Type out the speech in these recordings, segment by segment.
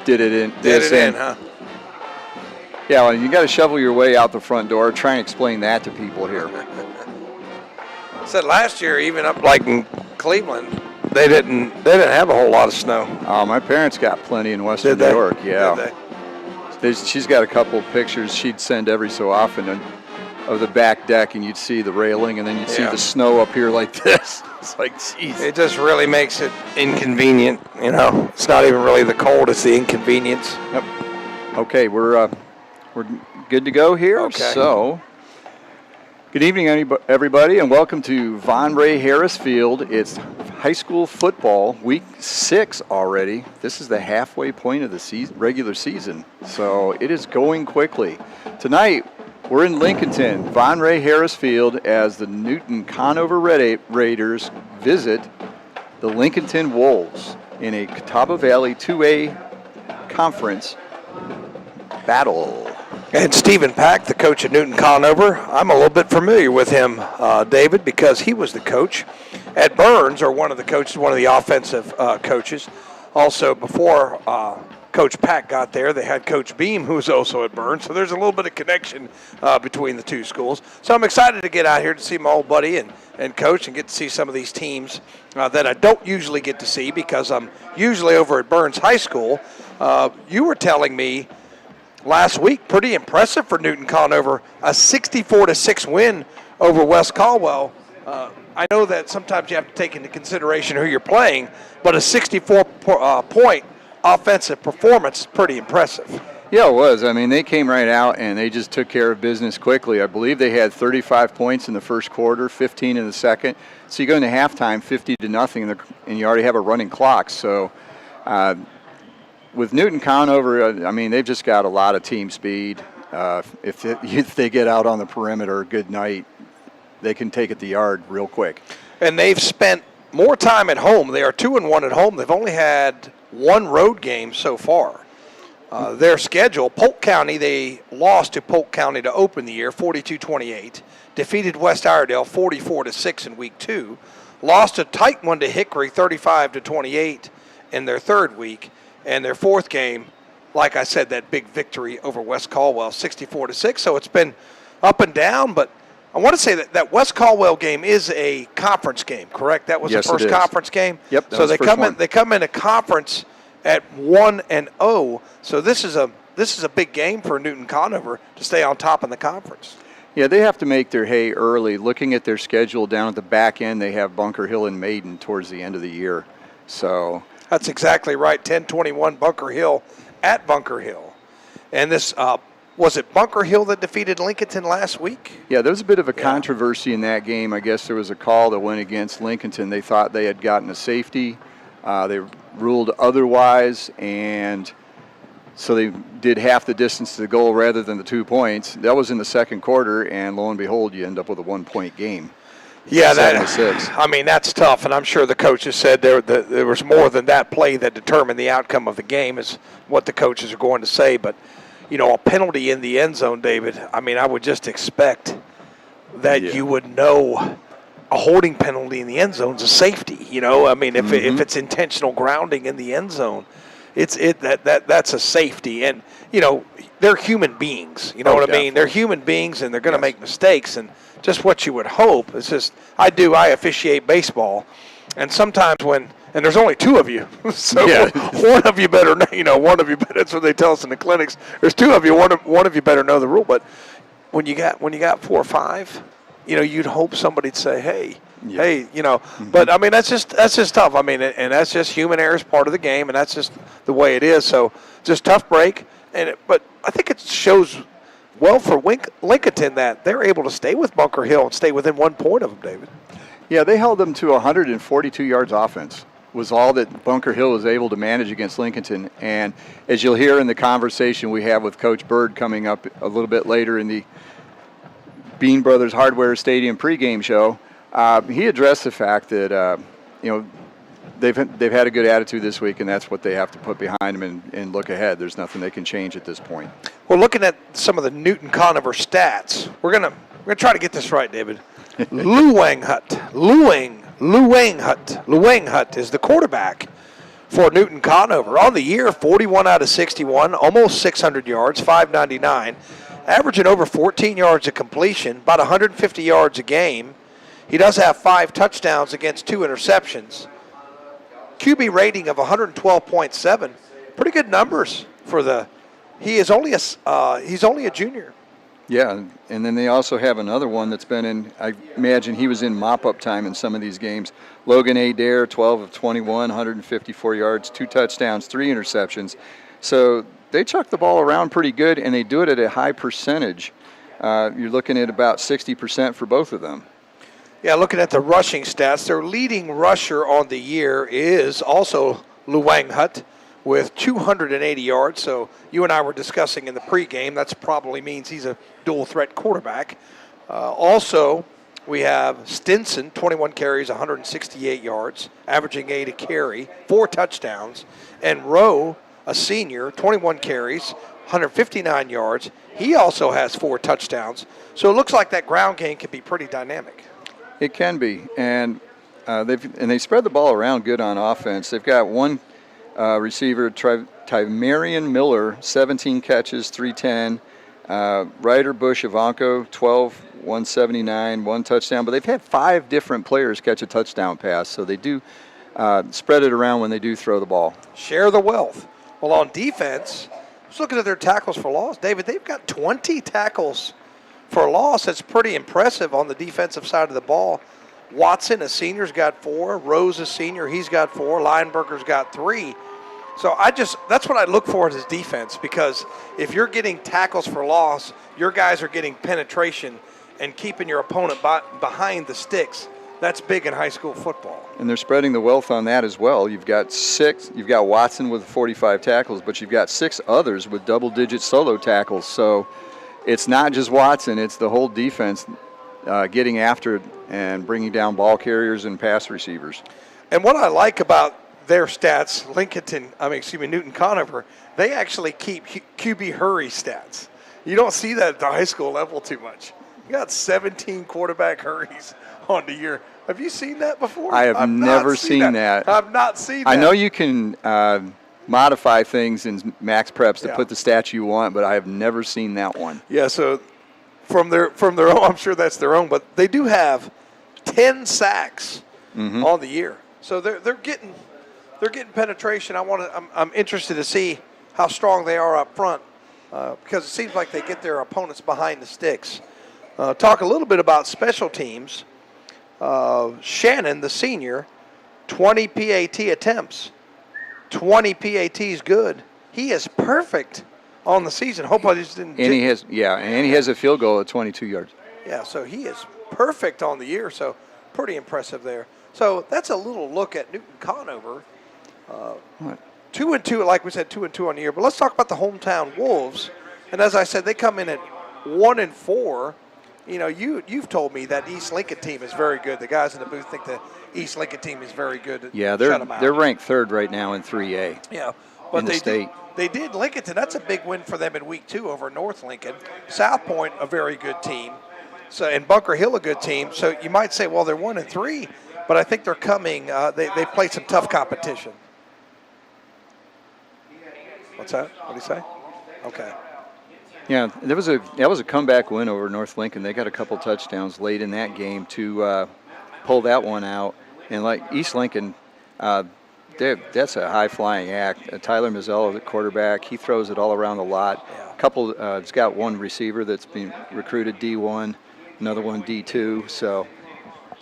did it in. Did it in, huh? Yeah, well, you got to shovel your way out the front door. Try and explain that to people here. Said last year, even up like in Cleveland, they didn't have a whole lot of snow. Oh, my parents got plenty in Western New York. Yeah. She's got a couple of pictures she'd send every so often of the back deck, and you'd see the railing, and then you'd see the snow up here like this. It's like, geez. It just really makes it inconvenient. You know, it's not even really the cold; it's the inconvenience. Yep. Okay, we're good to go here. Okay. So, good evening, everybody, and welcome to Von Ray Harris Field. It's high school football, week 6 already. This is the halfway point of the regular season, so it is going quickly. Tonight, we're in Lincolnton, Von Ray Harris Field, as the Newton-Conover Raiders visit the Lincolnton Wolves in a Catawba Valley 2A conference battle. And Stephen Pack, the coach at Newton-Conover, I'm a little bit familiar with him, David, because he was the coach at Burns, or one of the offensive coaches. Also, before Coach Pack got there, they had Coach Beam, who was also at Burns. So there's a little bit of connection between the two schools. So I'm excited to get out here to see my old buddy and coach and get to see some of these teams that I don't usually get to see because I'm usually over at Burns High School. You were telling me last week, pretty impressive for Newton-Conover, a 64-6 win over West Caldwell. I know that sometimes you have to take into consideration who you're playing, but a 64-point offensive performance is pretty impressive. Yeah, it was. I mean, they came right out and they just took care of business quickly. I believe they had 35 points in the first quarter, 15 in the second. So you go into halftime 50-0, and you already have a running clock. So with Newton-Conover, I mean, they've just got a lot of team speed. If they get out on the perimeter a good night, they can take it the yard real quick. And they've spent more time at home. They are 2-1 at home. They've only had one road game so far. Their schedule, Polk County, they lost to Polk County to open the year, 42-28. Defeated West Iredale 44-6 in week 2. Lost a tight one to Hickory 35-28 in their third week. And their fourth game, like I said, that big victory over West Caldwell, 64-6. So it's been up and down, but I want to say that West Caldwell game is a conference game, correct? That was the first conference game? Yep. So they come in a conference at 1-0. So this is a big game for Newton-Conover to stay on top in the conference. Yeah, they have to make their hay early. Looking at their schedule down at the back end, they have Bunker Hill and Maiden towards the end of the year. So that's exactly right. 10-21 Bunker Hill at Bunker Hill. And this was it Bunker Hill that defeated Lincolnton last week? Yeah, there was a bit of a controversy in that game. I guess there was a call that went against Lincolnton. They thought they had gotten a safety. They ruled otherwise, and so they did half the distance to the goal rather than the 2 points. That was in the second quarter, and lo and behold, you end up with a 1-point game. Yeah, 7-6. I mean, that's tough, and I'm sure the coaches said there was more than that play that determined the outcome of the game is what the coaches are going to say, but you know, a penalty in the end zone, David, I mean, I would just expect that you would know a holding penalty in the end zone is a safety. You know, I mean, if it's intentional grounding in the end zone, that's a safety. And, you know, they're human beings. You know what I mean? They're human beings, and they're going to make mistakes. And just what you would hope. It's just, I officiate baseball. And sometimes and there's only 2 of you, so one of you better know, that's what they tell us in the clinics. There's 2 of you, one of you better know the rule. But when you got 4 or 5, you know, you'd hope somebody'd say, hey, you know. But I mean, that's just tough. I mean, and that's just human error is part of the game, and that's just the way it is. So just tough break. But I think it shows well for Lincolnton that they're able to stay with Bunker Hill and stay within 1 point of them, David. Yeah, they held them to 142 yards offense. Was all that Bunker Hill was able to manage against Lincolnton. And as you'll hear in the conversation we have with Coach Byrd coming up a little bit later in the Bean Brothers Hardware Stadium pregame show, he addressed the fact that, you know, they've had a good attitude this week, and that's what they have to put behind them and look ahead. There's nothing they can change at this point. Well, looking at some of the Newton-Conover stats, we're gonna try to get this right, David. Luang Hut is the quarterback for Newton-Conover. On the year, 41 out of 61, almost 600 yards, 599, averaging over 14 yards of completion, about 150 yards a game. He does have 5 touchdowns against 2 interceptions. QB rating of 112.7. Pretty good numbers for the. He's only a junior. Yeah, and then they also have another one that's been in, I imagine he was in mop-up time in some of these games. Logan Adair, 12 of 21, 154 yards, 2 touchdowns, 3 interceptions. So they chuck the ball around pretty good, and they do it at a high percentage. You're looking at about 60% for both of them. Yeah, looking at the rushing stats, their leading rusher on the year is also Luang Hut with 280 yards. So you and I were discussing in the pregame, that probably means he's a dual-threat quarterback. Also, we have Stinson, 21 carries, 168 yards, averaging 8 a carry, 4 touchdowns. And Rowe, a senior, 21 carries, 159 yards. He also has 4 touchdowns. So it looks like that ground game can be pretty dynamic. It can be, and they spread the ball around good on offense. They've got one receiver, Tymarian Miller, 17 catches, 310. Ryder Bush Ivanko, 12, 179, 1 touchdown. But they've had 5 different players catch a touchdown pass, so they do spread it around when they do throw the ball. Share the wealth. Well, on defense, let's look at their tackles for loss. David, they've got 20 tackles for loss. That's pretty impressive on the defensive side of the ball. Watson, a senior's got 4. Rose, a senior, he's got 4. Lineberger's got 3. So that's what I look for in his defense, because if you're getting tackles for loss, your guys are getting penetration and keeping your opponent behind the sticks. That's big in high school football. And they're spreading the wealth on that as well. You've got Watson with 45 tackles, but you've got 6 others with double-digit solo tackles. So it's not just Watson, it's the whole defense getting after it and bringing down ball carriers and pass receivers. And what I like about their stats, Newton-Conover, they actually keep QB hurry stats. You don't see that at the high school level too much. You got 17 quarterback hurries on the year. Have you seen that before? I've never seen that. I've not seen that. I know you can modify things in max preps to put the stats you want, but I have never seen that one. Yeah, so from their own, I'm sure that's their own, but they do have 10 sacks on the year. So they're getting penetration. I'm interested to see how strong they are up front, because it seems like they get their opponents behind the sticks. Talk a little bit about special teams. Shannon, the senior, 20 PAT attempts. 20 PATs good. He is perfect on the season. Hope I just didn't. And he has a field goal at 22 yards. Yeah, so he is perfect on the year. So pretty impressive there. So that's a little look at Newton-Conover. 2-2, like we said, 2-2 on the year. But let's talk about the hometown Wolves. And as I said, they come in at 1-4. You know, you've told me that East Lincoln team is very good. The guys in the booth think the East Lincoln team is very good. Yeah, they're ranked 3rd right now in 3A. Yeah, but in the state. They did Lincolnton. That's a big win for them in week 2 over North Lincoln. South Point, a very good team. So, and Bunker Hill, a good team. So you might say, well, they're 1-3, but I think they're coming. They played some tough competition. What's that? What did he say? Okay. Yeah, that was a comeback win over North Lincoln. They got a couple touchdowns late in that game to pull that one out. And like East Lincoln, that's a high-flying act. Tyler Mazzella, the quarterback, he throws it all around the lot. Yeah. It's got one receiver that's been recruited D1, another one D2. So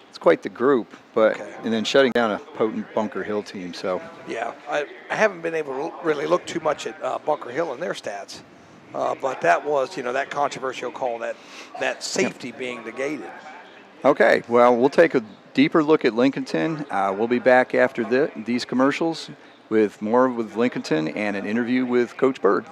it's quite the group. And then shutting down a potent Bunker Hill team. So yeah, I haven't been able to really look too much at Bunker Hill and their stats. But that was, that controversial call, that safety being negated. Okay, well, we'll take a deeper look at Lincolnton. We'll be back after these commercials with more with Lincolnton and an interview with Coach Byrd.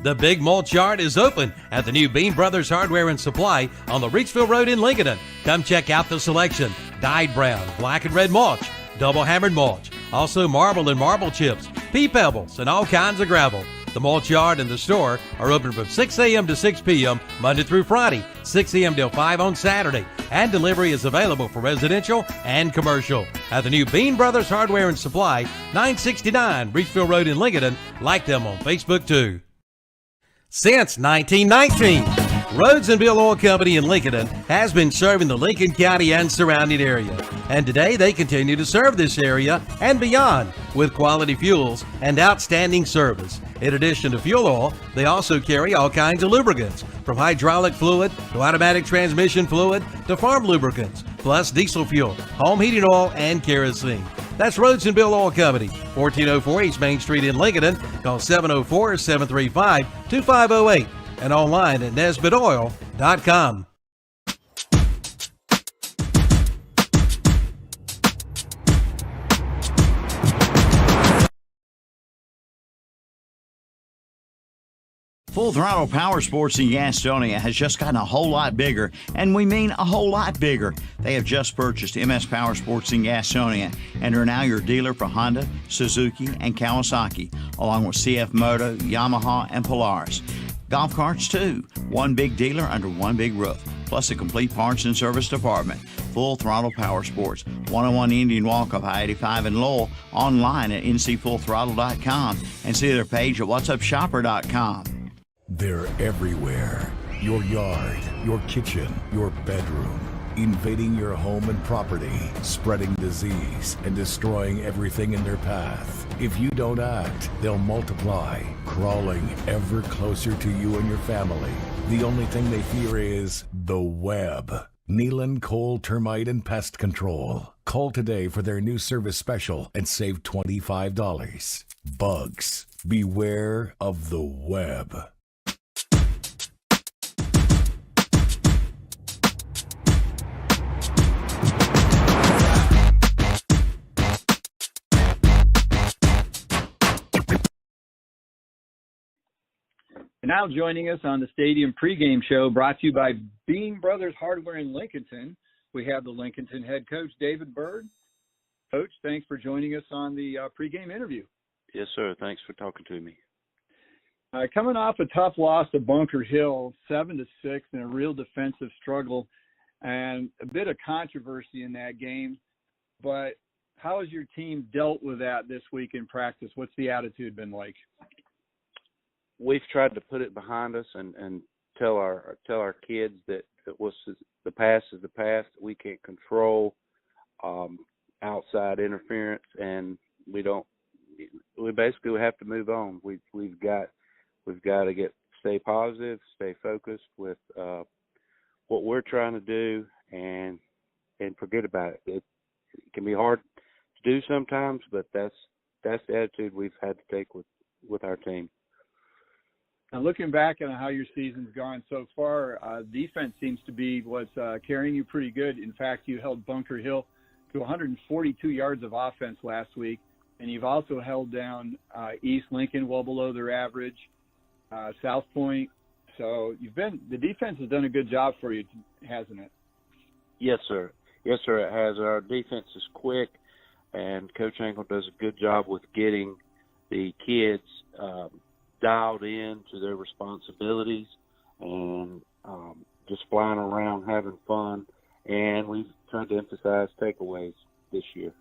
The Big Mulch Yard is open at the new Bean Brothers Hardware and Supply on the Reachville Road in Lincolnton. Come check out the selection: dyed brown, black and red mulch, double hammered mulch, also marble and marble chips, pea pebbles, and all kinds of gravel. The mulch yard and the store are open from 6 a.m. to 6 p.m. Monday through Friday, 6 a.m. till 5 on Saturday, and delivery is available for residential and commercial. at the new Bean Brothers Hardware and Supply, 969 Breechville Road in Lincolnton. Like them on Facebook too. Since 1919, Rhodes and Bill Oil Company in Lincolnton has been serving the Lincoln County and surrounding area. And today they continue to serve this area and beyond with quality fuels and outstanding service. In addition to fuel oil, they also carry all kinds of lubricants, from hydraulic fluid to automatic transmission fluid to farm lubricants, plus diesel fuel, home heating oil, and kerosene. That's Rhodes and Bill Oil Company, 1404 East Main Street in Lincolnton. Call 704-735-2508 and online at nesbitoil.com. Full Throttle Power Sports in Gastonia has just gotten a whole lot bigger, and we mean a whole lot bigger. They have just purchased MS Power Sports in Gastonia and are now your dealer for Honda, Suzuki, and Kawasaki, along with CF Moto, Yamaha, and Polaris. Golf carts, too. One big dealer under one big roof, plus a complete parts and service department. Full Throttle Power Sports, 101 Indian Walk off I-85 in Lowell, online at ncfullthrottle.com, and see their page at whatsupshopper.com. They're everywhere. Your yard, your kitchen, your bedroom. Invading your home and property, spreading disease, and destroying everything in their path. If you don't act, they'll multiply, crawling ever closer to you and your family. The only thing they fear is the web. Nealon Coal Termite and Pest Control. Call today for their new service special and save $25. Bugs, beware of the web. Now joining us on the Stadium pregame show brought to you by Bean Brothers Hardware in Lincolnton, we have the Lincolnton head coach, David Byrd. Coach, thanks for joining us on the pregame interview. Yes, sir. Thanks for talking to me. Coming off a tough loss to Bunker Hill, 7-6, and a real defensive struggle, and a bit of controversy in that game. But how has your team dealt with that this week in practice? What's the attitude been like? We've tried to put it behind us and tell our kids that the past is the past. We can't control outside interference, and we basically have to move on. We've got to stay positive, stay focused with what we're trying to do, and forget about it. It can be hard to do sometimes, but that's the attitude we've had to take with our team. Now, looking back on how your season's gone so far, defense seems to be what's carrying you pretty good. In fact, you held Bunker Hill to 142 yards of offense last week, and you've also held down East Lincoln well below their average, South Point. So the defense has done a good job for you, hasn't it? Yes, sir. Yes, sir, it has. Our defense is quick, and Coach Engel does a good job with getting the kids dialed in to their responsibilities and just flying around having fun. And we've tried to emphasize takeaways this year.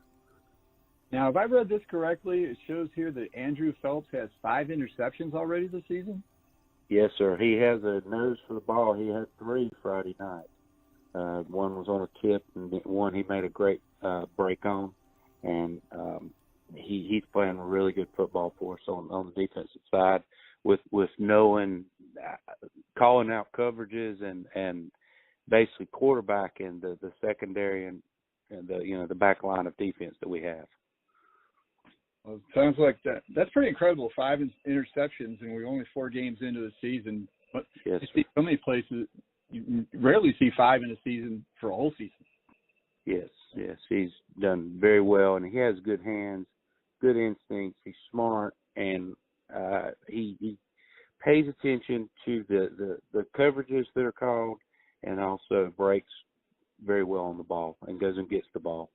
Now, if I read this correctly, it shows here that Andrew Phelps has 5 interceptions already this season? Yes, sir. He has a nose for the ball. He had 3 Friday night. One was on a tip, and one he made a great break on. And he's playing a really good football for us on the defensive side with knowing, calling out coverages and basically quarterbacking the secondary and the back line of defense that we have. Well, it sounds like that's pretty incredible. 5 interceptions, and we're only 4 games into the season. But yes, you see so many places, you rarely see 5 in a season for a whole season. Yes, he's done very well, and he has good hands, good instincts. He's smart, and he pays attention to the coverages that are called, and also breaks very well on the ball and goes and gets the ball.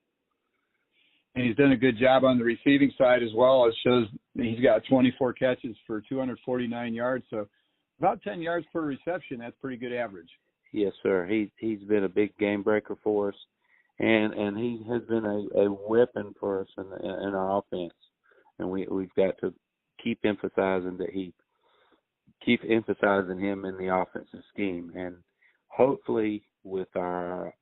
And he's done a good job on the receiving side as well. It shows he's got 24 catches for 249 yards, so about 10 yards per reception. That's pretty good average. Yes, sir. He's been a big game breaker for us, and he has been a weapon for us in our offense. And we've got to keep emphasizing him in the offensive scheme. And hopefully with the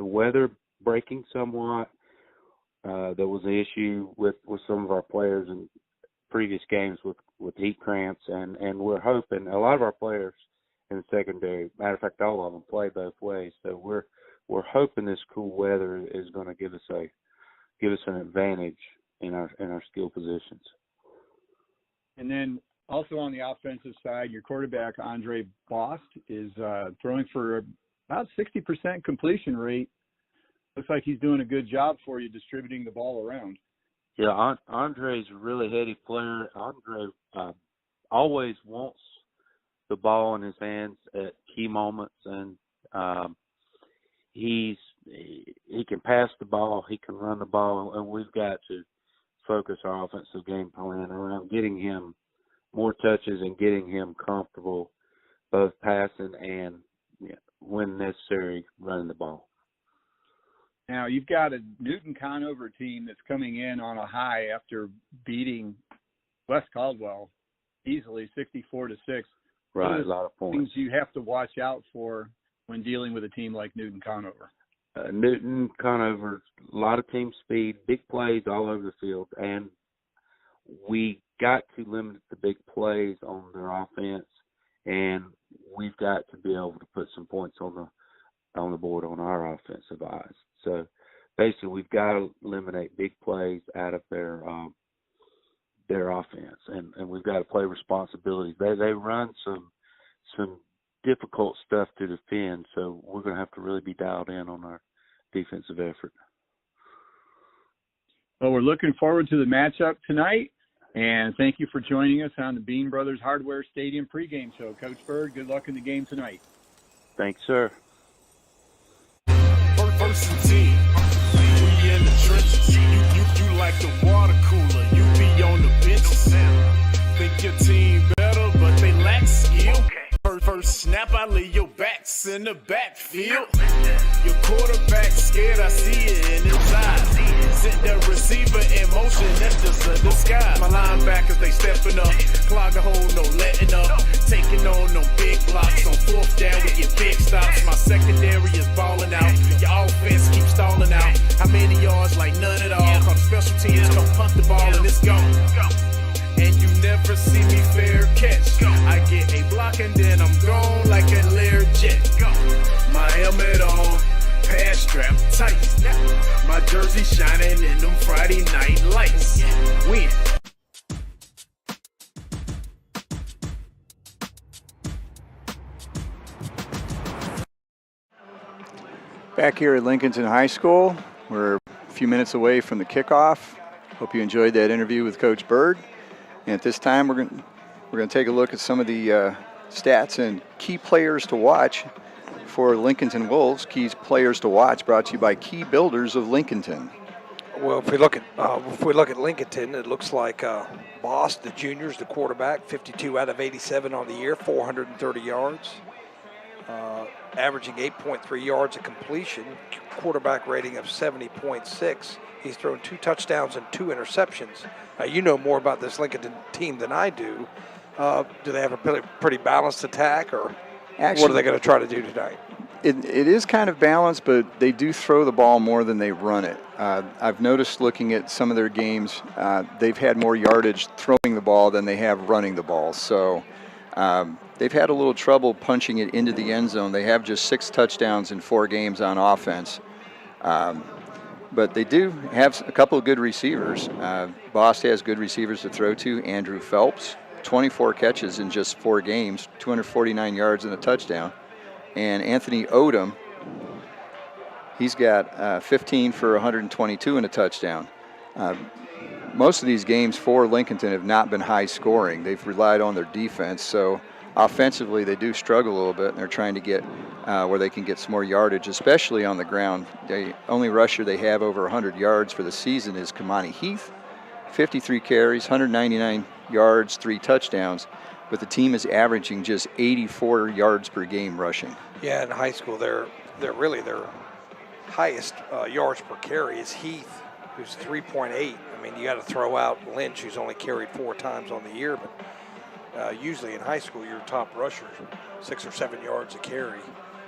weather breaking somewhat, there was an issue with some of our players in previous games with heat cramps, and we're hoping a lot of our players in the secondary, matter of fact, all of them play both ways. So we're hoping this cool weather is going to give us an advantage in our skill positions. And then also on the offensive side, your quarterback, Andre Bost, is throwing for about 60% completion rate. Looks like he's doing a good job for you distributing the ball around. Yeah, Andre's a really heady player. Andre always wants the ball in his hands at key moments, and he can pass the ball, he can run the ball, and we've got to focus our offensive game plan around getting him more touches and getting him comfortable both passing and, when necessary, running the ball. Now, you've got a Newton-Conover team that's coming in on a high after beating West Caldwell easily 64-6. Right, a lot of points. Things you have to watch out for when dealing with a team like Newton-Conover. Newton-Conover, a lot of team speed, big plays all over the field, and we got to limit the big plays on their offense, and we've got to be able to put some points on the board on our offensive eyes. So basically, we've got to eliminate big plays out of their offense, and we've got to play responsibility. They run some difficult stuff to defend, so we're going to have to really be dialed in on our defensive effort. Well, we're looking forward to the matchup tonight, and thank you for joining us on the Bean Brothers Hardware Stadium pregame show. Coach Byrd, good luck in the game tonight. Thanks, sir. First and 10, we in the trenches. You like the water cooler, you be on the benches. Think your team better, but they lack skill. First snap, I lay your backs in the backfield. Your quarterback scared, I see it in his eyes. Sent the receiver in motion, that's just a disguise. My linebackers, they stepping up, clog the hole, no letting up. Taking on them big blocks, on fourth down we get big stops. My secondary is balling out, your offense keeps stalling out. How many yards? Like none at all. Call the special teams, come punt the ball and it's gone. And you never see me fair catch. I get a block and then I'm gone like a Learjet. My helmet on, pass strap tight. My jersey shining in them Friday night lights. Win. Back here at Lincolnton High School, we're a few minutes away from the kickoff. Hope you enjoyed that interview with Coach Byrd. And at this time, we're going to take a look at some of the stats and key players to watch for Lincolnton Wolves. Key players to watch, brought to you by Key Builders of Lincolnton. Well, if we look at Lincolnton, it looks like Boss, the juniors, the quarterback, 52 out of 87 on the year, 430 yards, averaging 8.3 yards of completion, quarterback rating of 70.6. He's thrown 2 touchdowns and 2 interceptions. You know more about this Lincolnton team than I do. Do they have a pretty balanced attack, or actually, what are they going to try to do tonight? It is kind of balanced, but they do throw the ball more than they run it. I've noticed looking at some of their games, they've had more yardage throwing the ball than they have running the ball. So they've had a little trouble punching it into the end zone. They have just 6 touchdowns in 4 games on offense. But they do have a couple of good receivers. Boss has good receivers to throw to. Andrew Phelps, 24 catches in just 4 games, 249 yards and a touchdown. And Anthony Odom, he's got 15 for 122 and a touchdown. Most of these games for Lincolnton have not been high scoring. They've relied on their defense. So offensively, they do struggle a little bit, and they're trying to get where they can get some more yardage, especially on the ground. The only rusher they have over 100 yards for the season is Kamani Heath, 53 carries, 199 yards, 3 touchdowns. But the team is averaging just 84 yards per game rushing. Yeah, in high school, they're highest yards per carry is Heath, who's 3.8. I mean, you got to throw out Lynch, who's only carried 4 times on the year, but usually in high school, your top rusher, 6 or 7 yards a carry.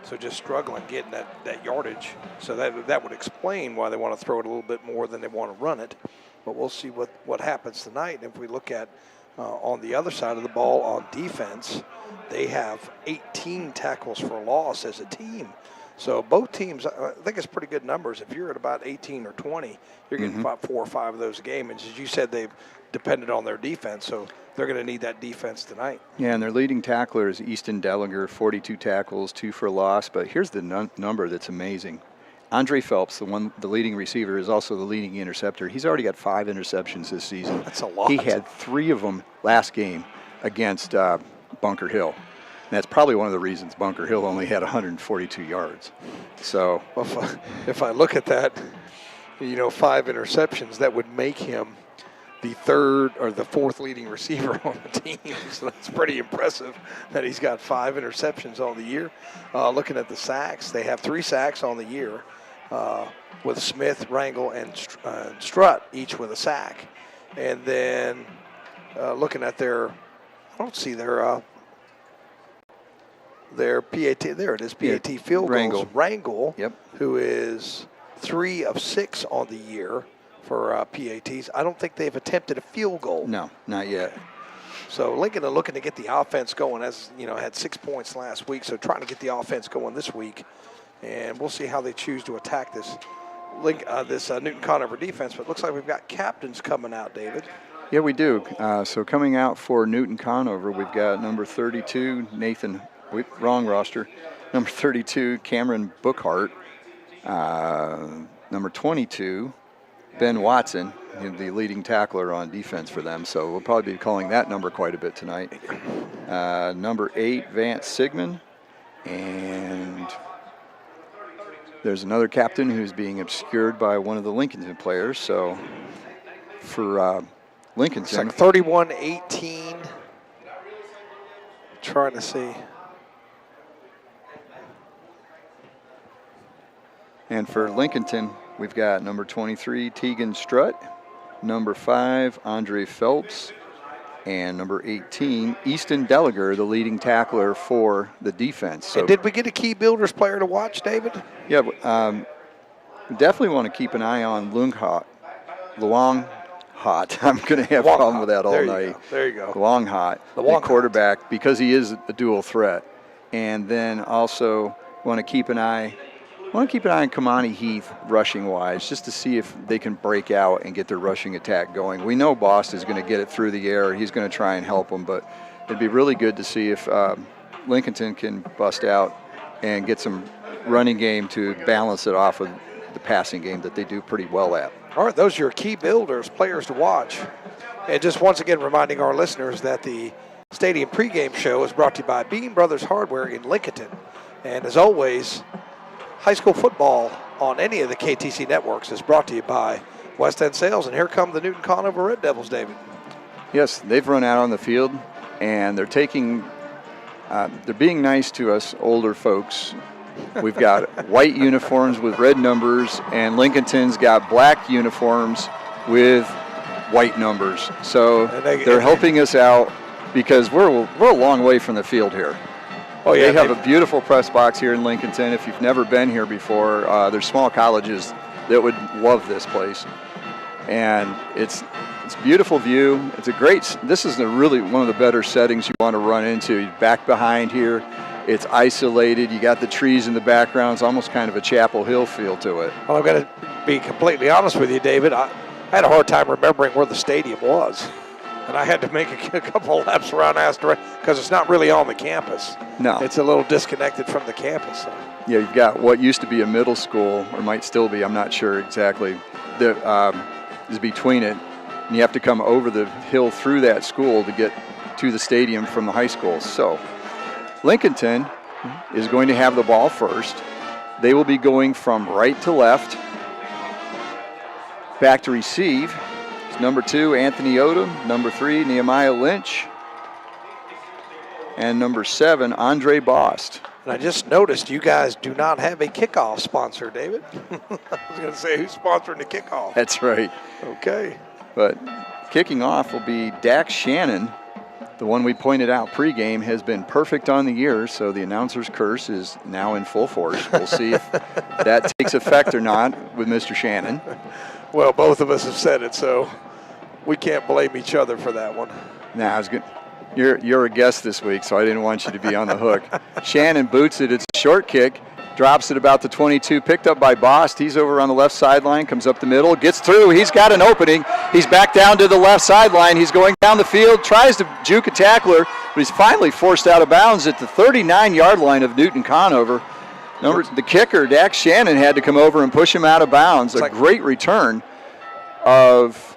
So just struggling getting that yardage. So that would explain why they want to throw it a little bit more than they want to run it. But we'll see what happens tonight. If we look at on the other side of the ball on defense, they have 18 tackles for loss as a team. So both teams, I think it's pretty good numbers. If you're at about 18 or 20, you're getting about 4 or 5 of those a game. And as you said, they've depended on their defense. So they're going to need that defense tonight. Yeah, and their leading tackler is Easton Dellinger, 42 tackles, 2 for loss. But here's the number that's amazing. Andre Phelps, the leading receiver, is also the leading interceptor. He's already got 5 interceptions this season. That's a lot. He had 3 of them last game against Bunker Hill. And that's probably one of the reasons Bunker Hill only had 142 yards. So if I look at that, 5 interceptions, that would make him the 3rd or the 4th leading receiver on the team. So that's pretty impressive that he's got 5 interceptions on the year. Looking at the sacks, they have 3 sacks on the year with Smith, Rangel, and Strutt, each with a sack. And then looking at I don't see their PAT. There it is, PAT field goals. Rangel, yep, who is 3 of 6 on the year for PATs. I don't think they've attempted a field goal. No, not yet. So Lincoln are looking to get the offense going. As had 6 points last week, so trying to get the offense going this week, and we'll see how they choose to attack this Newton-Conover defense. But it looks like we've got captains coming out, David. Yeah, we do. So coming out for Newton-Conover, we've got number 32, wrong roster. Number 32, Cameron Bookhart. Number 22, Ben Watson, the leading tackler on defense for them. So we'll probably be calling that number quite a bit tonight. Number 8, Vance Sigmund. And there's another captain who's being obscured by one of the Lincolnton players. So for Lincolnton. It's like 31-18. Trying to see. And for Lincolnton, we've got number 23, Tegan Strutt, number 5, Andre Phelps, and number 18, Easton Dellinger, the leading tackler for the defense. So, and did we get a key builders player to watch, David? Yeah, we definitely want to keep an eye on Luong Hot. I'm going to have a problem with that all night. There you go. Luong Hot, the quarterback, because he is a dual threat. And then also want to keep an eye on Kamani Heath rushing-wise, just to see if they can break out and get their rushing attack going. We know Boston is going to get it through the air. He's going to try and help them, but it'd be really good to see if Lincolnton can bust out and get some running game to balance it off with the passing game that they do pretty well at. All right, those are your key builders, players to watch. And just once again reminding our listeners that the Stadium pregame show is brought to you by Bean Brothers Hardware in Lincolnton. And as always, high school football on any of the KTC networks is brought to you by West End Sales. And here come the Newton-Conover Red Devils, David. Yes, they've run out on the field, and they're being nice to us older folks. We've got white uniforms with red numbers, and Lincolnton's got black uniforms with white numbers. So they're helping us out because we're a long way from the field here. Oh, yeah, they have a beautiful press box here in Lincolnton. If you've never been here before, there's small colleges that would love this place. And it's a beautiful view. This is really one of the better settings you want to run into. Back behind here, it's isolated. You got the trees in the background. It's almost kind of a Chapel Hill feel to it. Well, I've got to be completely honest with you, David. I had a hard time remembering where the stadium was. And I had to make a couple laps around Astor because it's not really on the campus. No. It's a little disconnected from the campus. So. Yeah, you've got what used to be a middle school, or might still be, I'm not sure exactly, that is between it. And you have to come over the hill through that school to get to the stadium from the high school. So Lincolnton is going to have the ball first. They will be going from right to left. Back to receive. Number 2, Anthony Odom. Number 3, Nehemiah Lynch. And number 7, Andre Bost And I just noticed you guys do not have a kickoff sponsor, David. I was going to say, who's sponsoring the kickoff? That's right. Okay. But kicking off will be Dax Shannon. The one we pointed out pregame has been perfect on the year, so the announcer's curse is now in full force. We'll see if that takes effect or not with Mr. Shannon. Well, both of us have said it, so we can't blame each other for that one. Nah, I was good. You're a guest this week, so I didn't want you to be on the hook. Shannon boots it. It's a short kick. Drops it about the 22. Picked up by Bost. He's over on the left sideline. Comes up the middle. Gets through. He's got an opening. He's back down to the left sideline. He's going down the field. Tries to juke a tackler, but he's finally forced out of bounds at the 39-yard line of Newton-Conover. The kicker, Dax Shannon, had to come over and push him out of bounds. A great return of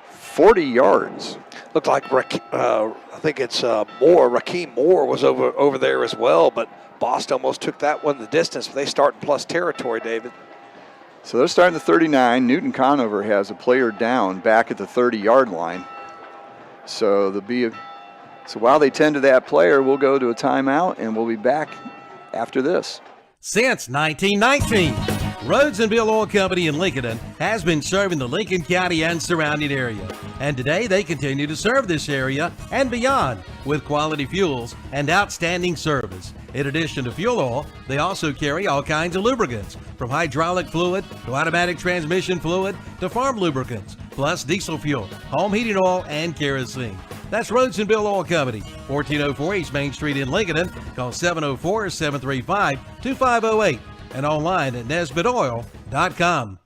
40 yards. Looked like I think it's Moore. Rakeem Moore was over there as well, but Bost almost took that one the distance. But they start in plus territory, David. So they're starting the 39. Newton-Conover has a player down back at the 30-yard line. So while they tend to that player, we'll go to a timeout, and we'll be back after this. Since 1919, Rhodes and Bill Oil Company in Lincolnton has been serving the Lincoln County and surrounding area. And today they continue to serve this area and beyond with quality fuels and outstanding service. In addition to fuel oil, they also carry all kinds of lubricants, from hydraulic fluid to automatic transmission fluid to farm lubricants, plus diesel fuel, home heating oil, and kerosene. That's Rhodes and Bill Oil Company, 1404 East Main Street in Lincolnton. Call 704-735-2508 and online at nesbitoil.com.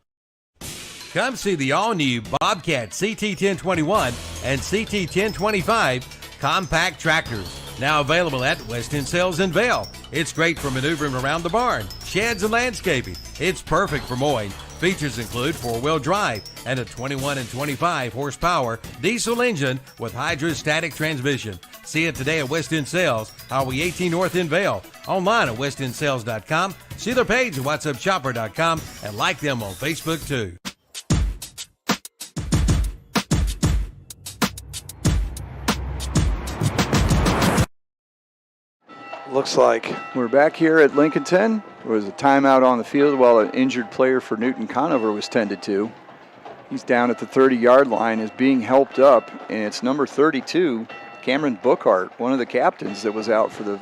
Come see the all-new Bobcat CT1021 and CT1025 compact tractors. Now available at Weston Sales in Vail. It's great for maneuvering around the barn, sheds, and landscaping. It's perfect for mowing. Features include four-wheel drive and a 21 and 25 horsepower diesel engine with hydrostatic transmission. See it today at Weston Sales, Highway 18 North in Vail. Online at westonsales.com. See their page at whatsupshopper.com and like them on Facebook too. Looks like we're back here at Lincolnton. There was a timeout on the field while an injured player for Newton-Conover was tended to. He's down at the 30-yard line, is being helped up, and it's number 32, Cameron Bookhart, one of the captains that was out for the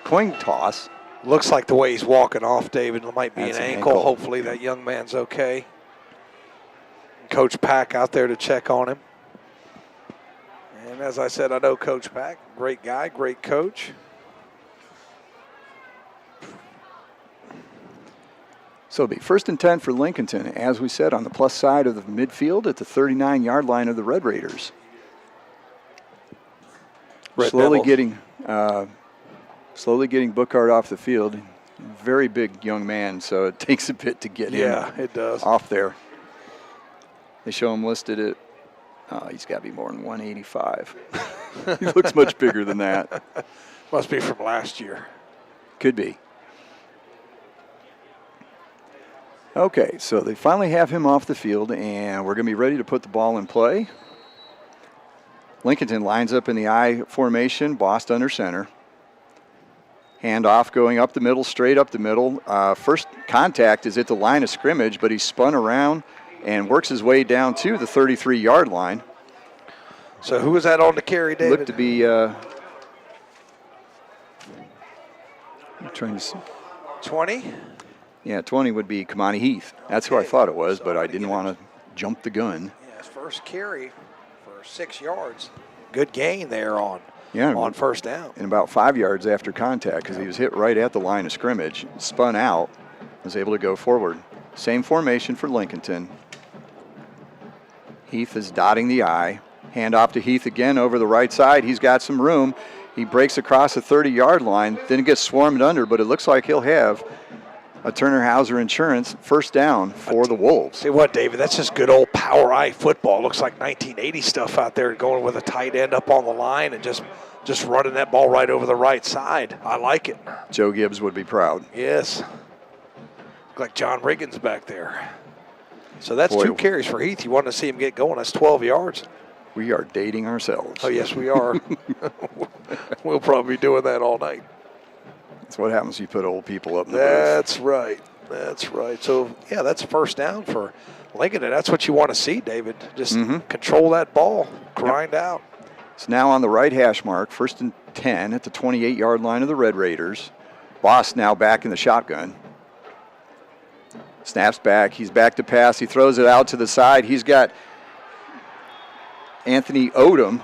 coin toss. Looks like the way he's walking off, David, it might be That's an ankle. Hopefully that young man's okay. Coach Pack out there to check on him. And as I said, I know Coach Pack, great guy, great coach. So it'll be 1st and 10 for Lincolnton, as we said, on the plus side of the midfield at the 39-yard line of the Red Raiders. Slowly getting Bookhart off the field. Very big young man, so it takes a bit to get him it does. off there. They show him listed at, he's got to be more than 185. He looks much bigger than that. Must be from last year. Could be. Okay, so they finally have him off the field, and we're going to be ready to put the ball in play. Lincolnton lines up in the I formation, Bost under center. Handoff going up the middle, straight up the middle. First contact is at the line of scrimmage, but he's spun around and works his way down to the 33-yard line. So who was that on the carry, David? Looked to be, I'm trying to see. 20? Yeah, 20 would be Kamani Heath. That's who I thought it was, but I didn't want to jump the gun. Yeah, his first carry for 6 yards. Good gain there on first down. And about 5 yards after contact, because he was hit right at the line of scrimmage, spun out, was able to go forward. Same formation for Lincolnton. Heath is dotting the I. Hand off to Heath again over the right side. He's got some room. He breaks across the 30-yard line, then gets swarmed under, but it looks like he'll have a Turner Hauser Insurance first down for the Wolves. See what, David, that's just good old power eye football. Looks like 1980 stuff out there, going with a tight end up on the line and just running that ball right over the right side. I like it. Joe Gibbs would be proud. Yes. Look like John Riggins back there. So that's 2 carries for Heath. You want to see him get going. That's 12 yards. We are dating ourselves. Oh, yes, we are. We'll probably be doing that all night. That's what happens when you put old people up in the That's right. That's right. So, yeah, that's first down for Lincoln, and that's what you want to see, David. Just control that ball, grind out. It's now on the right hash mark, 1st and 10 at the 28-yard line of the Red Raiders. Boss now back in the shotgun. Snaps back. He's back to pass. He throws it out to the side. He's got Anthony Odom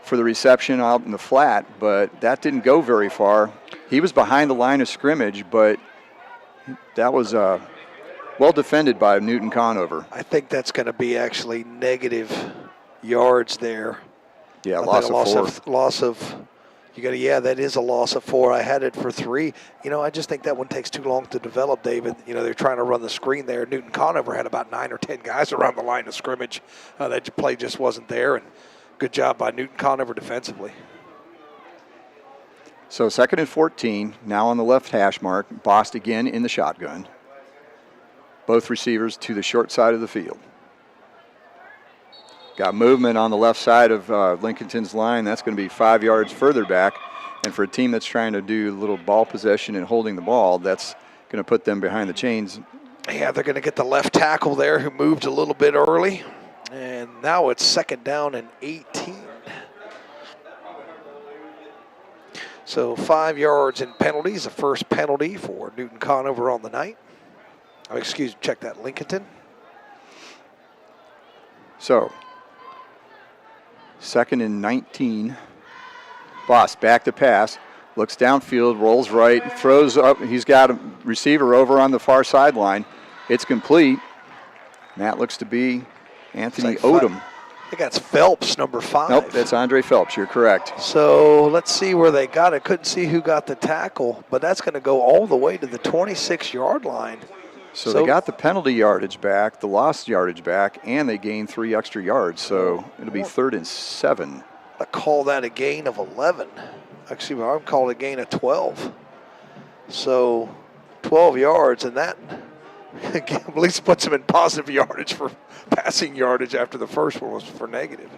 for the reception out in the flat, but that didn't go very far. He was behind the line of scrimmage, but that was well defended by Newton-Conover. I think that's going to be actually negative yards there. Yeah, loss of 4. That is a loss of 4. I had it for 3. I just think that one takes too long to develop, David. They're trying to run the screen there. Newton-Conover had about 9 or 10 guys around the line of scrimmage. That play just wasn't there, and good job by Newton-Conover defensively. So 2nd and 14, now on the left hash mark. Bost again in the shotgun. Both receivers to the short side of the field. Got movement on the left side of Lincolnton's line. That's going to be 5 yards further back. And for a team that's trying to do a little ball possession and holding the ball, that's going to put them behind the chains. Yeah, they're going to get the left tackle there who moved a little bit early. And now it's 2nd down and 18. So 5 yards in penalties, the first penalty for Newton-Conover on the night. Check that, Lincolnton. So 2nd and 19. Boss back to pass, looks downfield, rolls right, throws up. He's got a receiver over on the far sideline. It's complete. And that looks to be Anthony Odom. I think that's Phelps, number 5. Nope, that's Andre Phelps. You're correct. So let's see where they got it. Couldn't see who got the tackle, but that's going to go all the way to the 26-yard line. So they got the penalty yardage back, the lost yardage back, and they gained 3 extra yards. So it'll be 3rd and 7. I call that a gain of 11. Actually, I'm calling it a gain of 12. So 12 yards, and that at least puts them in positive yardage for passing yardage after the first one was for negative.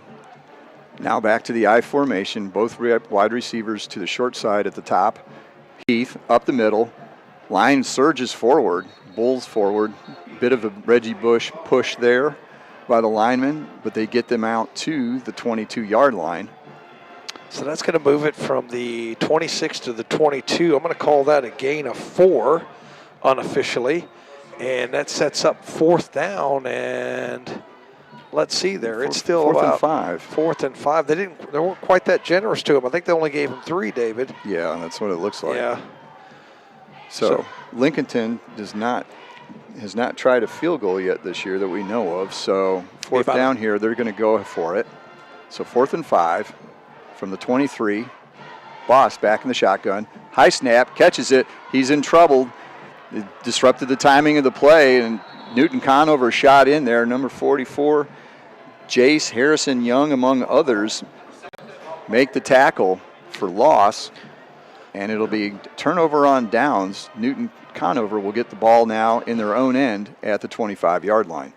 Now back to the I formation, both wide receivers to the short side at the top. Heath up the middle. Line surges forward, Bulls forward. Bit of a Reggie Bush push there by the linemen, but they get them out to the 22-yard line. So that's going to move it from the 26 to the 22. I'm going to call that a gain of 4 unofficially. And that sets up 4th down, and let's see there. It's still 4th about and 5. 4th and 5. They weren't quite that generous to him. I think they only gave him 3, David. Yeah, that's what it looks like. Yeah. So Lincolnton has not tried a field goal yet this year that we know of. So 4th down here, they're going to go for it. So 4th and 5 from the 23. Boss back in the shotgun. High snap, catches it. He's in trouble. It disrupted the timing of the play, and Newton-Conover shot in there. Number 44, Jace Harrison Young, among others, make the tackle for loss, and it'll be turnover on downs. Newton-Conover will get the ball now in their own end at the 25-yard line.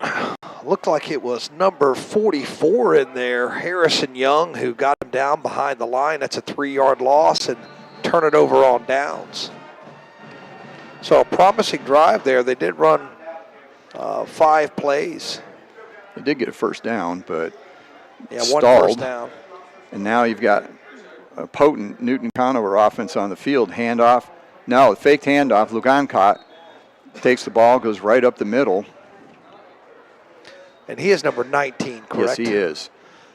Looked like it was number 44 in there, Harrison Young, who got him down behind the line. That's a 3-yard loss, and turn it over on downs. So a promising drive there. They did run 5 plays. They did get a first down, but one first down. And now you've got a potent Newton-Conover offense on the field. Handoff. No, faked handoff. Lugancott takes the ball, goes right up the middle. And he is number 19, correct? Yes, he is.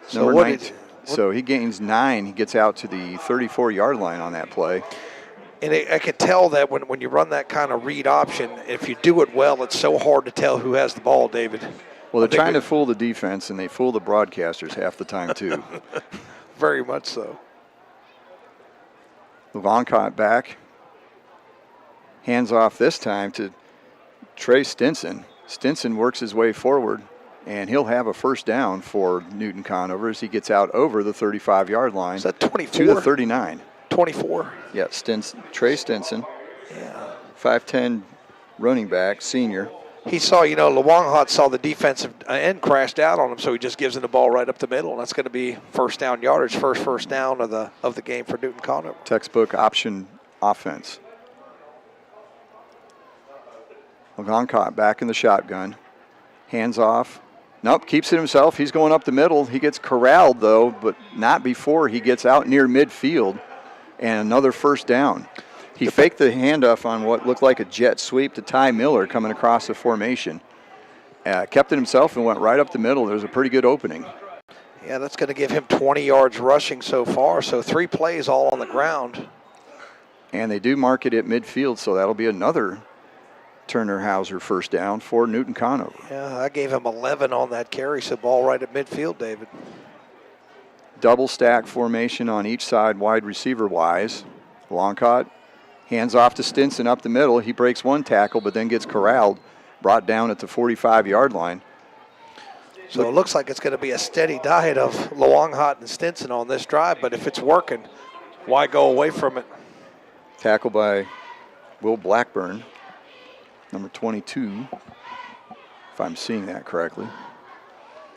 So number 19. So he gains 9. He gets out to the 34-yard line on that play. And I can tell that when you run that kind of read option, if you do it well, it's so hard to tell who has the ball, David. Well, they're trying to fool the defense, and they fool the broadcasters half the time, too. Very much so. Lugancott back. Hands off this time to Trey Stinson. Stinson works his way forward, and he'll have a first down for Newton-Conover as he gets out over the 35-yard line. Is that 24? To the 39. 24. Yeah, Trey Stinson. Yeah. 5'10" running back, senior. He saw, Lugancott saw the defensive end crashed out on him, so he just gives him the ball right up the middle, and that's going to be first down yardage, first down of the game for Newton-Conover. Textbook option offense. Legoncott back in the shotgun. Hands off. Nope, keeps it himself. He's going up the middle. He gets corralled, though, but not before he gets out near midfield. And another first down. He faked the handoff on what looked like a jet sweep to Ty Miller coming across the formation. Kept it himself and went right up the middle. There's a pretty good opening. Yeah, that's going to give him 20 yards rushing so far. So 3 plays all on the ground. And they do mark it at midfield, so that'll be another Turner Hauser first down for Newton-Conover. Yeah, I gave him 11 on that carry, so ball right at midfield, David. Double stack formation on each side, wide receiver wise. Legoncott hands off to Stinson up the middle. He breaks one tackle, but then gets corralled, brought down at the 45-yard line. So it looks like it's going to be a steady diet of Legoncott and Stinson on this drive, but if it's working, why go away from it? Tackle by Will Blackburn, number 22, if I'm seeing that correctly.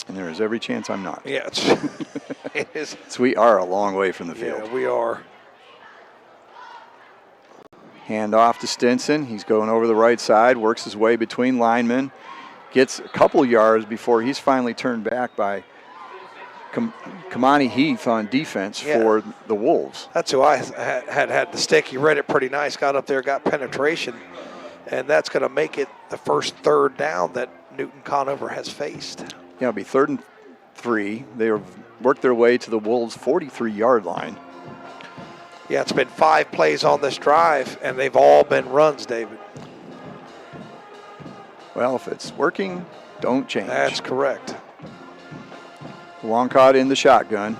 And there is every chance I'm not. Yeah, it is. So we are a long way from the field. Yeah, we are. Hand off to Stinson. He's going over the right side, works his way between linemen, gets a couple yards before he's finally turned back by Kamani Heath on defense for the Wolves. That's who I had the stick. He read it pretty nice, got up there, got penetration, and that's going to make it the first third down that Newton-Conover has faced. Yeah, it'll be 3rd and 3. They worked their way to the Wolves' 43-yard line. Yeah, it's been 5 plays on this drive, and they've all been runs, David. Well, if it's working, don't change. That's correct. Legoncott in the shotgun.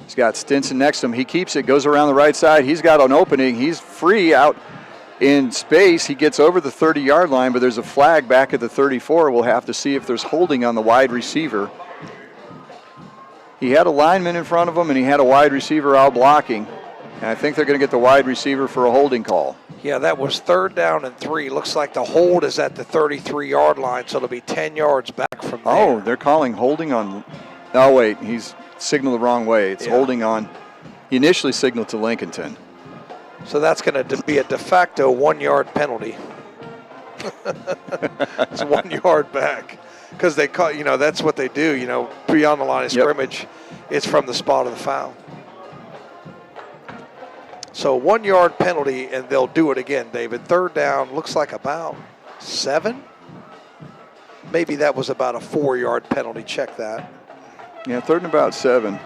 He's got Stinson next to him. He keeps it, goes around the right side. He's got an opening. He's free out in space. He gets over the 30-yard line, but there's a flag back at the 34. We'll have to see if there's holding on the wide receiver. He had a lineman in front of him, and he had a wide receiver out blocking. And I think they're going to get the wide receiver for a holding call. Yeah, that was 3rd down and 3. Looks like the hold is at the 33-yard line, so it'll be 10 yards back from there. Oh, they're calling holding on. Oh, wait, he's signaled the wrong way. It's holding on. He initially signaled to Lincolnton. So that's going to be a de facto 1-yard penalty. It's 1 yard back because they call. That's what they do. Beyond the line of scrimmage, it's from the spot of the foul. So 1 yard penalty, and they'll do it again, David. 3rd down, looks like about 7. Maybe that was about a 4-yard penalty. Check that. Yeah, 3rd and about 7.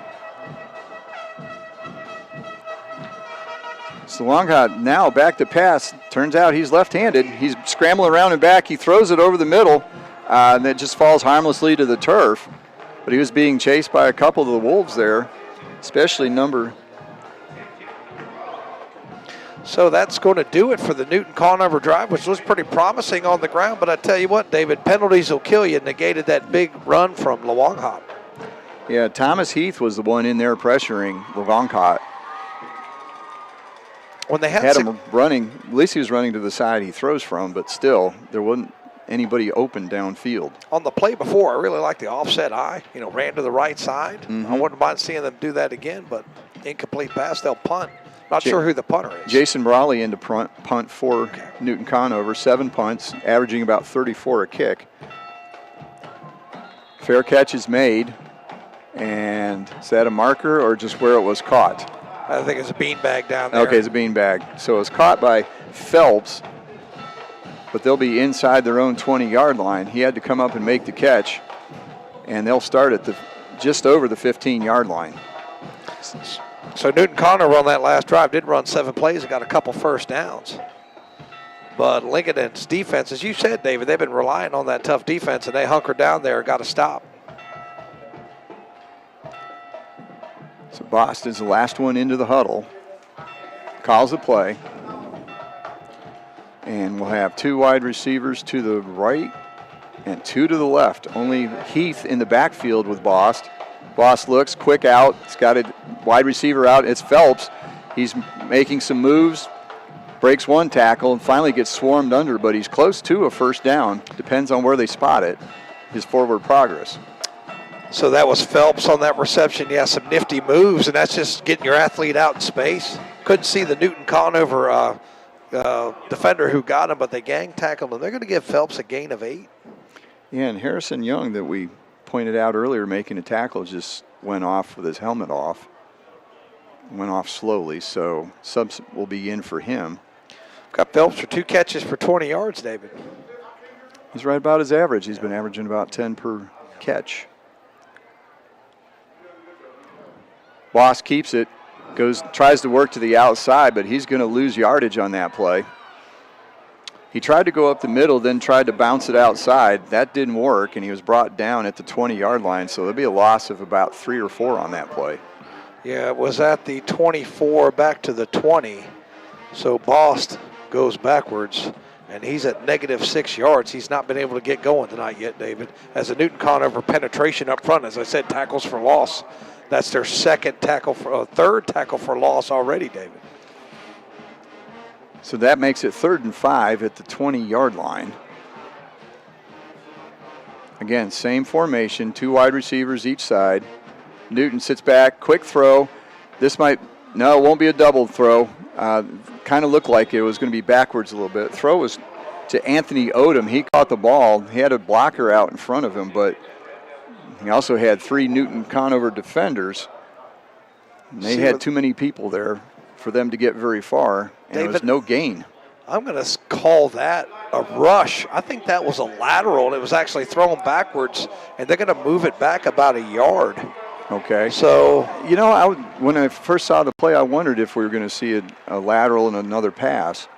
So Legoncott now back to pass. Turns out he's left-handed. He's scrambling around and back. He throws it over the middle, and it just falls harmlessly to the turf. But he was being chased by a couple of the Wolves there, especially number. So that's going to do it for the Newton-Conover drive, which looks pretty promising on the ground. But I tell you what, David, penalties will kill you. Negated that big run from Legoncott. Yeah, Thomas Heath was the one in there pressuring Legoncott. When they had him running, at least he was running to the side he throws from, but still, there wasn't anybody open downfield. On the play before, I really like the offset eye. Ran to the right side. Mm-hmm. I wouldn't mind seeing them do that again, but incomplete pass, they'll punt. Not sure who the punter is. Jason Brawley into punt for Newton-Conover. 7 punts, averaging about 34 a kick. Fair catch is made. And is that a marker or just where it was caught? I think it's a beanbag down there. Okay, it's a beanbag. So it was caught by Phelps, but they'll be inside their own 20-yard line. He had to come up and make the catch, and they'll start at just over the 15-yard line. So Newton-Conover on that last drive did run 7 plays and got a couple first downs. But Lincolnton's defense, as you said, David, they've been relying on that tough defense, and they hunkered down there and got a stop. So Boston's the last one into the huddle. Calls the play. And we'll have 2 wide receivers to the right and 2 to the left. Only Heath in the backfield with Bost. Bost looks, quick out. He's got a wide receiver out. It's Phelps. He's making some moves, breaks one tackle, and finally gets swarmed under, but he's close to a first down. Depends on where they spot it, his forward progress. So that was Phelps on that reception. Yeah, some nifty moves, and that's just getting your athlete out in space. Couldn't see the Newton-Conover defender who got him, but they gang tackled him. They're going to give Phelps a gain of 8. Yeah, and Harrison Young, that we pointed out earlier, making a tackle, just went off with his helmet off. Went off slowly, so subs will be in for him. Got Phelps for 2 catches for 20 yards, David. He's right about his average. He's been averaging about 10 per catch. Boss keeps it, tries to work to the outside, but he's going to lose yardage on that play. He tried to go up the middle, then tried to bounce it outside. That didn't work, and he was brought down at the 20-yard line, so there'll be a loss of about 3 or 4 on that play. Yeah, it was at the 24 back to the 20. So Bost goes backwards, and he's at -6 yards. He's not been able to get going tonight yet, David. As a Newton-Conover penetration up front, as I said, tackles for loss. That's their third tackle for loss already, David. So that makes it 3rd and 5 at the 20-yard line. Again, same formation, 2 wide receivers each side. Newton sits back, quick throw. It won't be a double throw. Kind of looked like it was going to be backwards a little bit. Throw was to Anthony Odom. He caught the ball. He had a blocker out in front of him, but he also had 3 Newton-Conover defenders. And they had too many people there for them to get very far, and David, there was no gain. I'm going to call that a rush. I think that was a lateral, and it was actually thrown backwards, and they're going to move it back about a yard. Okay. So, when I first saw the play, I wondered if we were going to see a lateral and another pass.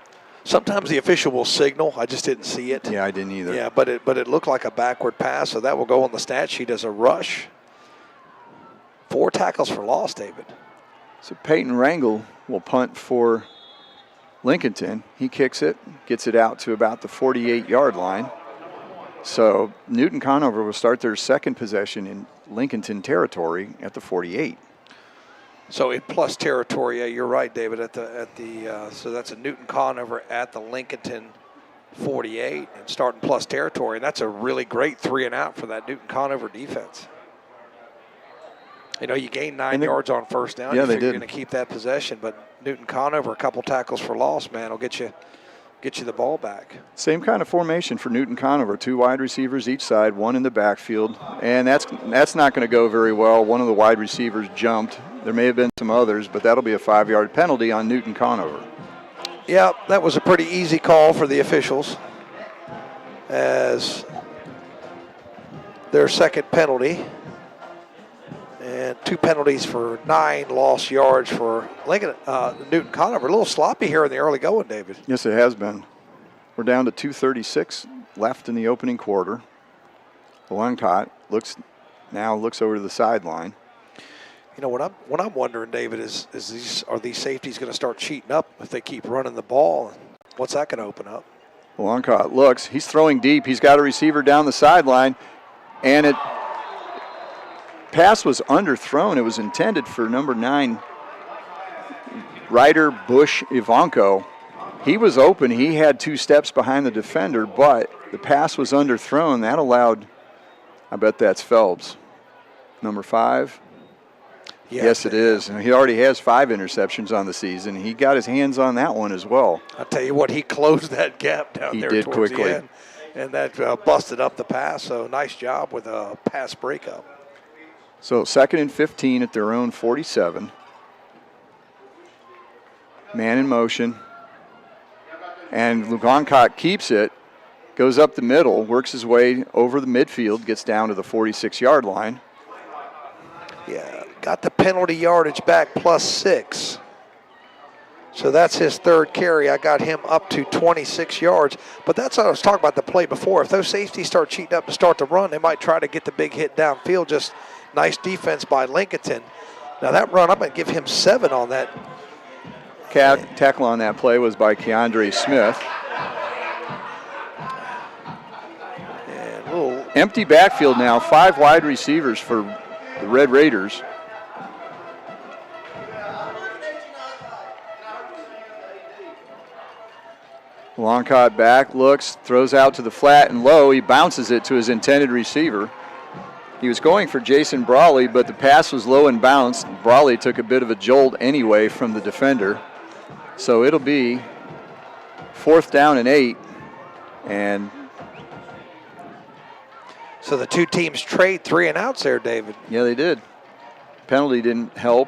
Sometimes the official will signal. I just didn't see it. Yeah, I didn't either. Yeah, but it looked like a backward pass, so that will go on the stat sheet as a rush. 4 tackles for loss, David. So Peyton Rangel will punt for Lincolnton. He kicks it, gets it out to about the 48-yard line. So Newton-Conover will start their second possession in Lincolnton territory at the 48. So in plus territory, yeah, you're right, David. So that's a Newton-Conover at the Lincolnton 48 and starting plus territory, and that's a really great 3 and out for that Newton-Conover defense. You gain 9 yards on first down. Yeah, they did. You're going to keep that possession, but Newton-Conover, a couple tackles for loss, man, will get you the ball back. Same kind of formation for Newton-Conover. 2 wide receivers each side, 1 in the backfield, and that's not going to go very well. One of the wide receivers jumped. There may have been some others, but that'll be a 5-yard penalty on Newton-Conover. Yeah, that was a pretty easy call for the officials as their second penalty. And 2 penalties for 9 lost yards for Newton-Conover. A little sloppy here in the early going, David. Yes, it has been. We're down to 2:36 left in the opening quarter. Longcott looks over to the sideline. What I'm wondering, David, are these safeties going to start cheating up if they keep running the ball? What's that going to open up? Longcott looks. He's throwing deep. He's got a receiver down the sideline, and it. Pass was underthrown. It was intended for number 9, Ryder Bush Ivanko. He was open. He had 2 steps behind the defender, but the pass was underthrown. That allowed, I bet that's Phelps, number 5. Yes, it is. And he already has 5 interceptions on the season. He got his hands on that one as well. I'll tell you what, he closed that gap down there towards quickly. The end, and that busted up the pass. So nice job with a pass breakup. So 2nd and 15 at their own 47. Man in motion. And Longcott keeps it, goes up the middle, works his way over the midfield, gets down to the 46-yard line. Yeah, got the penalty yardage back +6. So that's his 3rd carry. I got him up to 26 yards. But that's what I was talking about the play before. If those safeties start cheating up to start the run, they might try to get the big hit downfield. Just nice defense by Lincolnton. Now that run, I'm going to give him 7 on that. Tackle on that play was by Keandre Smith. And a little empty backfield now, 5 wide receivers for the Red Raiders. Longcott back, looks, throws out to the flat and low. He bounces it to his intended receiver. He was going for Jason Brawley, but the pass was low and bounced. Brawley took a bit of a jolt anyway from the defender. So it'll be 4th down and 8. And So the two teams trade 3 and outs there, David. yeah, they did. Penalty didn't help.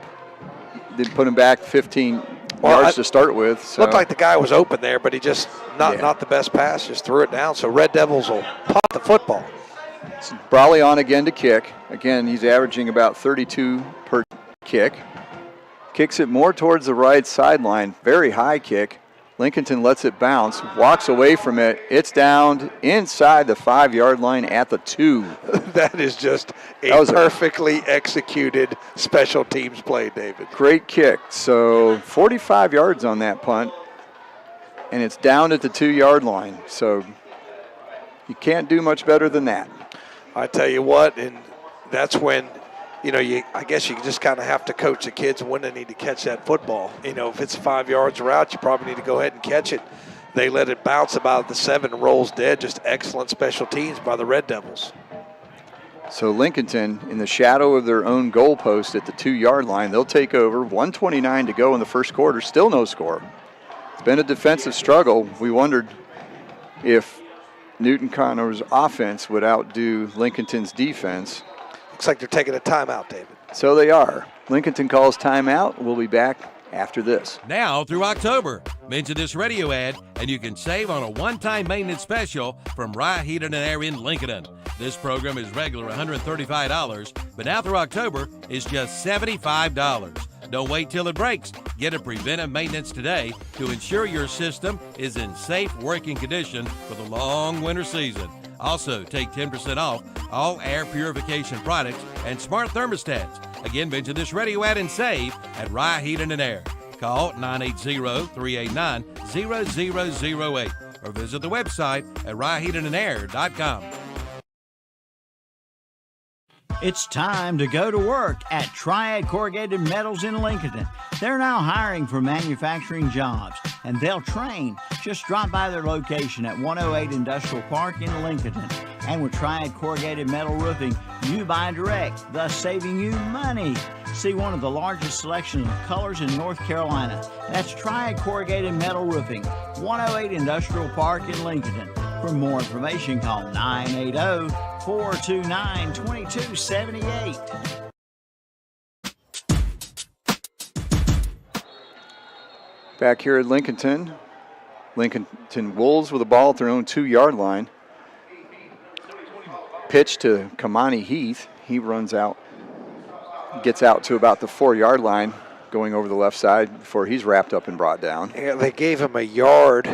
Didn't put him back 15 yards to start with. So. Looked like the guy was open there, but he just not the best pass, just threw it down. So Red Devils will punt the football. It's Brawley on again to kick. Again, he's averaging about 32 per kick. Kicks it more towards the right sideline. Very high kick. Lincolnton lets it bounce, walks away from it. It's down inside the 5-yard line at the 2. That is just a perfectly executed special teams play, David. Great kick. So 45 yards on that punt, and it's down at the 2-yard line. So you can't do much better than that. I tell you what, and that's when, I guess you just kind of have to coach the kids when they need to catch that football. If it's 5 yards or out, you probably need to go ahead and catch it. They let it bounce about the 7 and rolls dead. Just excellent special teams by the Red Devils. So Lincolnton, in the shadow of their own goalpost at the 2-yard line, they'll take over. 1:29 to go in the first quarter. Still no score. It's been a defensive struggle. We wondered if Newton-Conover's offense would outdo Lincolnton's defense. Looks like they're taking a timeout, David. So they are. Lincolnton calls timeout. We'll be back after this. Now through October. Mention this radio ad and you can save on a one-time maintenance special from Rye Heating and Air in Lincolnton. This program is regular $135, but now through October is just $75. Don't wait till it breaks. Get a preventive maintenance today to ensure your system is in safe working condition for the long winter season. Also, take 10% off all air purification products and smart thermostats. Again, mention this radio ad and save at Rye Heating and Air. Call 980-389-0008 or visit the website at ryeheatingandair.com. It's time to go to work at Triad Corrugated Metals in Lincolnton. They're now hiring for manufacturing jobs, and they'll train. Just drop by their location at 108 Industrial Park in Lincolnton. And with Triad Corrugated Metal Roofing, you buy direct, thus saving you money. See one of the largest selections of colors in North Carolina. That's Triad Corrugated Metal Roofing, 108 Industrial Park in Lincolnton. For more information, call 980-429-2278. Back here at Lincolnton. Lincolnton Wolves with the ball at their own 2-yard line. Pitch to Kamani Heath. He runs out, gets out to about the 4-yard line, going over the left side before he's wrapped up and brought down. Yeah, they gave him a yard,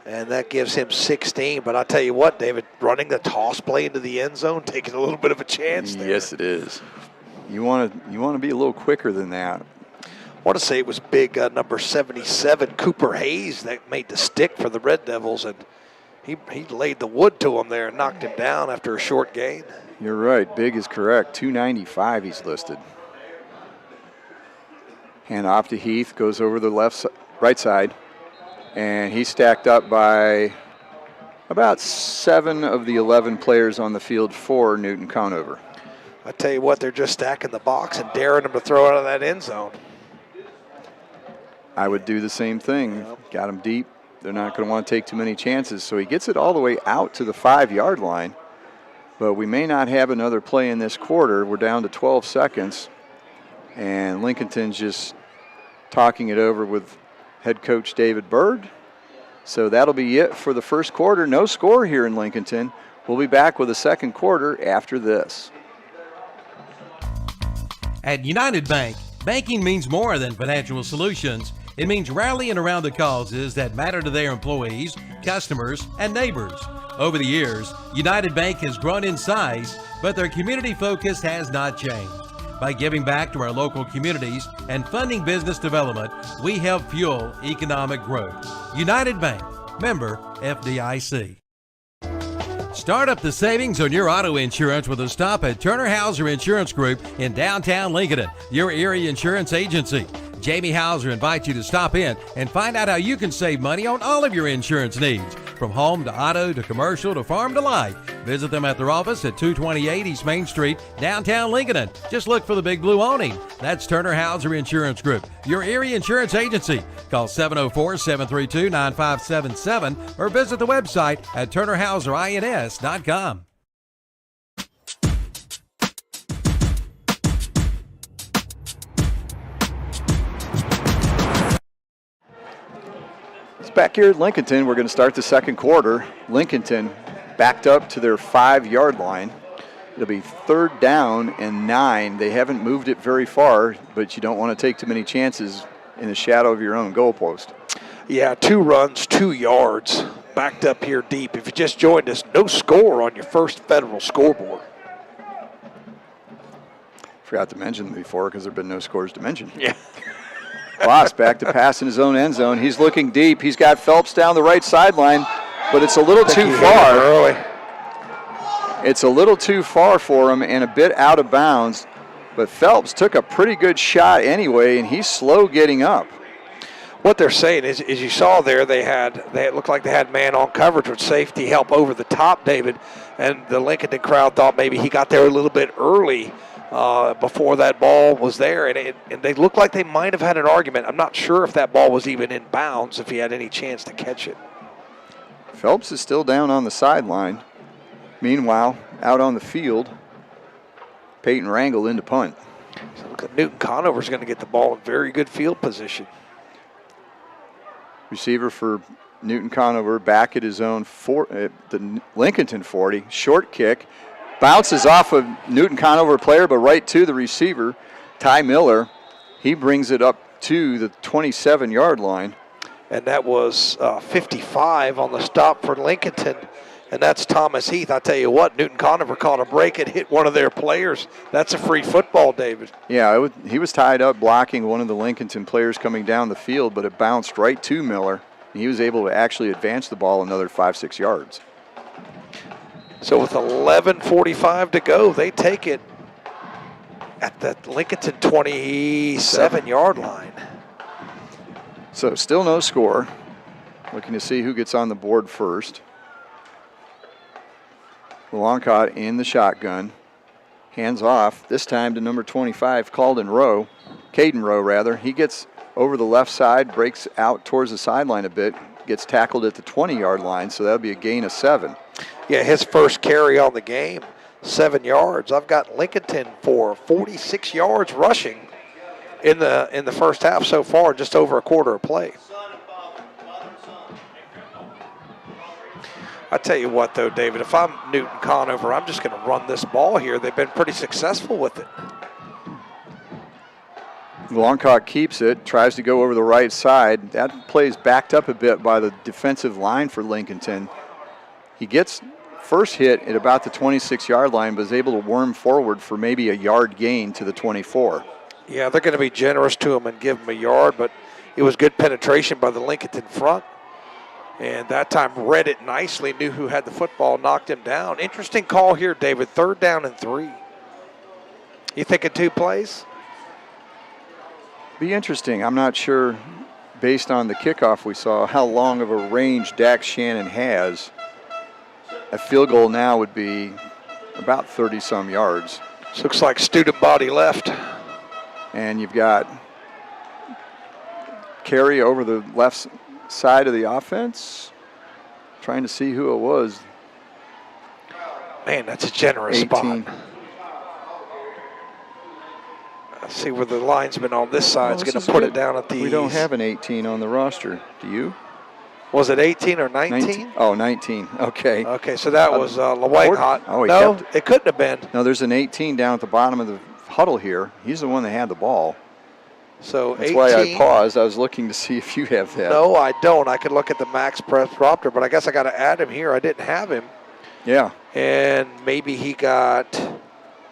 and that gives him 16. But I'll tell you what, David, running the toss play into the end zone, taking a little bit of a chance there. Yes, it is. You want to be a little quicker than that. I want to say it was big number 77, Cooper Hayes, that made the stick for the Red Devils, and he laid the wood to him there and knocked him down after a short gain. You're right. Big is correct. 295 he's listed. Hand off to Heath, goes over the right side, and he's stacked up by about 7 of the 11 players on the field for Newton-Conover. I tell you what, they're just stacking the box and daring him to throw out of that end zone. I would do the same thing. Yep. Got him deep. They're not going to want to take too many chances. So he gets it all the way out to the 5-yard line. But we may not have another play in this quarter. We're down to 12 seconds. And Lincolnton's just talking it over with head coach David Byrd. So that'll be it for the first quarter. No score here in Lincolnton. We'll be back with the second quarter after this. At United Bank, banking means more than financial solutions. It means rallying around the causes that matter to their employees, customers, and neighbors. Over the years, United Bank has grown in size, but their community focus has not changed. By giving back to our local communities and funding business development, we help fuel economic growth. United Bank, member FDIC. Start up the savings on your auto insurance with a stop at Turner Hauser Insurance Group in downtown Lincolnton, your area insurance agency. Jamie Hauser invites you to stop in and find out how you can save money on all of your insurance needs. From home to auto to commercial to farm to life. Visit them at their office at 228 East Main Street, downtown Lincolnton. Just look for the big blue awning. That's Turner Hauser Insurance Group, your Erie insurance agency. Call 704-732-9577 or visit the website at turnerhauserins.com. Back here at Lincolnton, we're going to start the second quarter. Lincolnton backed up to their 5-yard line. It'll be 3rd down and 9. They haven't moved it very far, but you don't want to take too many chances in the shadow of your own goalpost. Yeah, 2 runs, 2 yards, backed up here deep. If you just joined us, no score on your first Federal scoreboard. Forgot to mention before because there have been no scores to mention. Yeah. Lost back to pass in his own end zone. He's looking deep. He's got Phelps down the right sideline, but it's a little too far. Early. It's a little too far for him and a bit out of bounds, but Phelps took a pretty good shot anyway, and he's slow getting up. What they're saying is you saw there, they looked like they had man on coverage with safety help over the top, David, and the Lincolnton crowd thought maybe he got there a little bit early before that ball was there, and they looked like they might have had an argument. I'm not sure if that ball was even in bounds, if he had any chance to catch it. Phelps is still down on the sideline. Meanwhile, out on the field, Peyton Rangel into punt. So look at Newton-Conover is going to get the ball in very good field position. Receiver for Newton-Conover back at his own the Lincolnton 40. Short kick. Bounces off of Newton-Conover player, but right to the receiver, Ty Miller. He brings it up to the 27-yard line. And that was 55 on the stop for Lincolnton. And that's Thomas Heath. I tell you what, Newton-Conover caught a break and hit one of their players. That's a free football, David. Yeah, he was tied up blocking one of the Lincolnton players coming down the field, but it bounced right to Miller. He was able to actually advance the ball another 5-6 yards. So with 11:45 to go, they take it at the Lincolnton 27-yard line. So still no score. Looking to see who gets on the board first. Longcott in the shotgun. Hands off, this time to number 25, Caden Rowe. He gets over the left side, breaks out towards the sideline a bit, gets tackled at the 20-yard line, so that'll be a gain of 7. Yeah, his first carry on the game, 7 yards. I've got Lincolnton for 46 yards rushing in the first half so far, just over a quarter of play. I tell you what, though, David, if I'm Newton-Conover, I'm just going to run this ball here. They've been pretty successful with it. Longcott keeps it, tries to go over the right side. That play's backed up a bit by the defensive line for Lincolnton. He gets first hit at about the 26-yard line, but is able to worm forward for maybe a yard gain to the 24. Yeah, they're going to be generous to him and give him a yard, but it was good penetration by the Lincolnton front. And that time read it nicely, knew who had the football, knocked him down. Interesting call here, David. 3rd down and 3. You thinking 2 plays? Be interesting. I'm not sure, based on the kickoff we saw, how long of a range Dax Shannon has. A field goal now would be about 30-some yards. This looks like student body left. And you've got carry over the left side of the offense. Trying to see who it was. Man, that's a generous 18. spot. Let's see where the linesman on this side is going to put it down at the. We don't have an 18 on the roster. Do you? Was it 18 or 19? Oh, 19. Okay. Okay, so that was Whitehot. Oh, no, it couldn't have been. No, there's an 18 down at the bottom of the huddle here. He's the one that had the ball. So that's 18. Why I paused. I was looking to see if you have that. No, I don't. I could look at the max press propter, but I guess I got to add him here. I didn't have him. Yeah. And maybe he got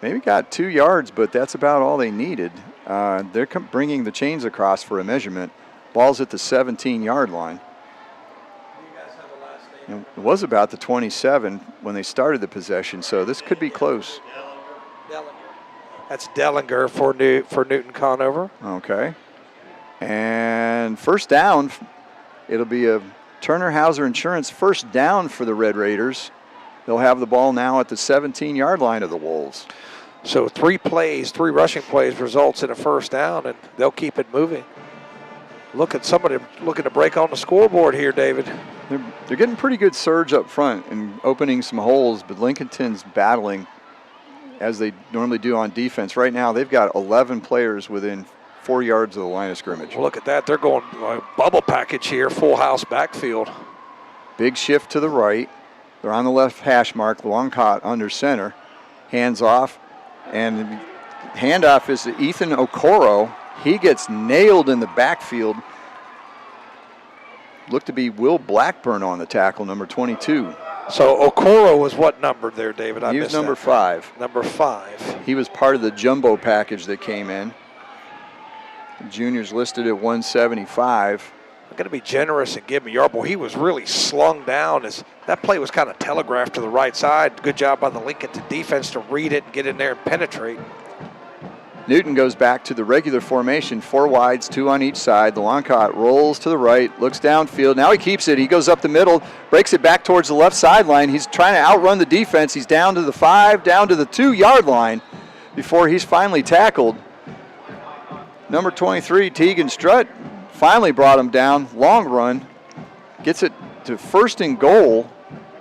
2 yards, but that's about all they needed. They're bringing the chains across for a measurement. Ball's at the 17-yard line. It was about the 27 when they started the possession, so this could be close. That's Dellinger for Newton-Conover. Okay. And first down, it'll be a Turner Hauser Insurance, first down for the Red Raiders. They'll have the ball now at the 17-yard line of the Wolves. So 3 rushing plays results in a first down, and they'll keep it moving. Look at somebody looking to break on the scoreboard here, David. They're getting pretty good surge up front and opening some holes, but Lincolnton's battling as they normally do on defense. Right now, they've got 11 players within 4 yards of the line of scrimmage. Well, look at that. They're going bubble package here, full house backfield. Big shift to the right. They're on the left hash mark, long caught under center. Hands off, and handoff is to Ethan Okoro. He gets nailed in the backfield. Looked to be Will Blackburn on the tackle, number 22. So Okoro was what number there, David? He was number 5. Number 5. He was part of the jumbo package that came in. The junior's listed at 175. I'm going to be generous and give him a yard. Boy, he was really slung down. As that play was kind of telegraphed to the right side. Good job by the Lincolnton defense to read it and get in there and penetrate. Newton goes back to the regular formation, 4 wides, 2 on each side. The long caught rolls to the right, looks downfield. Now he keeps it. He goes up the middle, breaks it back towards the left sideline. He's trying to outrun the defense. He's down to the 5, down to the 2-yard line before he's finally tackled. Number 23, Tegan Strutt, finally brought him down. Long run, gets it to 1st and goal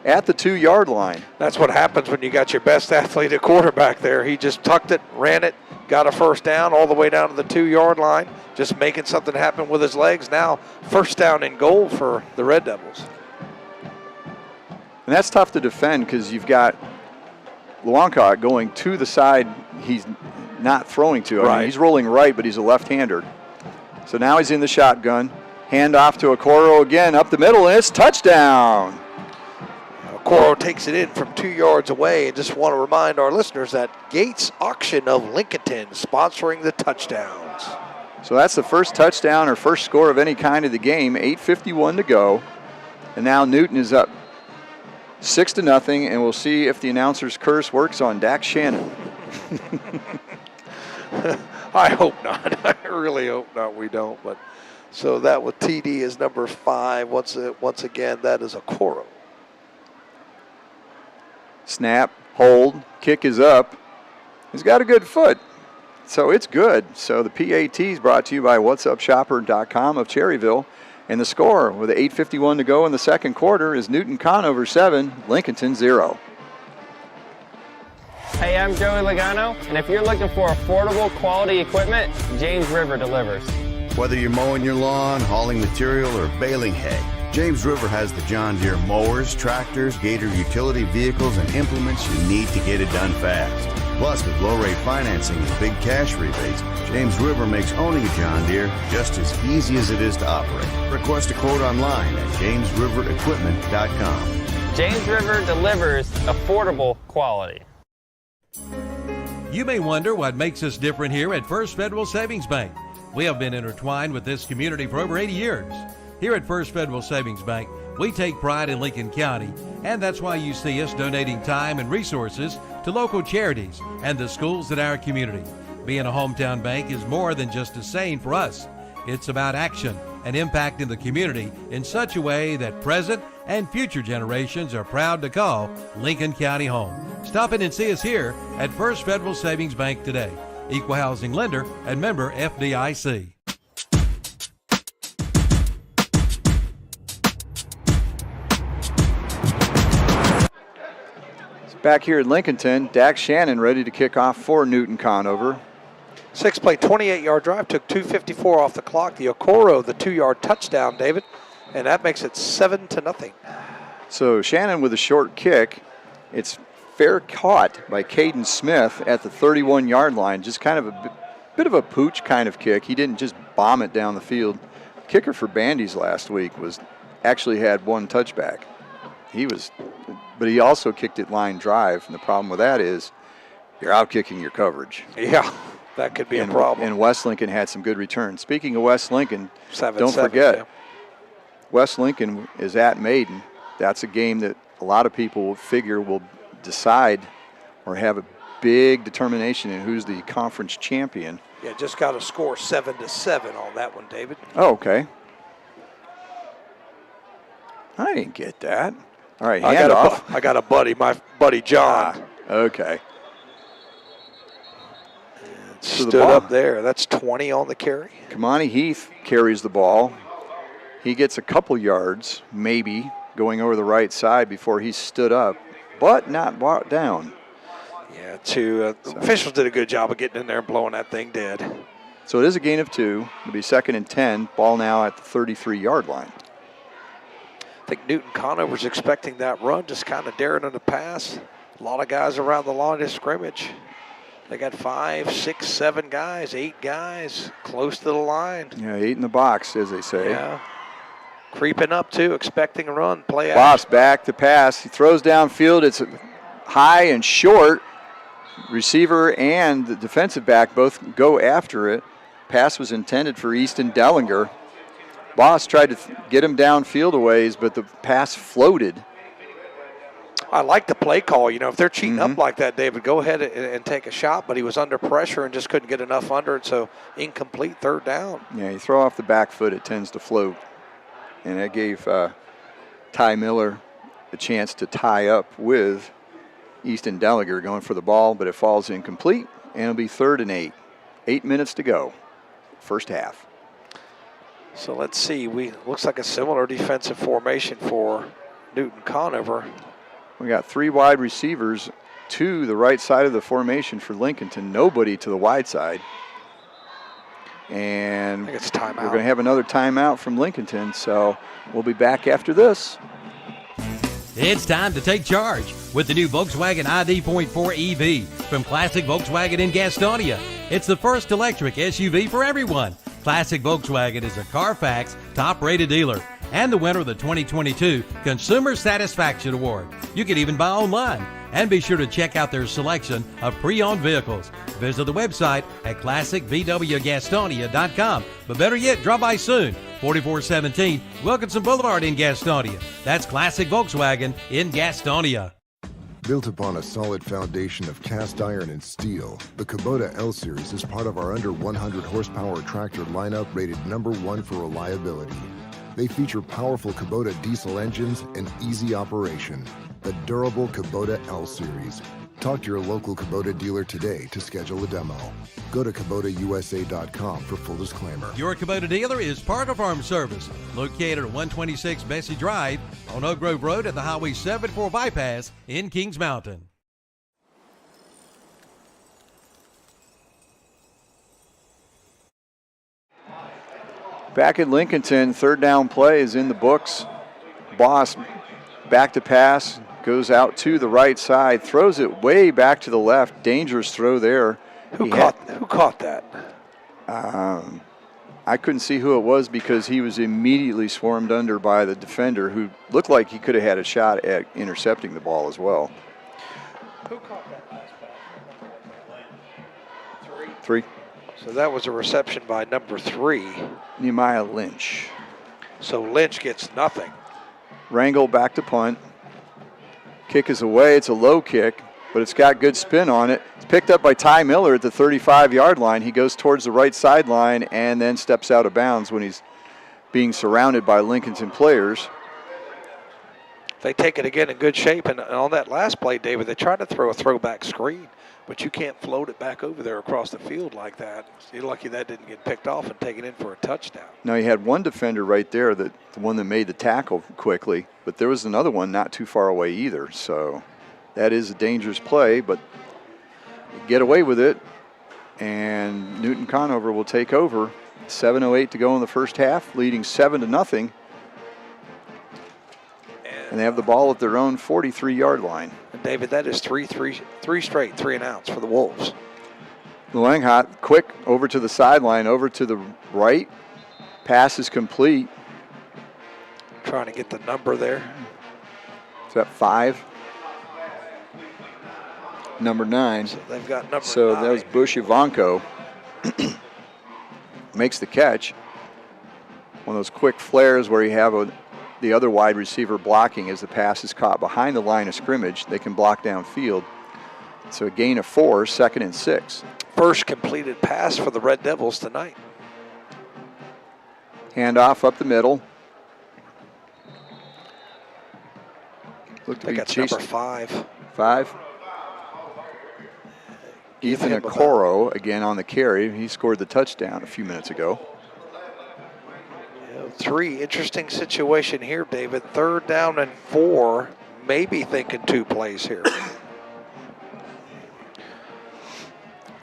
at the 2-yard line. That's what happens when you got your best athlete at quarterback there. He just tucked it, ran it, got a first down all the way down to the 2-yard line, just making something happen with his legs. Now, 1st down and goal for the Red Devils. And that's tough to defend because you've got Luancott going to the side he's not throwing to. I mean, he's rolling right, but he's a left-hander. So now he's in the shotgun. Hand off to Okoro again, up the middle, and it's touchdown. Okoro takes it in from 2 yards away. And just want to remind our listeners that Gates Auction of Lincolnton sponsoring the touchdowns. So that's the first touchdown or first score of any kind of the game. 8:51 to go. And now Newton is up 6-0, and we'll see if the announcer's curse works on Dax Shannon. I hope not. I really hope not. We don't. But so that with TD is number 5. Once again, that is Okoro. Snap, hold, kick is up. He's got a good foot, so it's good. So the PAT is brought to you by whatsupshopper.com of Cherryville. And the score with 8:51 to go in the second quarter is Newton-Conover 7, Lincolnton 0. Hey, I'm Joey Logano, and if you're looking for affordable, quality equipment, James River delivers. Whether you're mowing your lawn, hauling material, or baling hay, James River has the John Deere mowers, tractors, Gator utility vehicles, and implements you need to get it done fast. Plus, with low-rate financing and big cash rebates, James River makes owning a John Deere just as easy as it is to operate. Request a quote online at jamesriverequipment.com. James River delivers affordable quality. You may wonder what makes us different here at First Federal Savings Bank. We have been intertwined with this community for over 80 years. Here at First Federal Savings Bank, we take pride in Lincoln County, and that's why you see us donating time and resources to local charities and the schools in our community. Being a hometown bank is more than just a saying for us. It's about action and impact in the community in such a way that present and future generations are proud to call Lincoln County home. Stop in and see us here at First Federal Savings Bank today. Equal housing lender and member FDIC. Back here at Lincolnton, Dax Shannon ready to kick off for Newton-Conover. 6-play, 28-yard drive, took 2:54 off the clock. The Okoro, the 2-yard touchdown, David, and that makes it 7-0. So Shannon with a short kick. It's fair caught by Caden Smith at the 31-yard line. Just kind of a bit of a pooch kind of kick. He didn't just bomb it down the field. Kicker for Bandy's last week actually had 1 touchback. But he also kicked it line drive, and the problem with that is you're out kicking your coverage. Yeah, that could be a problem. And West Lincoln had some good returns. Speaking of West Lincoln, 7-7, don't forget, yeah. West Lincoln is at Maiden. That's a game that a lot of people figure will decide or have a big determination in who's the conference champion. Yeah, just got to score 7-7 on that one, David. Oh, okay. I didn't get that. All right, I handoff. got a buddy, my buddy John. Okay. Stood up there. That's 20 on the carry. Kamani Heath carries the ball. He gets a couple yards, maybe, going over the right side before he stood up, but not brought down. Yeah, the officials did a good job of getting in there and blowing that thing dead. So it is a gain of 2. It'll be 2nd and 10. Ball now at the 33-yard line. I think Newton-Conover's expecting that run, just kind of daring on the pass. A lot of guys around the line of scrimmage. They got 5, 6, 7 guys, 8 guys close to the line. Yeah, 8 in the box, as they say. Yeah. Creeping up, too, expecting a run, play Boss back to pass. He throws downfield. It's high and short. Receiver and the defensive back both go after it. Pass was intended for Easton Dellinger. Boss tried to get him downfield a ways, but the pass floated. I like the play call. You know, if they're cheating up like that, David, go ahead and take a shot. But he was under pressure and just couldn't get enough under it, so incomplete, 3rd down. Yeah, you throw off the back foot, it tends to float. And that gave Ty Miller a chance to tie up with Easton Dellinger going for the ball, but it falls incomplete, and it'll be 3rd and 8. 8 minutes to go, first half. So let's see. Looks like a similar defensive formation for Newton-Conover. We got 3 wide receivers to the right side of the formation for Lincolnton. Nobody to the wide side. And I think it's timeout. We're going to have another timeout from Lincolnton, so we'll be back after this. It's time to take charge with the new Volkswagen ID.4 EV from Classic Volkswagen in Gastonia. It's the first electric SUV for everyone. Classic Volkswagen is a Carfax top-rated dealer and the winner of the 2022 Consumer Satisfaction Award. You can even buy online. And be sure to check out their selection of pre-owned vehicles. Visit the website at classicvwgastonia.com. But better yet, drop by soon. 4417 Wilkinson Boulevard in Gastonia. That's Classic Volkswagen in Gastonia. Built upon a solid foundation of cast iron and steel, the Kubota L-Series is part of our under 100 horsepower tractor lineup rated #1 for reliability. They feature powerful Kubota diesel engines and easy operation. The durable Kubota L-Series. Talk to your local Kubota dealer today to schedule a demo. Go to KubotaUSA.com for full disclaimer. Your Kubota dealer is Parker Farm Service, located at 126 Bessie Drive on Oak Grove Road at the Highway 74 bypass in Kings Mountain. Back at Lincolnton, 3rd down play is in the books. Boss back to pass, goes out to the right side, throws it way back to the left. Dangerous throw there. Who caught that? I couldn't see who it was because he was immediately swarmed under by the defender, who looked like he could have had a shot at intercepting the ball as well. Who caught that last pass? 3. So that was a reception by number 3. Nehemiah Lynch. So Lynch gets nothing. Rangel back to punt. Kick is away. It's a low kick, but it's got good spin on it. It's picked up by Ty Miller at the 35-yard line. He goes towards the right sideline and then steps out of bounds when he's being surrounded by Lincolnton players. They take it again in good shape, and on that last play, David, they tried to throw a throwback screen, but you can't float it back over there across the field like that. You're lucky that didn't get picked off and taken in for a touchdown. Now, you had one defender right there, the one that made the tackle quickly, but there was another one not too far away either. So that is a dangerous play, but get away with it, and Newton-Conover will take over. 7:08 to go in the first half, leading 7-0. And they have the ball at their own 43-yard line. And David, that is three straight 3-and-outs for the Wolves. Langhat quick over to the sideline, over to the right. Pass is complete. Trying to get the number there. Is that 5? Number 9. So they've got number 9. So that was Bush Ivanko. Makes the catch. One of those quick flares where you have the other wide receiver blocking as the pass is caught behind the line of scrimmage. They can block downfield. So a gain of 4, 2nd and 6. First completed pass for the Red Devils tonight. Handoff up the middle. looked to I be think that's chasing. number 5. 5. Ethan him Okoro again on the carry. He scored the touchdown a few minutes ago. 3, interesting situation here, David. 3rd down and 4. Maybe thinking 2 plays here.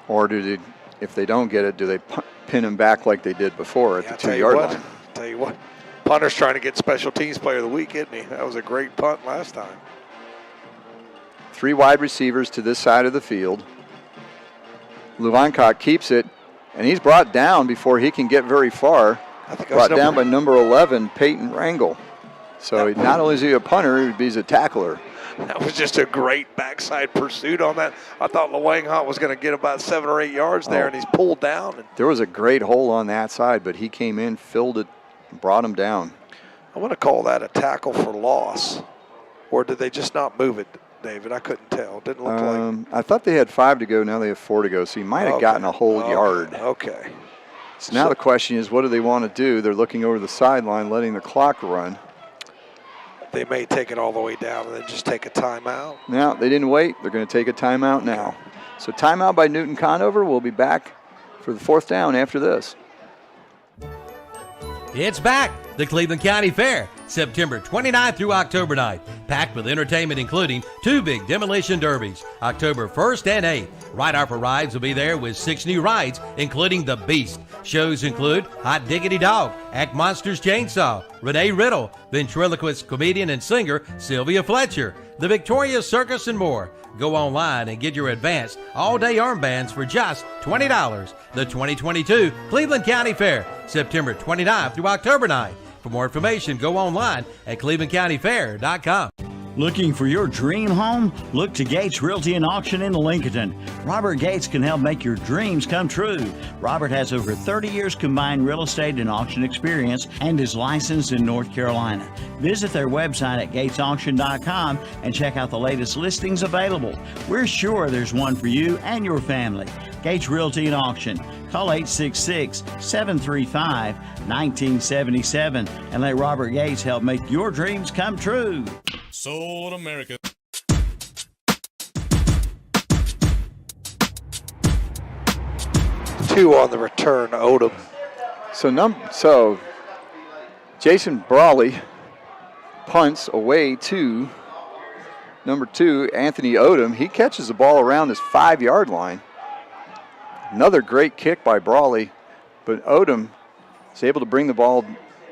Or if they don't get it, do they pin him back like they did before at the 2-yard line? Tell you what, punter's trying to get special teams player of the week, isn't he? That was a great punt last time. 3 wide receivers to this side of the field. Luvankot keeps it, and he's brought down before he can get very far. I think brought down by number 11, Peyton Rangel. So not only is he a punter, he's a tackler. That was just a great backside pursuit on that. I thought Luvankot was going to get about 7 or 8 yards there, and he's pulled down. There was a great hole on that side, but he came in, filled it, and brought him down. I want to call that a tackle for loss. Or did they just not move it, David? I couldn't tell. It didn't look like. I thought they had 5 to go. Now they have 4 to go. So he might have gotten a whole yard. Okay. So now the question is, what do they want to do? They're looking over the sideline, letting the clock run. They may take it all the way down and then just take a timeout. No, they didn't wait. They're going to take a timeout now. So timeout by Newton-Conover. We'll be back for the 4th down after this. It's back, the Cleveland County Fair, September 29th through October 9th, packed with entertainment including 2 big demolition derbies, October 1st and 8th. Ride Our Rides will be there with 6 new rides, including The Beast. Shows include Hot Diggity Dog, Act Monsters Chainsaw, Renee Riddle, ventriloquist comedian and singer Sylvia Fletcher, The Victorious Circus, and more. Go online and get your advanced all-day armbands for just $20. The 2022 Cleveland County Fair, September 29th through October 9th. For more information, go online at clevelandcountyfair.com. Looking for your dream home? Look to Gates Realty and Auction in Lincolnton. Robert Gates can help make your dreams come true. Robert has over 30 years combined real estate and auction experience and is licensed in North Carolina. Visit their website at gatesauction.com and check out the latest listings available. We're sure there's one for you and your family. Gates Realty and Auction. Call 866-735-1977 and let Robert Gates help make your dreams come true. Sold America. 2 on the return, Odom. So Jason Brawley punts away to number 2, Anthony Odom. He catches the ball around his 5-yard line. Another great kick by Brawley, but Odom is able to bring the ball,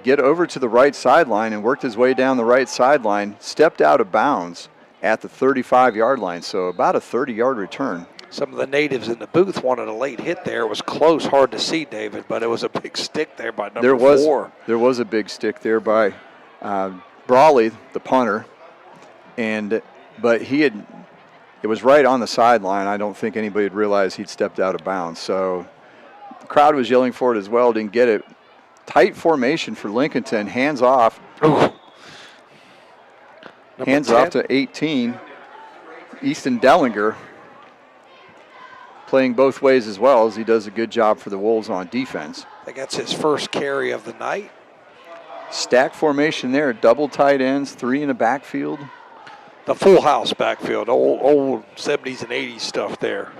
get over to the right sideline, and worked his way down the right sideline, stepped out of bounds at the 35-yard line, so about a 30-yard return. Some of the natives in the booth wanted a late hit there. It was close, hard to see, David, but it was a big stick there by number 4. There was a big stick there by Brawley, the punter, but it was right on the sideline. I don't think anybody had realized he'd stepped out of bounds, so the crowd was yelling for it as well, didn't get it. Tight formation for Lincolnton, hands off. Hands off to 18, Easton Dellinger, playing both ways as well, as he does a good job for the Wolves on defense. I think that's his first carry of the night. Stack formation there, double tight ends, 3 in the backfield. The full house backfield, old 70s and 80s stuff there.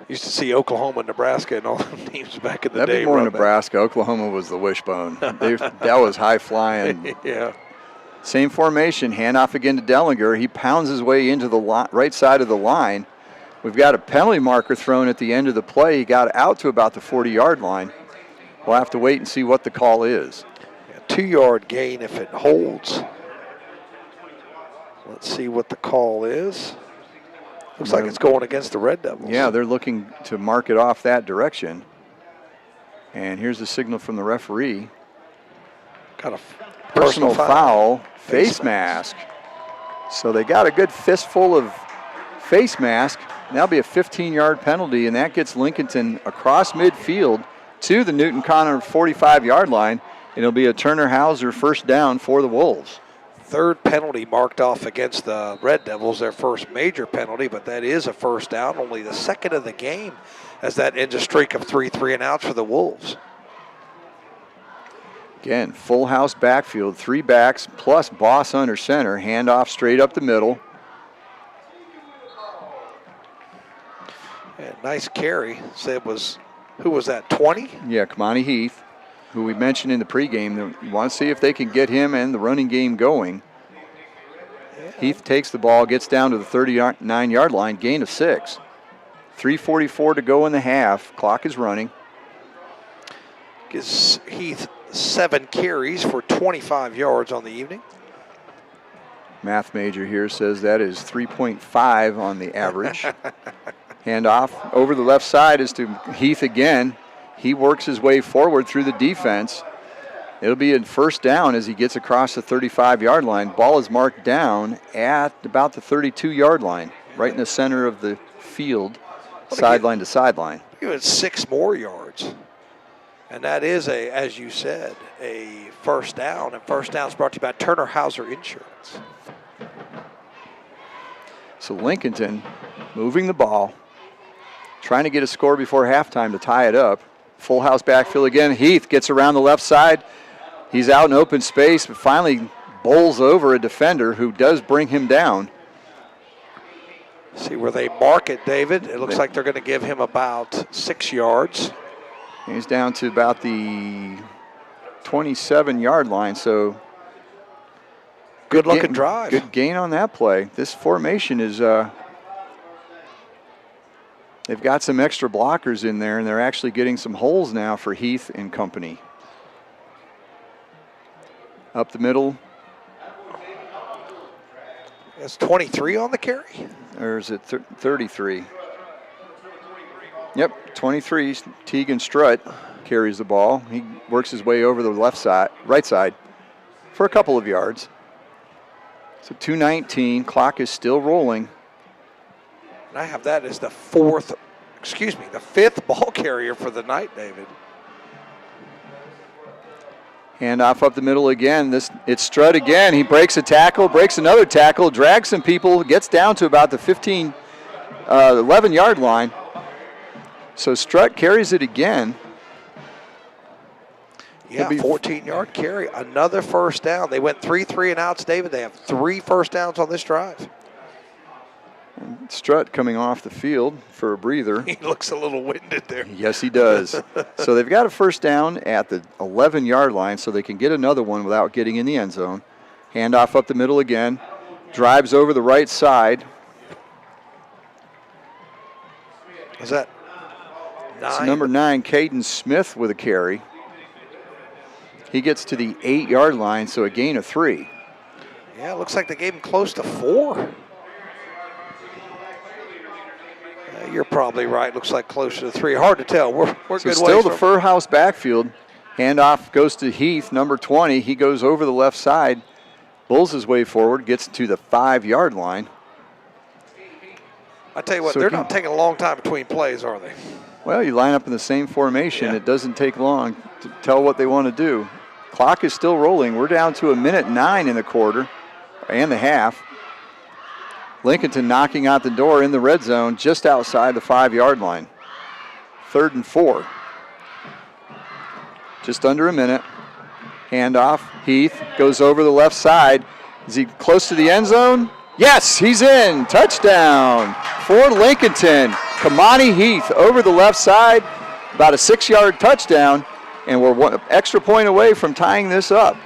Used to see Oklahoma and Nebraska and all them teams back in the day. That'd be more Nebraska. Oklahoma was the wishbone. That was high flying. Yeah. Same formation, handoff again to Dellinger. He pounds his way into the right side of the line. We've got a penalty marker thrown at the end of the play. He got out to about the 40-yard line. We'll have to wait and see what the call is. A 2-yard gain if it holds. Let's see what the call is. Looks like it's going against the Red Devils. Yeah, they're looking to mark it off that direction. And here's the signal from the referee. Got a personal foul, face mask. So they got a good fistful of face mask. That'll be a 15-yard penalty, and that gets Lincolnton across midfield to the Newton-Conover 45-yard line. It'll be a Turner Hauser first down for the Wolves. 3rd penalty marked off against the Red Devils, their first major penalty, but that is a first down, only the 2nd of the game, as that ends a streak of 3 3-and-outs for the Wolves. Again, full house backfield, 3 backs plus Boss under center. Handoff straight up the middle. Yeah, nice carry. Who was that, 20? Yeah, Kamani Heath, who we mentioned in the pregame. We want to see if they can get him and the running game going. Yeah. Heath takes the ball, gets down to the 39-yard line, gain of 6. 3:44 to go in the half. Clock is running. Gives Heath 7 carries for 25 yards on the evening. Math major here says that is 3.5 on the average. Handoff over the left side is to Heath again. He works his way forward through the defense. It'll be a first down as he gets across the 35-yard line. Ball is marked down at about the 32-yard line, right in the center of the field, sideline to sideline. Give it 6 more yards. And that is, as you said, a first down. And first down is brought to you by Turner Hauser Insurance. So Lincolnton moving the ball, trying to get a score before halftime to tie it up. Full house backfield again. Heath gets around the left side. He's out in open space, but finally bowls over a defender who does bring him down. See where they mark it, David. It looks like they're going to give him about 6 yards. He's down to about the 27-yard line, so good looking drive. Good gain on that play. This formation is they've got some extra blockers in there, and they're actually getting some holes now for Heath and company. Up the middle. It's 23 on the carry? Or is it 33? Yep, 23. Teagan Strutt carries the ball. He works his way over the right side for a couple of yards. So 2:19, clock is still rolling. And I have that as the 5th ball carrier for the night, David. Handoff up the middle again. It's Strutt again. He breaks a tackle, breaks another tackle, drags some people, gets down to about the 11-yard line. So Strutt carries it again. Yeah, 14-yard carry, another first down. They went 3 and outs, David. They have 3 first downs on this drive. And Strutt coming off the field for a breather. He looks a little winded there. Yes, he does. So they've got a first down at the 11-yard line, so they can get another one without getting in the end zone. Handoff up the middle again. Drives over the right side. Is that 9? It's number 9, Caden Smith with a carry. He gets to the 8-yard line, so a gain of 3. Yeah, it looks like they gave him close to 4. You're probably right. Looks like closer to 3. Hard to tell. We're so good still ways the from fur house backfield. Handoff goes to Heath, number 20. He goes over the left side, bulls his way forward, gets to the 5-yard line. I tell you what, So they're not taking a long time between plays, are they? Well, you line up in the same formation. Yeah. It doesn't take long to tell what they want to do. Clock is still rolling. We're down to 1:09 in the quarter and the half. Lincolnton knocking out the door in the red zone just outside the 5-yard line. 3rd and 4. Just under a minute. Handoff. Heath goes over the left side. Is he close to the end zone? Yes, he's in. Touchdown for Lincolnton. Kamani Heath over the left side. About a 6-yard touchdown. And we're 1 extra point away from tying this up.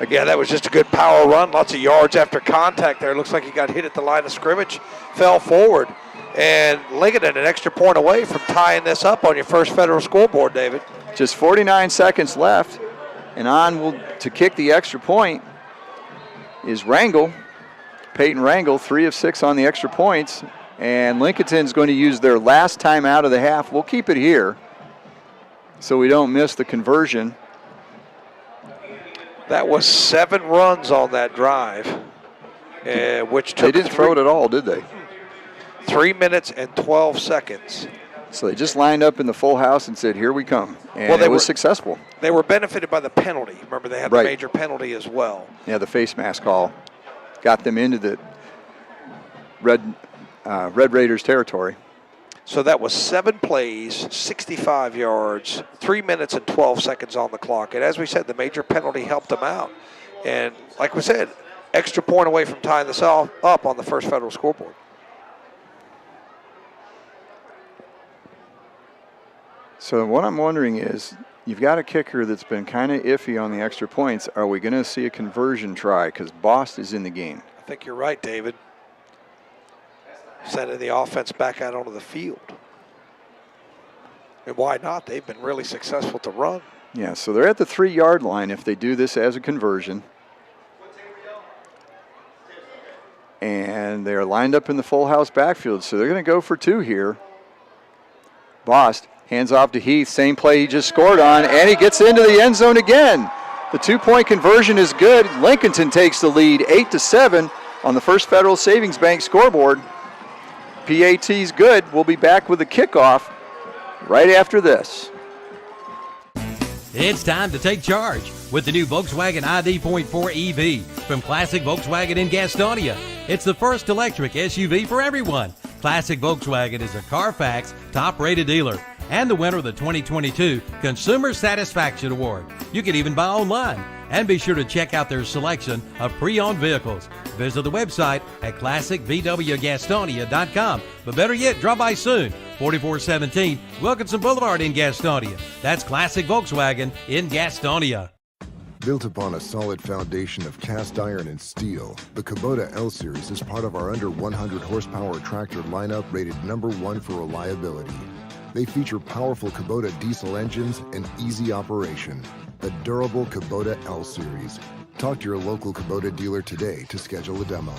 Again, that was just a good power run. Lots of yards after contact there. Looks like he got hit at the line of scrimmage, fell forward. And Lincolnton an extra point away from tying this up on your first federal scoreboard, David. Just 49 seconds left. And to kick the extra point is Rangel. Peyton Rangel, 3 of 6 on the extra points. And Lincolnton's going to use their last timeout of the half. We'll keep it here so we don't miss the conversion. That was 7 runs on that drive, which took They didn't throw it at all, did they? 3 minutes and 12 seconds. So they just lined up in the full house and said, here we come. And Well, they it was were successed. They were benefited by the penalty. Remember, they had the Right. major penalty as well. Yeah, the face mask call got them into the Red Raiders territory. So that was 7 plays, 65 yards, 3 minutes and 12 seconds on the clock. And as we said, the major penalty helped them out. And like we said, extra point away from tying this all up on the First Federal scoreboard. So what I'm wondering is, you've got a kicker that's been kind of iffy on the extra points. Are we going to see a conversion try? Because Bost is in the game. I think you're right, David. Sending the offense back out onto the field. And why not? They've been really successful to run. Yeah, so they're at the 3-yard line if they do this as a conversion. And they're lined up in the full house backfield, so they're going to go for 2 here. Bost hands off to Heath, same play he just scored on, and he gets into the end zone again. The 2-point conversion is good. Lincolnton takes the lead 8-7 on the First Federal Savings Bank scoreboard. PAT's good. We'll be back with the kickoff right after this. It's time to take charge with the new Volkswagen ID.4 EV from Classic Volkswagen in Gastonia. It's the first electric SUV for everyone. Classic Volkswagen is a Carfax top-rated dealer and the winner of the 2022 Consumer Satisfaction Award. You can even buy online. And be sure to check out their selection of pre-owned vehicles. Visit the website at classicvwgastonia.com. But better yet, drop by soon. 4417 Wilkinson Boulevard in Gastonia. That's Classic Volkswagen in Gastonia. Built upon a solid foundation of cast iron and steel, the Kubota L-Series is part of our under 100 horsepower tractor lineup rated #1 for reliability. They feature powerful Kubota diesel engines and easy operation. The durable Kubota L-Series. Talk to your local Kubota dealer today to schedule a demo.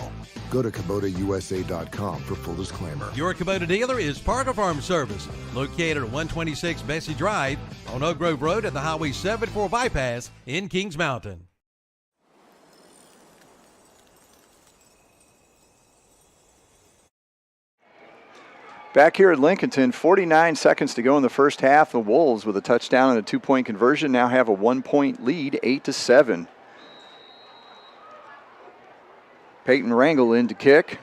Go to KubotaUSA.com for full disclaimer. Your Kubota dealer is Parker Farm Service, located at 126 Bessie Drive on Oak Grove Road at the Highway 74 bypass in Kings Mountain. Back here at Lincolnton, 49 seconds to go in the first half. The Wolves, with a touchdown and a 2-point conversion, now have a 1-point lead, 8-7. Peyton Rangel in to kick.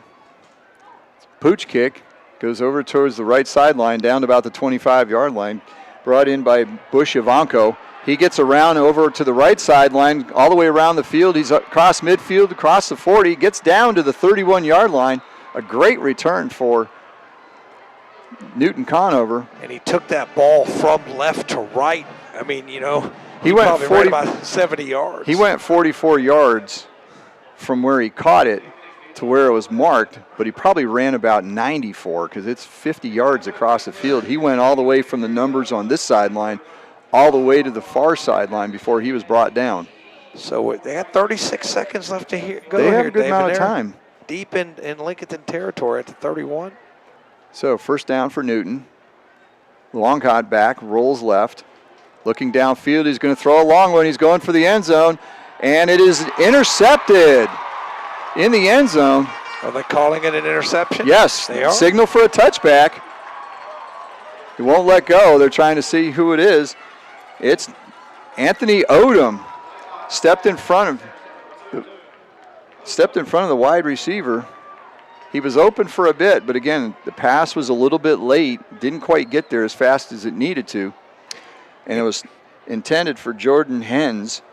Pooch kick goes over towards the right sideline, down to about the 25-yard line. Brought in by Bush Ivanko. He gets around over to the right sideline, all the way around the field. He's across midfield, across the 40, gets down to the 31-yard line. A great return for Newton-Conover. And he took that ball from left to right. I mean, you know, he went probably 40, right about 70 yards. He went 44 yards from where he caught it to where it was marked, but he probably ran about 94 because it's 50 yards across the field. He went all the way from the numbers on this sideline all the way to the far sideline before he was brought down. So they had 36 seconds left to go they here, have a good David. amount of time. Deep in Lincolnton territory at the 31. So first down for Newton. Longcott back, rolls left. Looking downfield, he's going to throw a long one. He's going for the end zone, and it is intercepted in the end zone. Are they calling it an interception? Yes, they are. Signal for a touchback. He won't let go. They're trying to see who it is. It's Anthony Odom. Stepped in front of the wide receiver. He was open for a bit, but again, the pass was a little bit late. Didn't quite get there as fast as it needed to. And it was intended for Jordan Hens.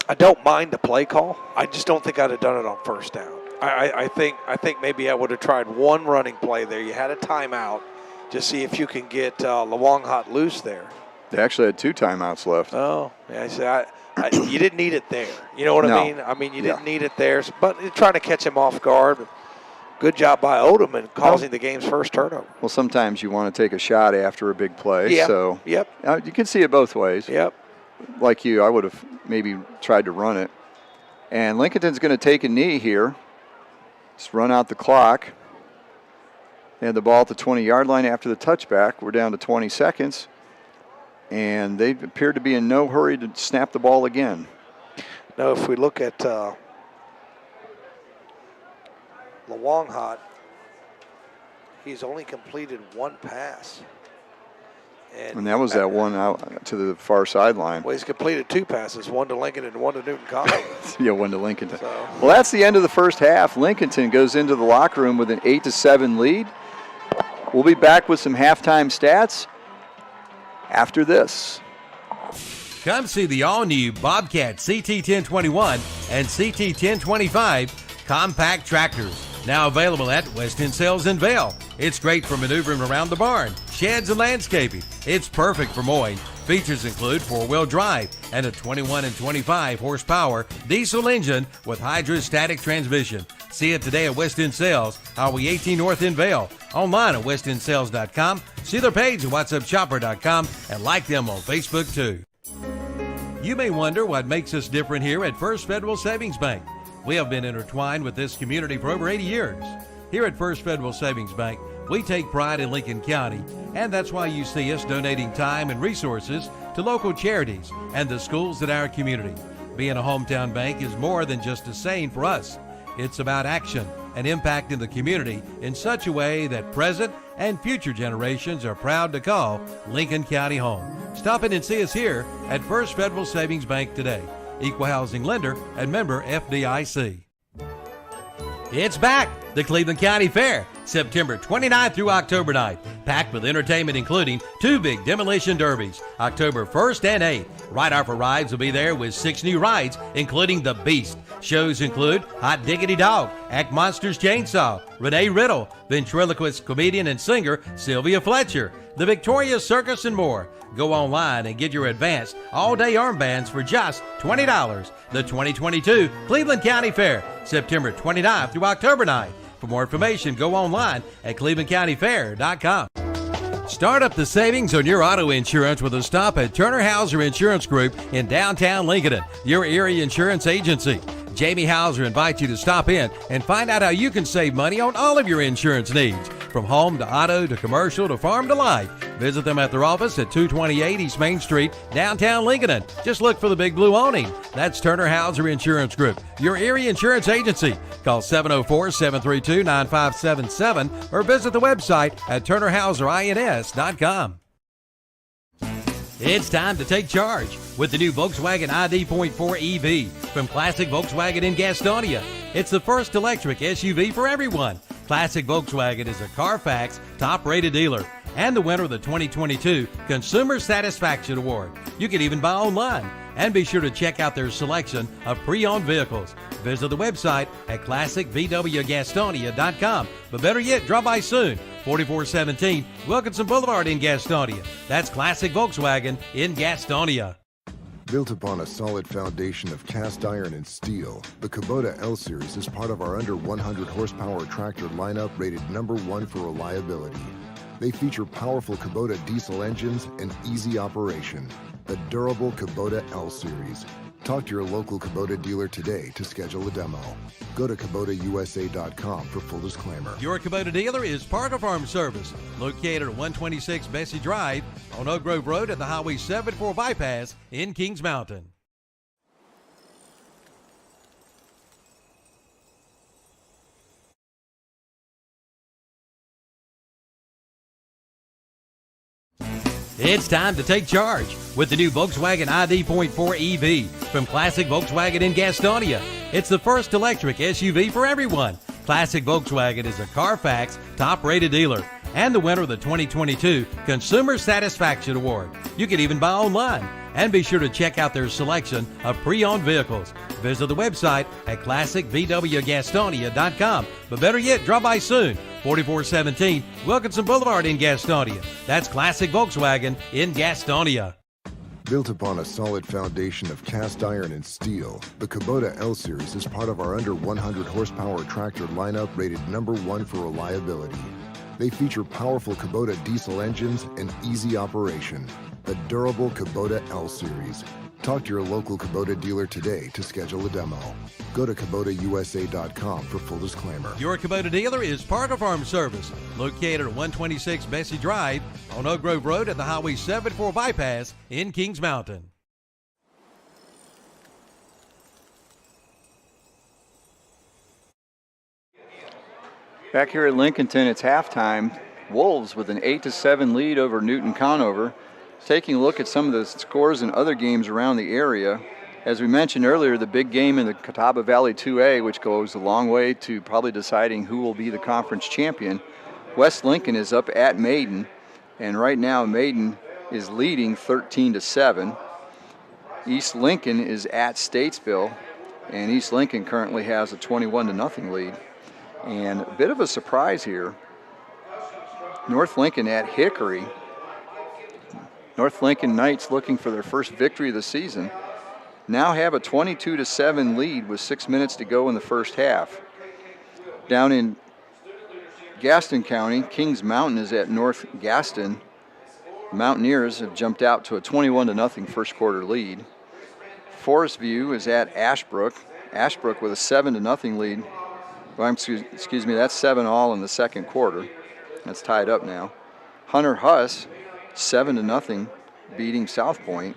I don't mind the play call. I just don't think I'd have done it on first down. I think maybe I would have tried one running play there. You had a timeout to see if you can get Lawonghot loose there. They actually had 2 timeouts left. Oh, yeah. I said you didn't need it there. You know what No. I mean? I mean, you didn't need it there. But trying to catch him off guard. Good job by Odom in causing the game's first turnover. Well, sometimes you want to take a shot after a big play. Yeah. So Yep. You can see it both ways. Yep. Like you, I would have maybe tried to run it. And Lincolnton's going to take a knee here. Just run out the clock. They had the ball at the 20-yard line after the touchback. We're down to 20 seconds. And they appear to be in no hurry to snap the ball again. Now, if we look at Lawonghot, he's only completed 1 pass. And that was that one out to the far sideline. Well, he's completed 2 passes, one to Lincoln and one to Newton-Conover. Yeah, one to Lincolnton. So. Well, that's the end of the first half. Lincolnton goes into the locker room with an 8-7 lead. We'll be back with some halftime stats after this. Come see the all-new Bobcat CT1021 and CT1025 compact tractors. Now available at West End Sales in Vail. It's great for maneuvering around the barn, sheds, and landscaping. It's perfect for mowing. Features include 4-wheel drive and a 21 and 25 horsepower diesel engine with hydrostatic transmission. See it today at West End Sales, Highway 18 North in Vail. Online at westendsales.com. See their page at whatsupshopper.com and like them on Facebook too. You may wonder what makes us different here at First Federal Savings Bank. We have been intertwined with this community for over 80 years. Here at First Federal Savings Bank, we take pride in Lincoln County, and that's why you see us donating time and resources to local charities and the schools in our community. Being a hometown bank is more than just a saying for us. It's about action and impact in the community in such a way that present and future generations are proud to call Lincoln County home. Stop in and see us here at First Federal Savings Bank today. Equal housing lender and member FDIC. It's back, the Cleveland County Fair, September 29th through October 9th, packed with entertainment including 2 big demolition derbies, October 1st and 8th. Ride Off for Rides will be there with 6 new rides, including The Beast. Shows include Hot Diggity Dog, Act Monsters Chainsaw, Renee Riddle, ventriloquist comedian and singer Sylvia Fletcher, The Victoria Circus, and more. Go online and get your advanced all-day armbands for just $20. The 2022 Cleveland County Fair, September 29th through October 9th. For more information, go online at clevelandcountyfair.com. Start up the savings on your auto insurance with a stop at Turner Hauser Insurance Group in downtown Lincolnton, your area insurance agency. Jamie Hauser invites you to stop in and find out how you can save money on all of your insurance needs, from home to auto to commercial to farm to life. Visit them at their office at 228 East Main Street, downtown Lincolnton. Just look for the big blue awning. That's Turner Hauser Insurance Group, your area insurance agency. Call 704-732-9577 or visit the website at turnerhauserins.com. It's time to take charge with the new Volkswagen ID.4 EV from Classic Volkswagen in Gastonia. It's the first electric SUV for everyone. Classic Volkswagen is a Carfax top-rated dealer and the winner of the 2022 Consumer Satisfaction Award. You can even buy online. And be sure to check out their selection of pre-owned vehicles. Visit the website at classicvwgastonia.com. But better yet, drop by soon. 4417 Wilkinson Boulevard in Gastonia. That's Classic Volkswagen in Gastonia. Built upon a solid foundation of cast iron and steel, the Kubota L Series is part of our under 100 horsepower tractor lineup rated #1 for reliability. They feature powerful Kubota diesel engines and easy operation. The durable Kubota L Series. Talk to your local Kubota dealer today to schedule a demo. Go to KubotaUSA.com for full disclaimer. Your Kubota dealer is Parker Farm Service, located at 126 Bessie Drive on Oak Grove Road at the Highway 74 bypass in Kings Mountain. It's time to take charge with the new Volkswagen ID.4 EV from Classic Volkswagen in Gastonia. It's the first electric SUV for everyone. Classic Volkswagen is a Carfax top-rated dealer and the winner of the 2022 Consumer Satisfaction Award. You can even buy online. And be sure to check out their selection of pre-owned vehicles. Visit the website at classicvwgastonia.com. But better yet, drop by soon. 4417 Wilkinson Boulevard in Gastonia. That's Classic Volkswagen in Gastonia. Built upon a solid foundation of cast iron and steel, the Kubota L Series is part of our under 100 horsepower tractor lineup rated #1 for reliability. They feature powerful Kubota diesel engines and easy operation. The durable Kubota L Series. Talk to your local Kubota dealer today to schedule a demo. Go to KubotaUSA.com for full disclaimer. Your Kubota dealer is Parker Farm Service, located at 126 Bessie Drive on Oak Grove Road at the Highway 74 bypass in Kings Mountain. Back here at Lincolnton, it's halftime. Wolves with an 8-7 lead over Newton-Conover. Taking a look at some of the scores in other games around the area. As we mentioned earlier, the big game in the Catawba Valley 2A, which goes a long way to probably deciding who will be the conference champion. West Lincoln is up at Maiden, and right now Maiden is leading 13-7. East Lincoln is at Statesville, and East Lincoln currently has a 21-0 lead. And a bit of a surprise here, North Lincoln at Hickory. North Lincoln Knights, looking for their first victory of the season, now have a 22-7 lead with 6 minutes to go in the first half. Down in Gaston County, Kings Mountain is at North Gaston. Mountaineers have jumped out to a 21-0 first quarter lead. Forest View is at Ashbrook. Ashbrook with a 7-0 lead. Well, excuse me, that's 7-all in the second quarter. That's tied up now. Hunter Huss, 7-0, beating South Point.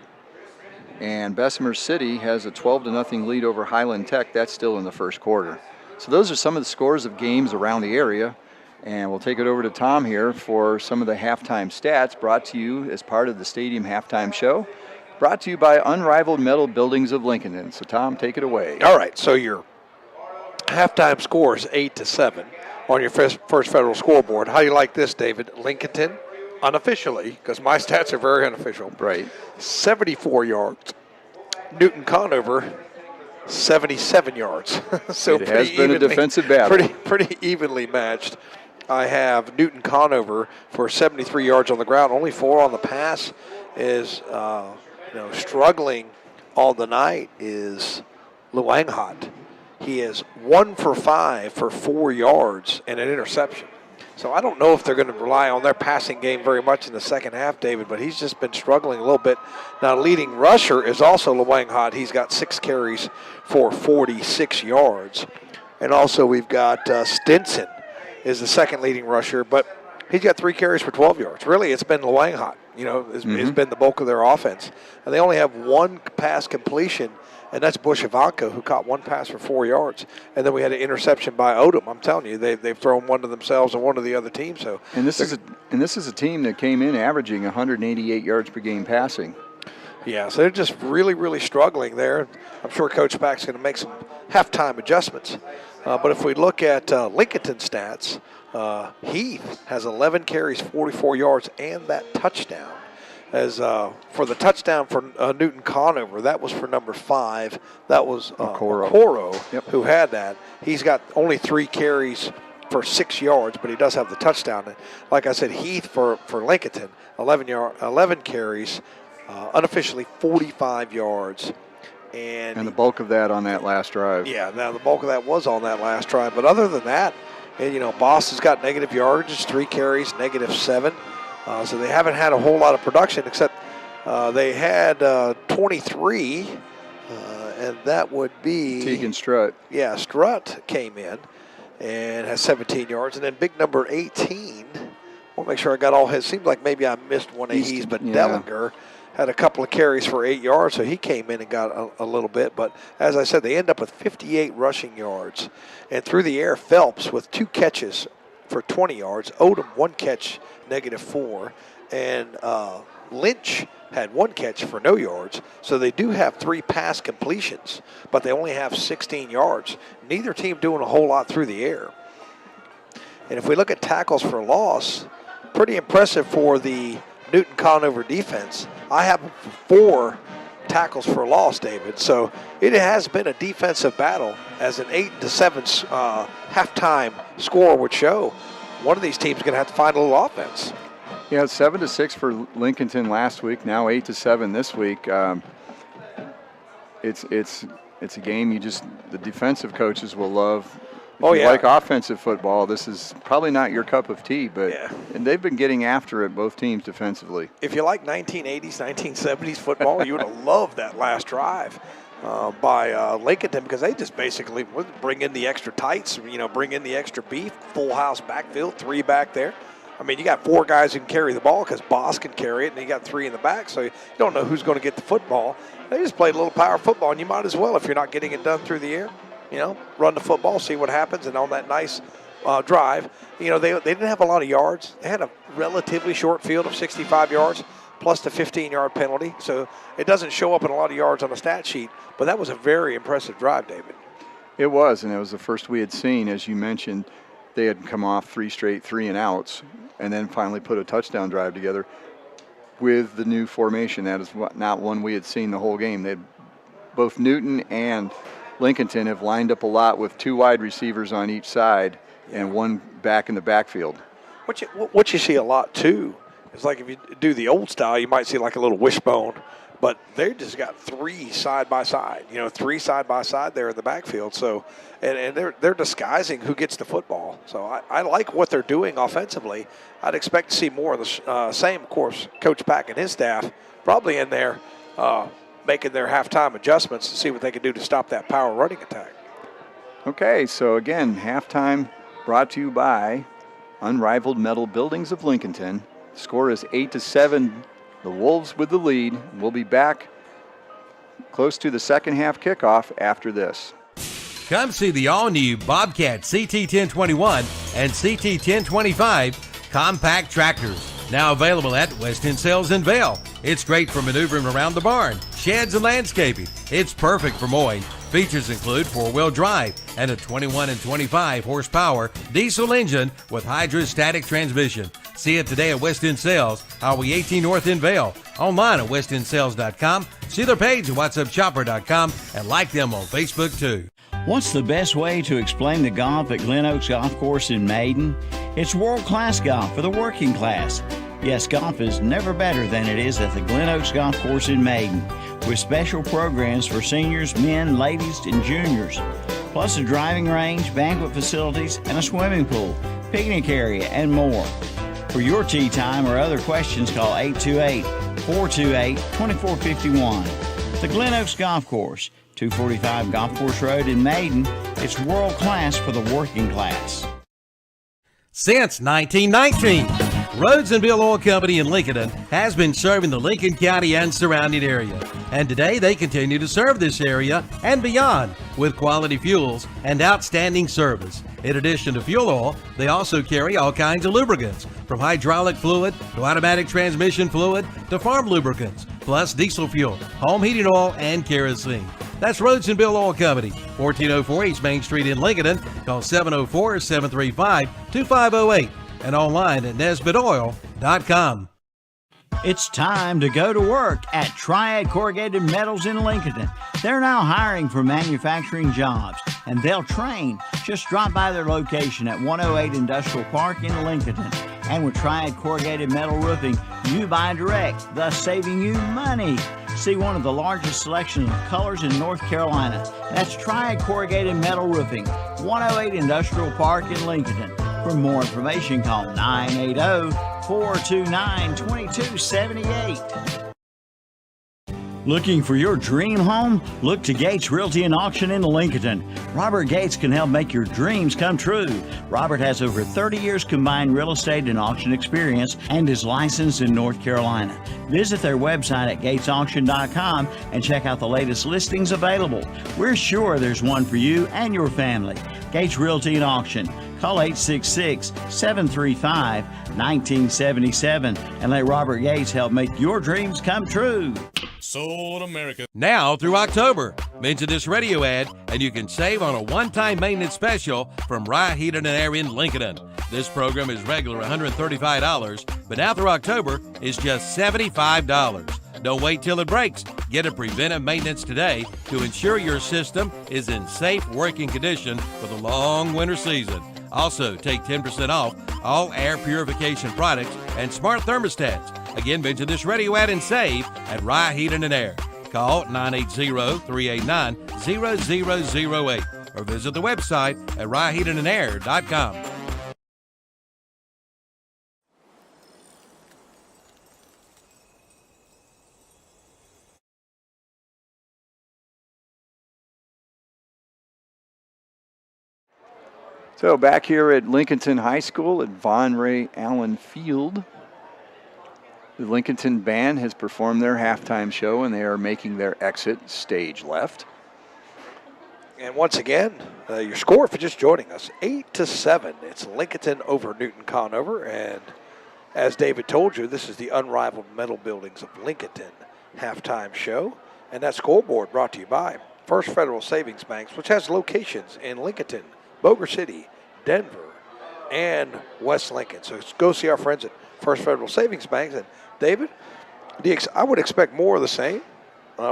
And Bessemer City has a 12-0 lead over Highland Tech. That's still in the first quarter. So those are some of the scores of games around the area. And we'll take it over to Tom here for some of the halftime stats brought to you as part of the Stadium Halftime Show. Brought to you by Unrivaled Metal Buildings of Lincolnton. So Tom, take it away. All right, so your halftime score is 8-7 on your first Federal scoreboard. How do you like this, David? Lincolnton, unofficially, because my stats are very unofficial. Right. 74 yards. Newton-Conover, 77 yards. So it has been a defensive battle. Pretty evenly matched. I have Newton-Conover for 73 yards on the ground, only 4 on the pass. Is struggling all the night is Luanghat. He is 1 for 5 for 4 yards and an interception. So I don't know if they're going to rely on their passing game very much in the second half, David, but he's just been struggling a little bit. Now, leading rusher is also Luanghat. He's got 6 carries for 46 yards. And also we've got Stinson is the second leading rusher, but he's got 3 carries for 12 yards. Really, it's been Luanghat, has been the bulk of their offense. And they only have 1 pass completion, and that's Bush Ivanko, who caught 1 pass for 4 yards. And then we had an interception by Odom. I'm telling you, they've thrown one to themselves and one to the other team. So, and this is a team that came in averaging 188 yards per game passing. Yeah, so they're just really, really struggling there. I'm sure Coach Pack's going to make some halftime adjustments. But if we look at Lincolnton stats, Heath has 11 carries, 44 yards, and that touchdown. As for the touchdown for Newton-Conover, that was for number 5. That was Okoro, who had that. He's got only 3 carries for 6 yards, but he does have the touchdown. And like I said, Heath for Lincolnton, 11 carries, unofficially 45 yards. And the bulk of that on that last drive. Yeah, now the bulk of that was on that last drive. But other than that, Boss has got negative yardage, 3 carries, -7. So they haven't had a whole lot of production, except they had 23, and that would be Tegan Strutt. Yeah, Strutt came in and has 17 yards. And then big number 18, I want to make sure I got all his. Seems like maybe I missed one of his, but Dellinger had a couple of carries for 8 yards, so he came in and got a little bit. But as I said, they end up with 58 rushing yards. And through the air, Phelps with 2 catches for 20 yards. Odom, 1 catch, -4. And Lynch had 1 catch for no yards. So they do have 3 pass completions, but they only have 16 yards. Neither team doing a whole lot through the air. And if we look at tackles for loss, pretty impressive for the Newton-Conover defense. I have 4 tackles for loss, David. So it has been a defensive battle, as an 8-7 halftime score would show. One of these teams is going to have to find a little offense. Yeah, 7-6 for Lincolnton last week. Now 8-7 this week. It's a game the defensive coaches will love. If you like offensive football, this is probably not your cup of tea, but and they've been getting after it, both teams defensively. If you like 1980s, 1970s football, you would have loved that last drive by Lincolnton, because they just basically would bring in the extra tights, bring in the extra beef, full house backfield, 3 back there. I mean, you got 4 guys who can carry the ball because Boss can carry it, and you got 3 in the back, so you don't know who's going to get the football. They just played a little power football, and you might as well, if you're not getting it done through the air. Run the football, see what happens, and on that nice drive, they didn't have a lot of yards. They had a relatively short field of 65 yards, plus the 15-yard penalty, so it doesn't show up in a lot of yards on the stat sheet, but that was a very impressive drive, David. It was, and it was the first we had seen, as you mentioned. they had come off 3 straight 3-and-outs, and then finally put a touchdown drive together with the new formation. That is not one we had seen the whole game. Both Newton and Lincolnton have lined up a lot with 2 wide receivers on each side and 1 back in the backfield. What you see a lot, too, is like if you do the old style, you might see like a little wishbone, but they just got 3 side by side, 3 side by side there in the backfield. So, and they're disguising who gets the football. So I like what they're doing offensively. I'd expect to see more of the same. Of course, Coach Pack and his staff probably in there making their halftime adjustments to see what they can do to stop that power running attack. Okay, so again, halftime brought to you by Unrivaled Metal Buildings of Lincolnton. Score is 8-7. The Wolves with the lead. We'll be back close to the second half kickoff after this. Come see the all-new Bobcat CT1021 and CT1025 compact tractors. Now available at West End Sales in Vail. It's great for maneuvering around the barn, sheds, and landscaping. It's perfect for mowing. Features include 4-wheel drive and a 21 and 25 horsepower diesel engine with hydrostatic transmission. See it today at West End Sales, Highway 18 North in Vail. Online at westendsales.com. See their page at whatsupchopper.com and like them on Facebook too. What's the best way to explain the golf at Glen Oaks Golf Course in Maiden? It's world-class golf for the working class. Yes, golf is never better than it is at the Glen Oaks Golf Course in Maiden, with special programs for seniors, men, ladies, and juniors, plus a driving range, banquet facilities, and a swimming pool, picnic area, and more. For your tee time or other questions, call 828-428-2451. The Glen Oaks Golf Course, 245 Golf Course Road in Maiden. It's world class for the working class. Since 1919, Rhodes and Bill Oil Company in Lincolnton has been serving the Lincoln County and surrounding area. And today they continue to serve this area and beyond with quality fuels and outstanding service. In addition to fuel oil, they also carry all kinds of lubricants, from hydraulic fluid to automatic transmission fluid to farm lubricants, plus diesel fuel, home heating oil, and kerosene. That's Rhodes and Bill Oil Company, 1404 East Main Street in Lincolnton. Call 704-735-2508 and online at nesbitoil.com. It's time to go to work at Triad Corrugated Metals in Lincolnton. They're now hiring for manufacturing jobs, and they'll train. Just drop by their location at 108 Industrial Park in Lincolnton. And with Triad Corrugated Metal Roofing, you buy direct, thus saving you money. See one of the largest selections of colors in North Carolina. That's Triad Corrugated Metal Roofing, 108 Industrial Park in Lincolnton. For more information, call 980-429-2278. Looking for your dream home? Look to Gates Realty and Auction in Lincolnton. Robert Gates can help make your dreams come true. Robert has over 30 years combined real estate and auction experience and is licensed in North Carolina. Visit their website at gatesauction.com and check out the latest listings available. We're sure there's one for you and your family. Gates Realty and Auction. Call 866-735-1977 and let Robert Gates help make your dreams come true. Sold America. Now through October. Mention this radio ad and you can save on a one-time maintenance special from Rye Heating and Air in Lincolnton. This program is regular $135, but now through October is just $75. Don't wait till it breaks. Get a preventive maintenance today to ensure your system is in safe working condition for the long winter season. Also, take 10% off all air purification products and smart thermostats. Again, mention this radio ad and save at Rye Heating and Air. Call 980-389-0008 or visit the website at ryeheatingandair.com. So back here at Lincolnton High School at Von Ray Allen Field, the Lincolnton band has performed their halftime show and they are making their exit stage left. And once again, your score for just joining us, 8-7. It's Lincolnton over Newton-Conover. And as David told you, this is the Unrivaled Metal Buildings of Lincolnton halftime show. And that scoreboard brought to you by First Federal Savings Banks, which has locations in Lincolnton, Boger City, Denver, and West Lincoln. So go see our friends at First Federal Savings Bank. And David, I would expect more of the same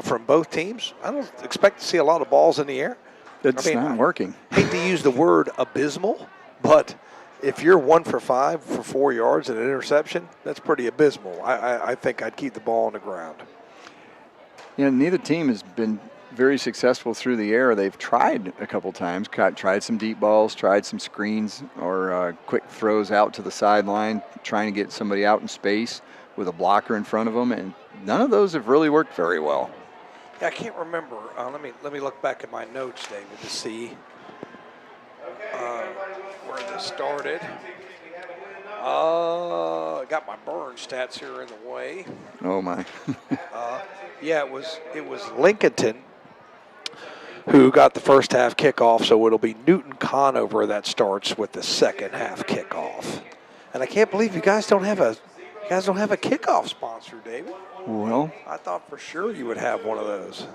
from both teams. I don't expect to see a lot of balls in the air. It's not working. I hate to use the word abysmal, but if you're 1 for 5 for 4 yards and an interception, that's pretty abysmal. I think I'd keep the ball on the ground. Yeah, neither team has been very successful through the air. They've tried a couple times, tried some deep balls, tried some screens or quick throws out to the sideline, trying to get somebody out in space with a blocker in front of them, and none of those have really worked very well. Yeah, I can't remember. Let me look back at my notes, David, to see where this started. I got my burn stats here in the way. Oh my! Yeah, it was Lincolnton who got the first half kickoff, so it'll be Newton-Conover that starts with the second half kickoff. And I can't believe you guys don't have a kickoff sponsor, David. Well, I thought for sure you would have one of those.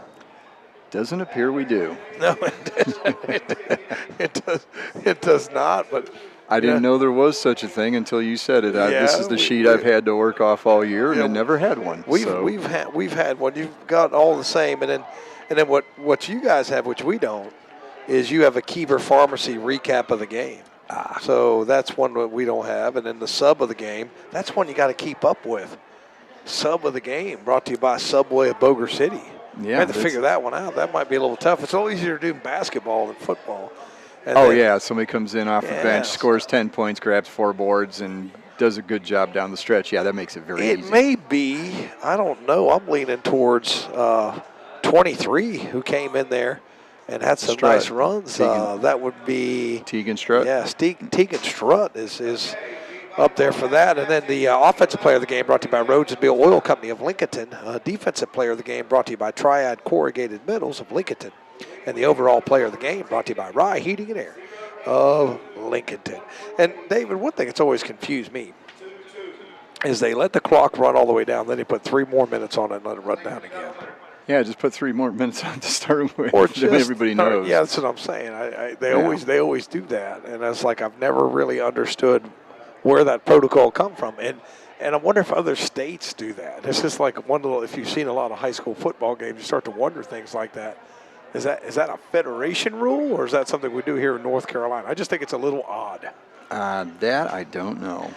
Doesn't appear we do. No, it does not. But I didn't know there was such a thing until you said it. This is the sheet I've had to work off all year, and I never had one. We've had one. You've got all the same, and then what you guys have, which we don't, is you have a Kiever Pharmacy recap of the game. So that's one that we don't have, and then the sub of the game. That's one you got to keep up with. Sub of the game, brought to you by Subway of Boger City. Yeah, I had to figure that one out. That might be a little tough. It's a little easier to do basketball than football. And somebody comes in off the bench, scores 10 points, grabs 4 boards, and does a good job down the stretch. Yeah, that makes it very easy. It may be. I don't know. I'm leaning towards 23, who came in there and had some nice runs. That would be Tegan Strutt. Yeah, Tegan Strutt is up there for that. And then the offensive player of the game brought to you by Rhodes and Beal Oil Company of Lincolnton. Defensive player of the game brought to you by Triad Corrugated Metals of Lincolnton. And the overall player of the game brought to you by Rye Heating and Air of Lincolnton. And David, one thing that's always confused me is they let the clock run all the way down, then they put 3 more minutes on it and let it run down again. Yeah, just put 3 more minutes on to start with. Or just, everybody knows. Yeah, that's what I'm saying. They always do that, and it's like I've never really understood where that protocol come from. And I wonder if other states do that. It's just like if you've seen a lot of high school football games, you start to wonder things like that. Is that a federation rule, or is that something we do here in North Carolina? I just think it's a little odd. That I don't know.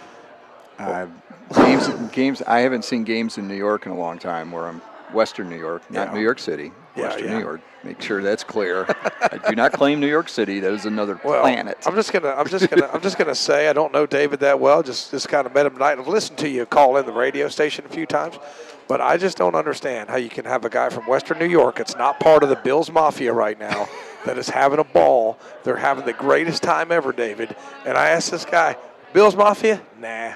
Games. I haven't seen games in New York in a long time. Where I'm Western New York, not New York City. Western New York. Make sure that's clear. I do not claim New York City. That is another planet. I'm just gonna say I don't know David that well. Just kind of met him tonight. I've listened to you call in the radio station a few times, but I just don't understand how you can have a guy from Western New York. It's not part of the Bills Mafia right now. That is having a ball. They're having the greatest time ever, David. And I asked this guy, Bills Mafia? Nah.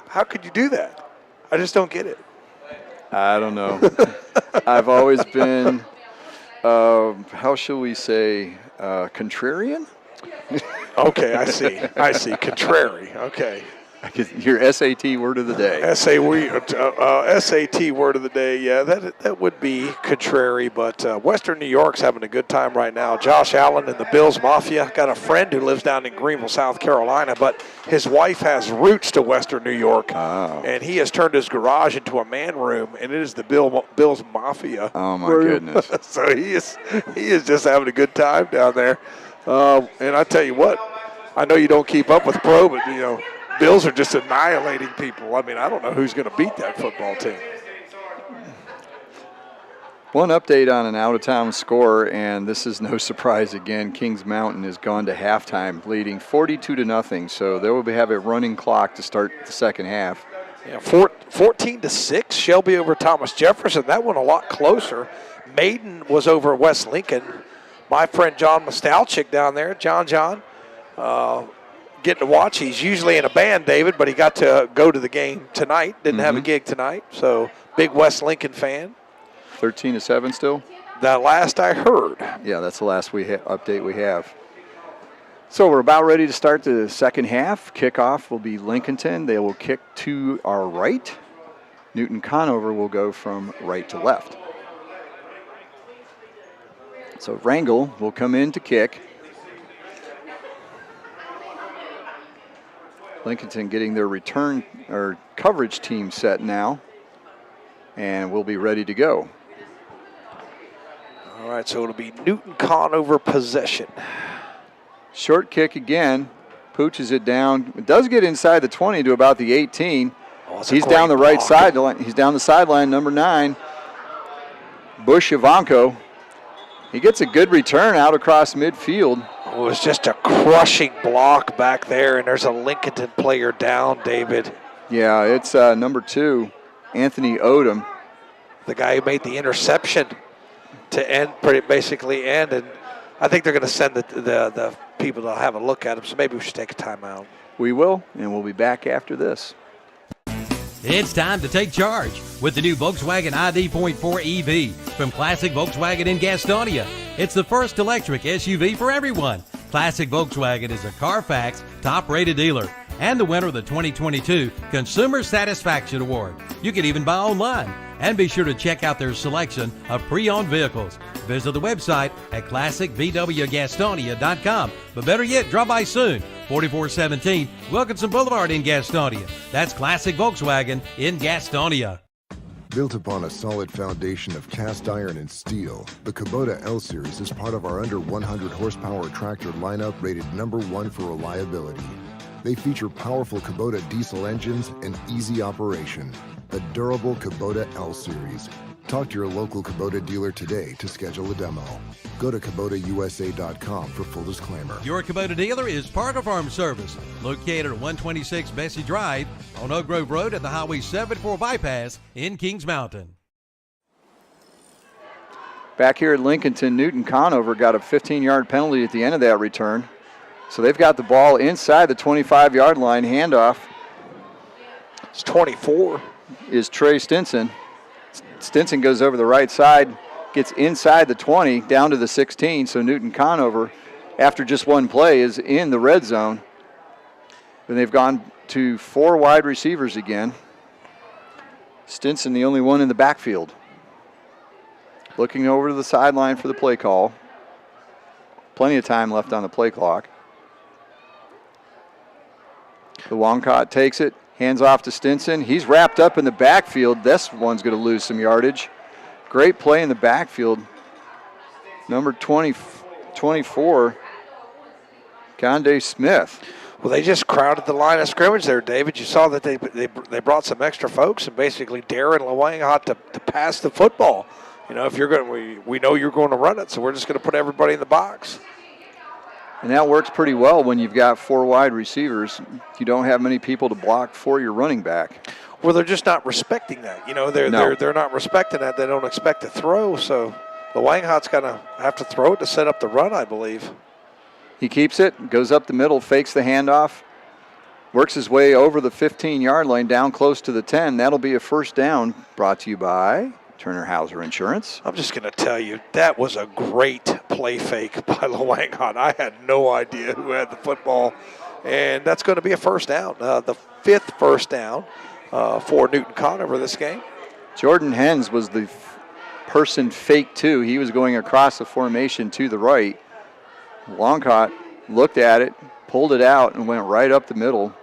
How could you do that? I just don't get it. I don't know. I've always been, how shall we say, contrarian? Okay, I see. Contrary. Okay. Your SAT word of the day. SAT word of the day. Yeah, that would be contrary, but Western New York's having a good time right now. Josh Allen and the Bills Mafia. Got a friend who lives down in Greenville, South Carolina, but his wife has roots to Western New York, and he has turned his garage into a man room, and it is the Bills Mafia. Oh my goodness! So he is just having a good time down there. And I tell you what, I know you don't keep up with pro, but Bills are just annihilating people. I mean, I don't know who's going to beat that football team. One update on an out-of-town score, and this is no surprise again. Kings Mountain has gone to halftime, leading 42-0. So they will have a running clock to start the second half. Yeah, 14-6. Shelby over Thomas Jefferson. That one a lot closer. Maiden was over West Lincoln. My friend John Mostalchik down there, John, getting to watch. He's usually in a band, David, but he got to go to the game tonight. Didn't have a gig tonight, so big West Lincoln fan. 13-7 still? That last I heard. Yeah, that's the last update we have. So we're about ready to start the second half. Kickoff will be Lincolnton. They will kick to our right. Newton-Conover will go from right to left. So Rangel will come in to kick. Lincolnton getting their return or coverage team set now, and we'll be ready to go. All right, so it'll be Newton-Conover possession. Short kick again, pooches it down. It does get inside the 20 to about the 18. He's down the right side. He's down the sideline, number 9, Bush Ivanko. He gets a good return out across midfield. It was just a crushing block back there, and there's a Lincolnton player down, David. Yeah, it's number 2, Anthony Odom. The guy who made the interception to end, basically end, and I think they're going to send the people to have a look at him, so maybe we should take a timeout. We will, and we'll be back after this. It's time to take charge with the new Volkswagen ID.4 EV from Classic Volkswagen in Gastonia. It's the first electric SUV for everyone. Classic Volkswagen is a Carfax top-rated dealer and the winner of the 2022 Consumer Satisfaction Award. You can even buy online. And be sure to check out their selection of pre-owned vehicles. Visit the website at classicvwgastonia.com. But better yet, drop by soon. 4417 Wilkinson Boulevard in Gastonia. That's Classic Volkswagen in Gastonia. Built upon a solid foundation of cast iron and steel, the Kubota L-Series is part of our under 100 horsepower tractor lineup rated #1 for reliability. They feature powerful Kubota diesel engines and easy operation. The durable Kubota L-Series. Talk to your local Kubota dealer today to schedule a demo. Go to KubotaUSA.com for full disclaimer. Your Kubota dealer is Parker Farm Service, located at 126 Bessie Drive on Oak Grove Road at the Highway 74 bypass in Kings Mountain. Back here at Lincolnton, Newton-Conover got a 15-yard penalty at the end of that return. So they've got the ball inside the 25-yard line. Handoff. It's 24. Is Trey Stinson. Stinson goes over the right side, gets inside the 20, down to the 16. So Newton-Conover, after just one play, is in the red zone. And they've gone to 4 wide receivers again. Stinson, the only one in the backfield. Looking over to the sideline for the play call. Plenty of time left on the play clock. The Longcott takes it, hands off to Stinson. He's wrapped up in the backfield. This one's going to lose some yardage. Great play in the backfield. Number 24, Conde Smith. Well, they just crowded the line of scrimmage there, David. You saw that they brought some extra folks and basically Darren Lewanghot to pass the football. You know, if you're going, we know you're going to run it, so we're just going to put everybody in the box. And that works pretty well when you've got 4 wide receivers. You don't have many people to block for your running back. Well, they're just not respecting that. You know, they're not respecting that. They don't expect to throw, so Lewanghot's going to have to throw it to set up the run, I believe. He keeps it, goes up the middle, fakes the handoff, works his way over the 15-yard line, down close to the 10. That'll be a first down, brought to you by Turner Hauser Insurance. I'm just going to tell you, that was a great play fake by Lewanghot. I had no idea who had the football, and that's going to be a first down, the 5th first down for Newton-Conover this game. Jordan Hens was the person fake too. He was going across the formation to the right. Longcott looked at it, pulled it out, and went right up the middle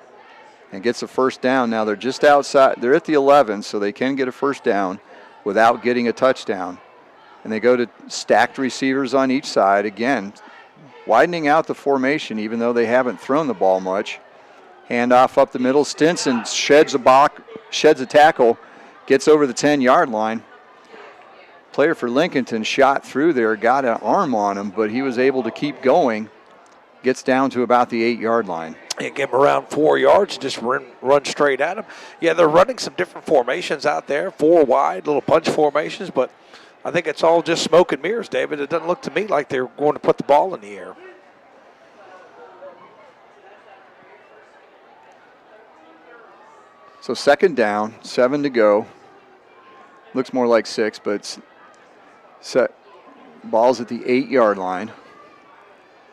and gets a first down. Now they're just outside. They're at the 11, so they can get a first down without getting a touchdown. And they go to stacked receivers on each side. Again, widening out the formation even though they haven't thrown the ball much. Handoff up the middle. Stinson sheds a tackle, gets over the 10-yard line. Player for Lincolnton shot through there, got an arm on him, but he was able to keep going. Gets down to about the 8-yard line. And give him around 4 yards, just run straight at him. Yeah, they're running some different formations out there, 4 wide, little punch formations, but I think it's all just smoke and mirrors, David. It doesn't look to me like they're going to put the ball in the air. So second down, 7 to go. Looks more like 6, but set. Ball's at the 8-yard line.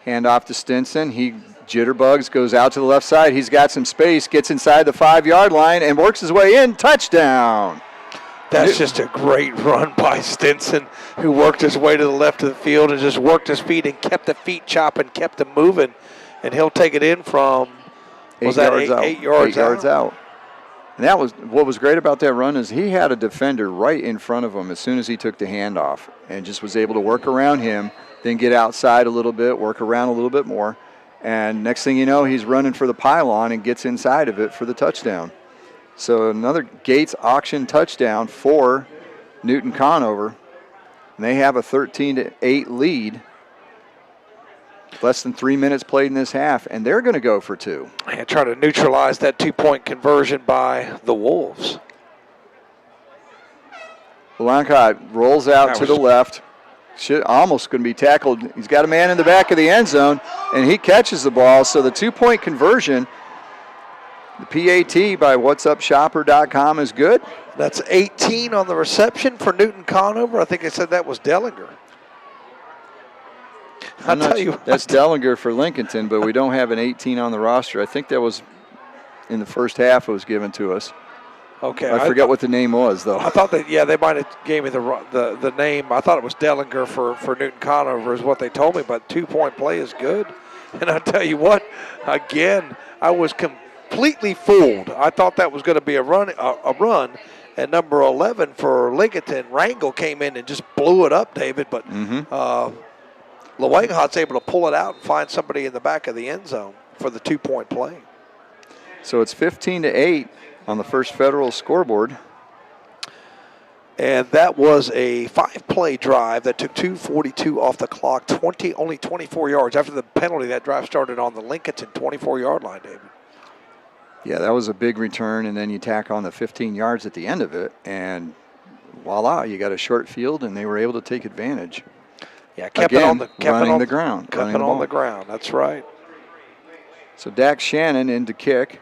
Hand off to Stinson. He jitterbugs, goes out to the left side. He's got some space, gets inside the 5-yard line and works his way in. Touchdown. That's just a great run by Stinson, who worked his way to the left of the field and just worked his feet and kept the feet chopping, kept them moving. And he'll take it in from Was that 8 yards out? And that was what was great about that run is he had a defender right in front of him as soon as he took the handoff and just was able to work around him, then get outside a little bit, work around a little bit more. And next thing you know, he's running for the pylon and gets inside of it for the touchdown. So another Gates auction touchdown for Newton-Conover. And they have a 13-8 lead. Less than 3 minutes played in this half, and they're going to go for two. And try to neutralize that two-point conversion by the Wolves. Blanca rolls out to the left. Almost going to be tackled. He's got a man in the back of the end zone, and he catches the ball. So the two-point conversion, the PAT by whatsupshopper.com is good. That's 18 on the reception for Newton-Conover. I think I said that was Dellinger. I'll tell you what. That's Dellinger for Lincolnton, but we don't have an 18 on the roster. I think that was in the first half it was given to us. Okay. I forget what the name was, though. I thought that, they might have gave me the name. I thought it was Dellinger for Newton-Conover is what they told me, but two-point play is good. And I'll tell you what, again, I was completely fooled. I thought that was going to be a run, and number 11 for Lincolnton, Rangel came in and just blew it up, David, but Lewanghot's able to pull it out and find somebody in the back of the end zone for the two-point play. So it's 15-8 on the First Federal scoreboard. And that was a 5-play drive that took 2:42 off the clock, only 24 yards. After the penalty, that drive started on the Lincolnton 24-yard line, David. Yeah, that was a big return, and then you tack on the 15 yards at the end of it, and voila, you got a short field, and they were able to take advantage. Yeah, kept it on the ground. Kept it on the ground. That's right. So Dax Shannon in to kick.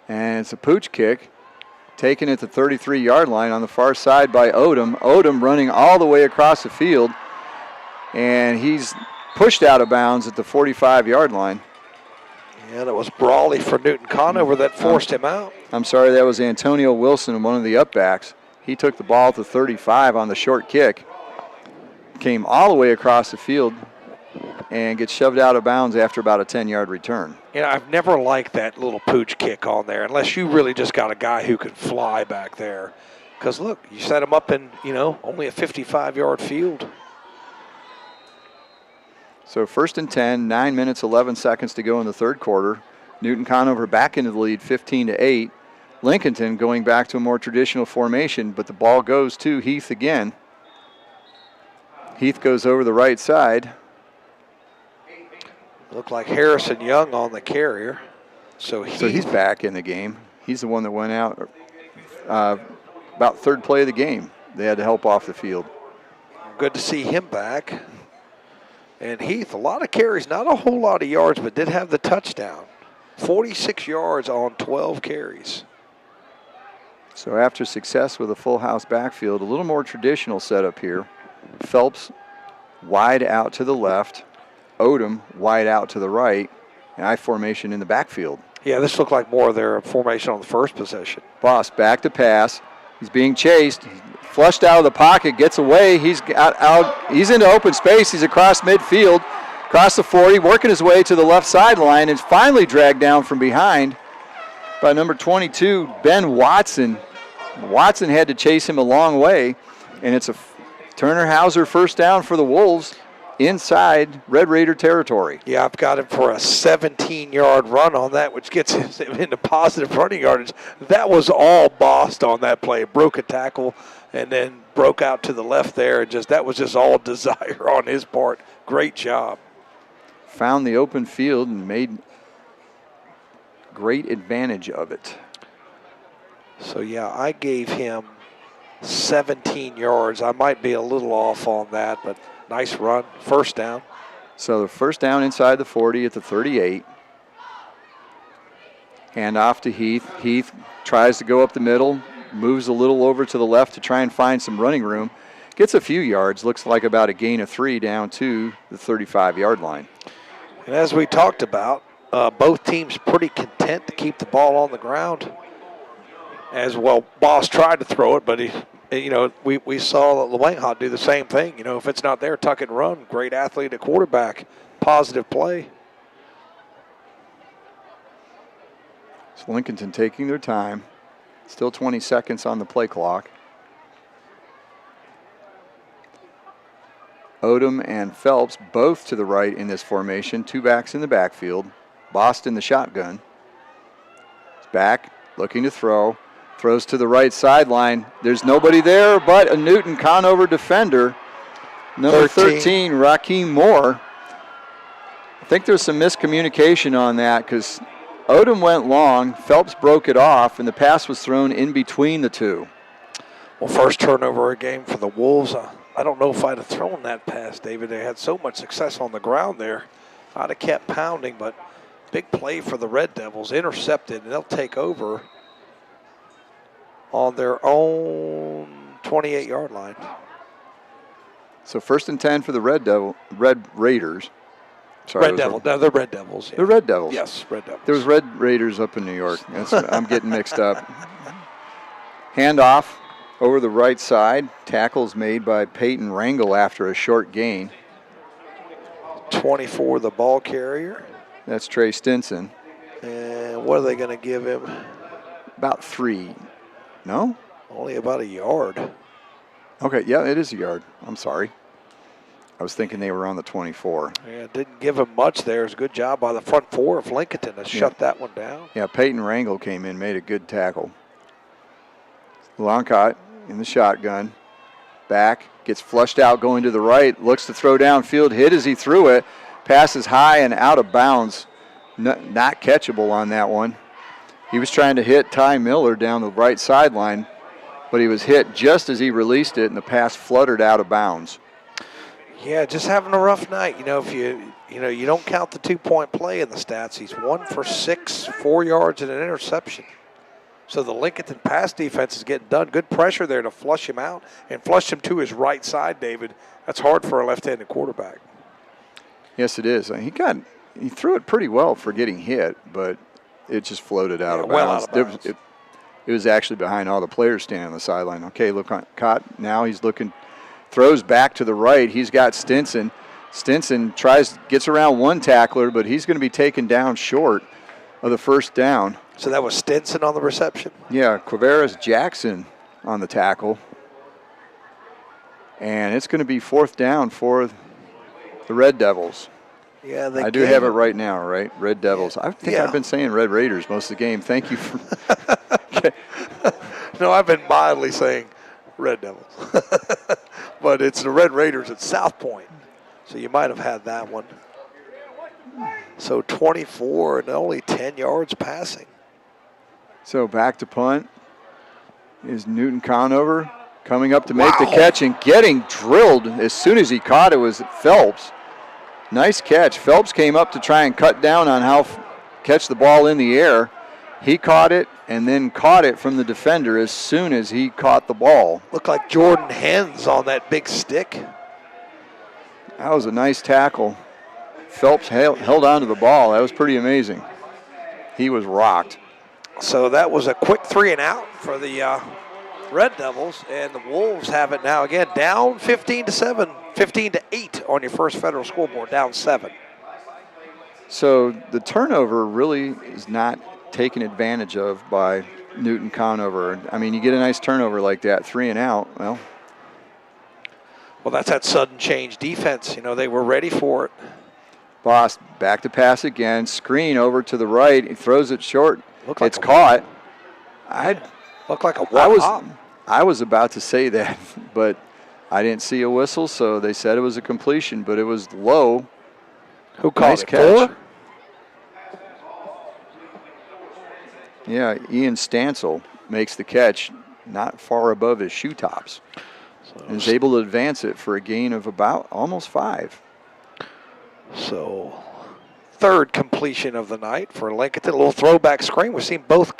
And it's a pooch kick, taken at the 33-yard line on the far side by Odom. Odom running all the way across the field, and he's pushed out of bounds at the 45-yard line. And it was Brawley for Newton-Conover that forced him out. I'm sorry, that was Antonio Wilson, one of the upbacks. He took the ball at the 35 on the short kick, came all the way across the field, and gets shoved out of bounds after about a 10-yard return. I've never liked that little pooch kick on there, unless you really just got a guy who can fly back there. Because, look, you set him up in, only a 55-yard field. So 1st and 10, 9 minutes, 11 seconds to go in the third quarter. Newton-Conover back into the lead, 15-8. Lincolnton going back to a more traditional formation, but the ball goes to Heath again. Heath goes over the right side. Looked like Harrison Young on the carrier. So he's back in the game. He's the one that went out about third play of the game. They had to help off the field. Good to see him back. And Heath, a lot of carries, not a whole lot of yards, but did have the touchdown. 46 yards on 12 carries. So after success with a full house backfield, a little more traditional setup here. Phelps wide out to the left. Odom wide out to the right. And I formation in the backfield. Yeah, this looked like more of their formation on the first possession. Boss back to pass. He's being chased. Flushed out of the pocket, gets away. He's got out. He's into open space. He's across midfield, across the 40, working his way to the left sideline, and finally dragged down from behind by number 22, Ben Watson. Watson had to chase him a long way, and it's a Turner Hauser first down for the Wolves inside Red Raider territory. Yeah, I've got him for a 17-yard run on that, which gets him into positive running yardage. That was all bossed on that play. Broke a tackle and then broke out to the left there. And that was just all desire on his part. Great job. Found the open field and made great advantage of it. So, yeah, I gave him 17 yards. I might be a little off on that, but nice run. First down. So the first down inside the 40 at the 38. Hand off to Heath. Heath tries to go up the middle, moves a little over to the left to try and find some running room. Gets a few yards, looks like about a gain of 3 down to the 35-yard line. And as we talked about, both teams pretty content to keep the ball on the ground. As well, Boss tried to throw it, but he you know, we saw Langhoff do the same thing. You know, if it's not there, tuck and run. Great athlete at quarterback. Positive play. So Lincolnton taking their time. Still 20 seconds on the play clock. Odom and Phelps both to the right in this formation. Two backs in the backfield. Boston the shotgun. He's back, looking to throw. Throws to the right sideline. There's nobody there but a Newton-Conover defender. Number 13, Raheem Moore. I think there's some miscommunication on that because Odom went long, Phelps broke it off, and the pass was thrown in between the two. Well, first turnover a game for the Wolves. I don't know if I'd have thrown that pass, David. They had so much success on the ground there. I'd have kept pounding, but big play for the Red Devils. Intercepted, and they'll take over on their own 28-yard line. So 1st and 10 for the Red Raiders. Sorry, Red Devils. No, they're Red Devils. Yeah. The Red Devils. Yes, Red Devils. There was Red Raiders up in New York. I'm getting mixed up. Handoff over the right side. Tackles made by Peyton Rangel after a short gain. 24, the ball carrier. That's Trey Stinson. And what are they going to give him? About 3. No? Only about a yard. Okay, yeah, it is a yard. I'm sorry. I was thinking they were on the 24. Yeah, didn't give him much there. It was a good job by the front four of Lincolnton to shut that one down. Yeah, Peyton Rangel came in, made a good tackle. Longcott in the shotgun. Back, gets flushed out going to the right, looks to throw downfield, hit as he threw it. Passes high and out of bounds. Not catchable on that one. He was trying to hit Ty Miller down the right sideline, but he was hit just as he released it, and the pass fluttered out of bounds. Yeah, just having a rough night. You know, if you don't count the 2-point play in the stats, he's 1 for 6, 4 yards and an interception. So the Lincolnton pass defense is getting done. Good pressure there to flush him out and flush him to his right side, David. That's hard for a left-handed quarterback. Yes, it is. He threw it pretty well for getting hit, but it just floated out of bounds. Well out of bounds. It was actually behind all the players standing on the sideline. Okay, look on Cott. Now he's looking, throws back to the right. He's got Stinson. Stinson gets around one tackler, but he's going to be taken down short of the first down. So that was Stinson on the reception? Yeah, Quaveras Jackson on the tackle. And it's going to be 4th down for the Red Devils. Yeah, I do have it right now, right? Red Devils. I think I've been saying Red Raiders most of the game. Thank you for. No, I've been mildly saying Red Devils. But it's the Red Raiders at South Point. So you might have had that one. So 24 and only 10 yards passing. So back to punt is Newton-Conover coming up to make the catch and getting drilled as soon as he caught it was Phelps. Nice catch. Phelps came up to try and cut down on how catch the ball in the air. He caught it and then caught it from the defender as soon as he caught the ball. Looked like Jordan Hens on that big stick. That was a nice tackle. Phelps held on to the ball. That was pretty amazing. He was rocked. So that was a quick 3 and out for the Red Devils, and the Wolves have it now again down 15-7, 15-8 on your first Federal scoreboard, down 7. So the turnover really is not taken advantage of by Newton-Conover. I mean, you get a nice turnover like that, 3 and out. Well, that's that sudden change defense. You know, they were ready for it. Boss back to pass again, screen over to the right. He throws it short. It's caught. Looked like a walk. I was about to say that, but I didn't see a whistle, so they said it was a completion, but it was low. Who called it? Catch. 4? Yeah, Ian Stansel makes the catch not far above his shoe tops. And is able to advance it for a gain of about almost 5. So, 3rd completion of the night for Lincolnton. A little throwback screen. We've seen both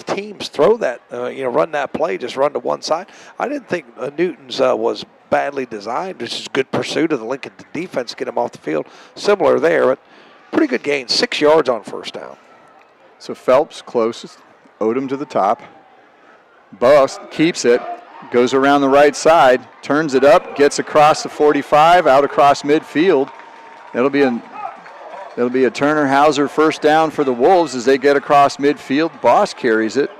teams throw that, run that play, just run to one side. I didn't think Newton's was badly designed. This is good pursuit of the Lincolnton defense, get him off the field. Similar there, but pretty good gain. 6 yards on first down. So Phelps closest, Odom to the top. Bust keeps it, goes around the right side, turns it up, gets across the 45, out across midfield. That'll be a Turner Hauser first down for the Wolves as they get across midfield. Boss carries it,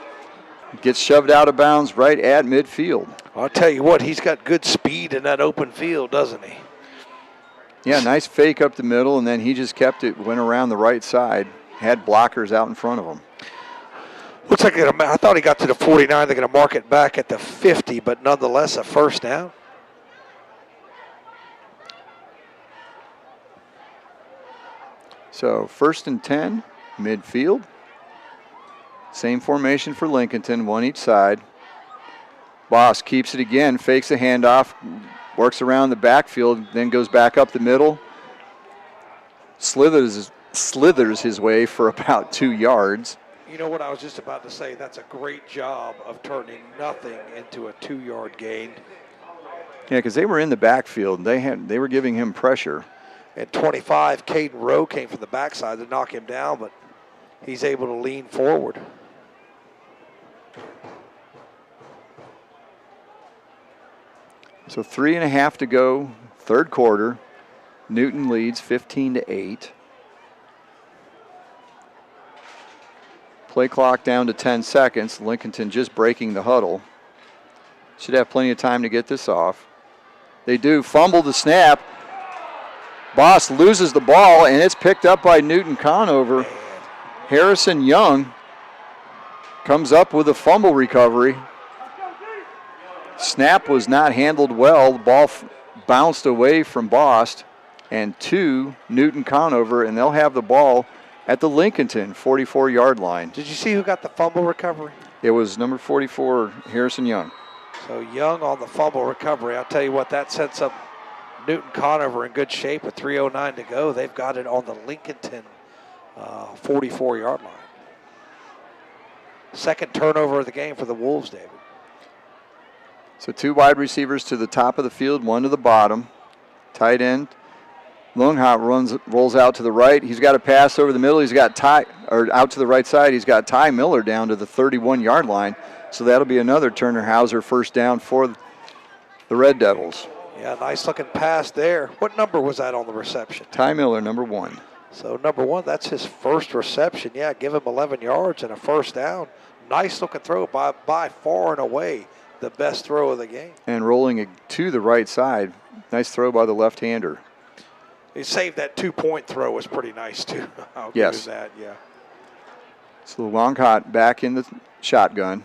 gets shoved out of bounds right at midfield. I'll tell you what, he's got good speed in that open field, doesn't he? Yeah, nice fake up the middle, and then he just kept it, went around the right side, had blockers out in front of him. Looks like I thought he got to the 49. They're going to mark it back at the 50, but nonetheless a first down. So 1st and 10, midfield. Same formation for Lincolnton, one each side. Boss keeps it again, fakes a handoff, works around the backfield, then goes back up the middle. Slithers his way for about 2 yards. You know what I was just about to say? That's a great job of turning nothing into a 2-yard gain. Yeah, because they were in the backfield. They were giving him pressure. At 25, Caden Rowe came from the backside to knock him down, but he's able to lean forward. So 3.5 to go, third quarter. Newton leads 15-8. Play clock down to 10 seconds. Lincolnton just breaking the huddle. Should have plenty of time to get this off. They do. Fumble the snap. Boss loses the ball, and it's picked up by Newton-Conover. Harrison Young comes up with a fumble recovery. Snap was not handled well. The ball bounced away from Bost and to Newton-Conover, and they'll have the ball at the Lincolnton 44-yard line. Did you see who got the fumble recovery? It was number 44, Harrison Young. So Young on the fumble recovery. I'll tell you what, that sets up Newton-Conover in good shape with 3:09 to go. They've got it on the Lincolnton 44-yard line. Second turnover of the game for the Wolves, David. So 2 wide receivers to the top of the field, 1 to the bottom. Tight end. Longhot rolls out to the right. He's got a pass over the middle. He's got out to the right side. He's got Ty Miller down to the 31-yard line. So that'll be another Turner Hauser first down for the Red Devils. Yeah, nice looking pass there. What number was that on the reception? Ty Miller, number 1. So number 1, that's his first reception. Yeah, give him 11 yards and a first down. Nice looking throw by far and away the best throw of the game. And rolling it to the right side. Nice throw by the left-hander. He saved that 2-point throw was pretty nice too. I'll yes. give him that, yeah. So Longhot back in the shotgun.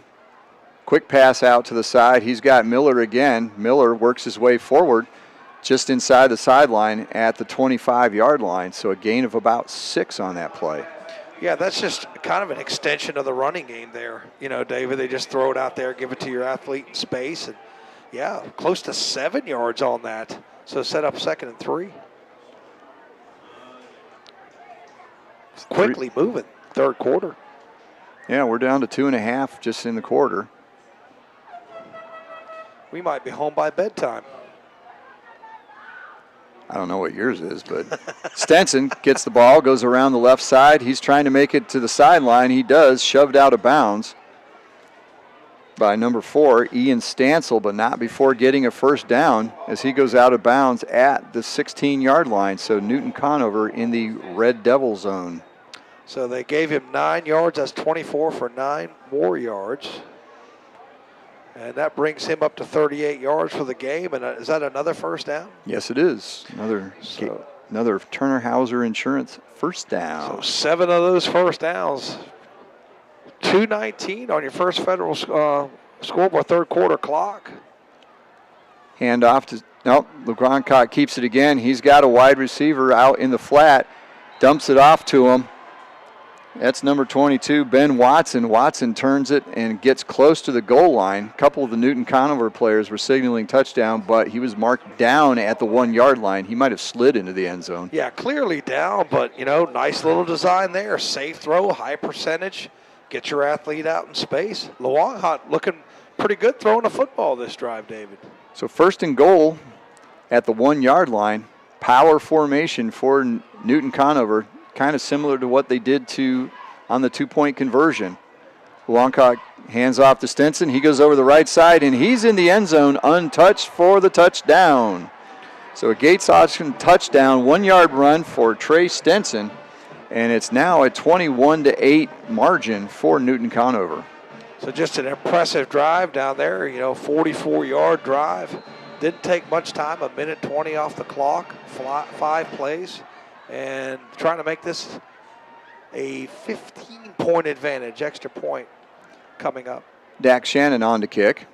Quick pass out to the side. He's got Miller again. Miller works his way forward just inside the sideline at the 25-yard line. So a gain of about 6 on that play. Yeah, that's just kind of an extension of the running game there. You know, David, they just throw it out there, give it to your athlete in space. And, yeah, close to 7 yards on that. So set up 2nd and 3. Quickly moving, third quarter. Yeah, we're down to 2.5 just in the quarter. We might be home by bedtime. I don't know what yours is, but Stenson gets the ball, goes around the left side. He's trying to make it to the sideline. He does, shoved out of bounds by number 4, Ian Stansel, but not before getting a first down as he goes out of bounds at the 16-yard line. So Newton-Conover in the Red Devil zone. So they gave him 9 yards. That's 24 for 9 more yards. And that brings him up to 38 yards for the game. And is that another first down? Yes, it is. Another Turner Hauser Insurance first down. So 7 of those first downs. 2:19 on your first Federal scoreboard, third quarter clock. Hand off to, LeGroncott keeps it again. He's got a wide receiver out in the flat, dumps it off to him. That's number 22, Ben Watson. Watson turns it and gets close to the goal line. A couple of the Newton-Conover players were signaling touchdown, but he was marked down at the 1-yard line. He might have slid into the end zone. Yeah, clearly down, but, nice little design there. Safe throw, high percentage. Get your athlete out in space. Longhot looking pretty good throwing a football this drive, David. So 1st and goal at the 1-yard line. Power formation for Newton-Conover. Kind of similar to what they did on the 2-point conversion. Longcock hands off to Stinson. He goes over the right side, and he's in the end zone untouched for the touchdown. So a Gates option touchdown, 1-yard run for Trey Stinson, and it's now a 21-8 margin for Newton-Conover. So just an impressive drive down there, 44-yard drive. Didn't take much time, 1:20 off the clock, 5 plays, and trying to make this a 15-point advantage, extra point coming up. Dak Shannon on to kick.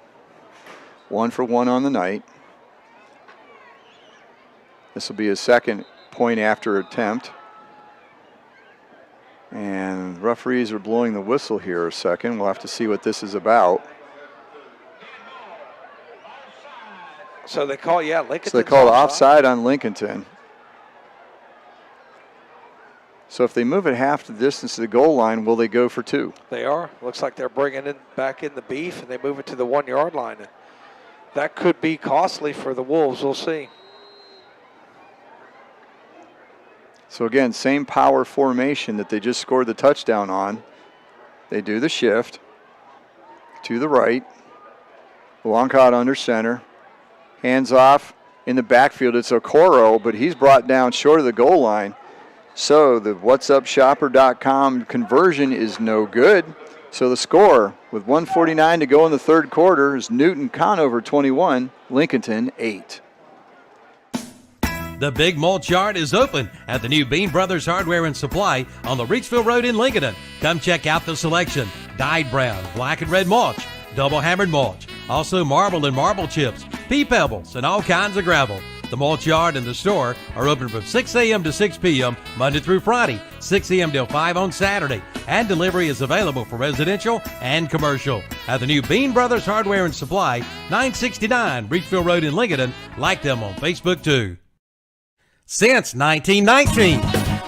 1 for 1 on the night. This will be his second point after attempt. And referees are blowing the whistle here a second. We'll have to see what this is about. So they call, Lincolnton. So they called offside on Lincolnton. So if they move it half the distance to the goal line, will they go for 2? They are. Looks like they're bringing it back in the beef, and they move it to the 1-yard line. That could be costly for the Wolves. We'll see. So again, same power formation that they just scored the touchdown on. They do the shift to the right. Longcott under center. Hands off in the backfield. It's Okoro, but he's brought down short of the goal line. So the whatsupshopper.com conversion is no good. So the score with 1:49 to go in the third quarter is Newton-Conover 21, Lincolnton 8. The Big Mulch Yard is open at the new Bean Brothers Hardware and Supply on the Reachville Road in Lincolnton. Come check out the selection. Dyed brown, black and red mulch, double hammered mulch, also marble and marble chips, pea pebbles, and all kinds of gravel. The Mulch Yard and the store are open from 6 a.m. to 6 p.m. Monday through Friday, 6 a.m. till 5 on Saturday, and delivery is available for residential and commercial at the new Bean Brothers Hardware and Supply, 969 Reachville Road in Lincolnton. Like them on Facebook too. Since 1919,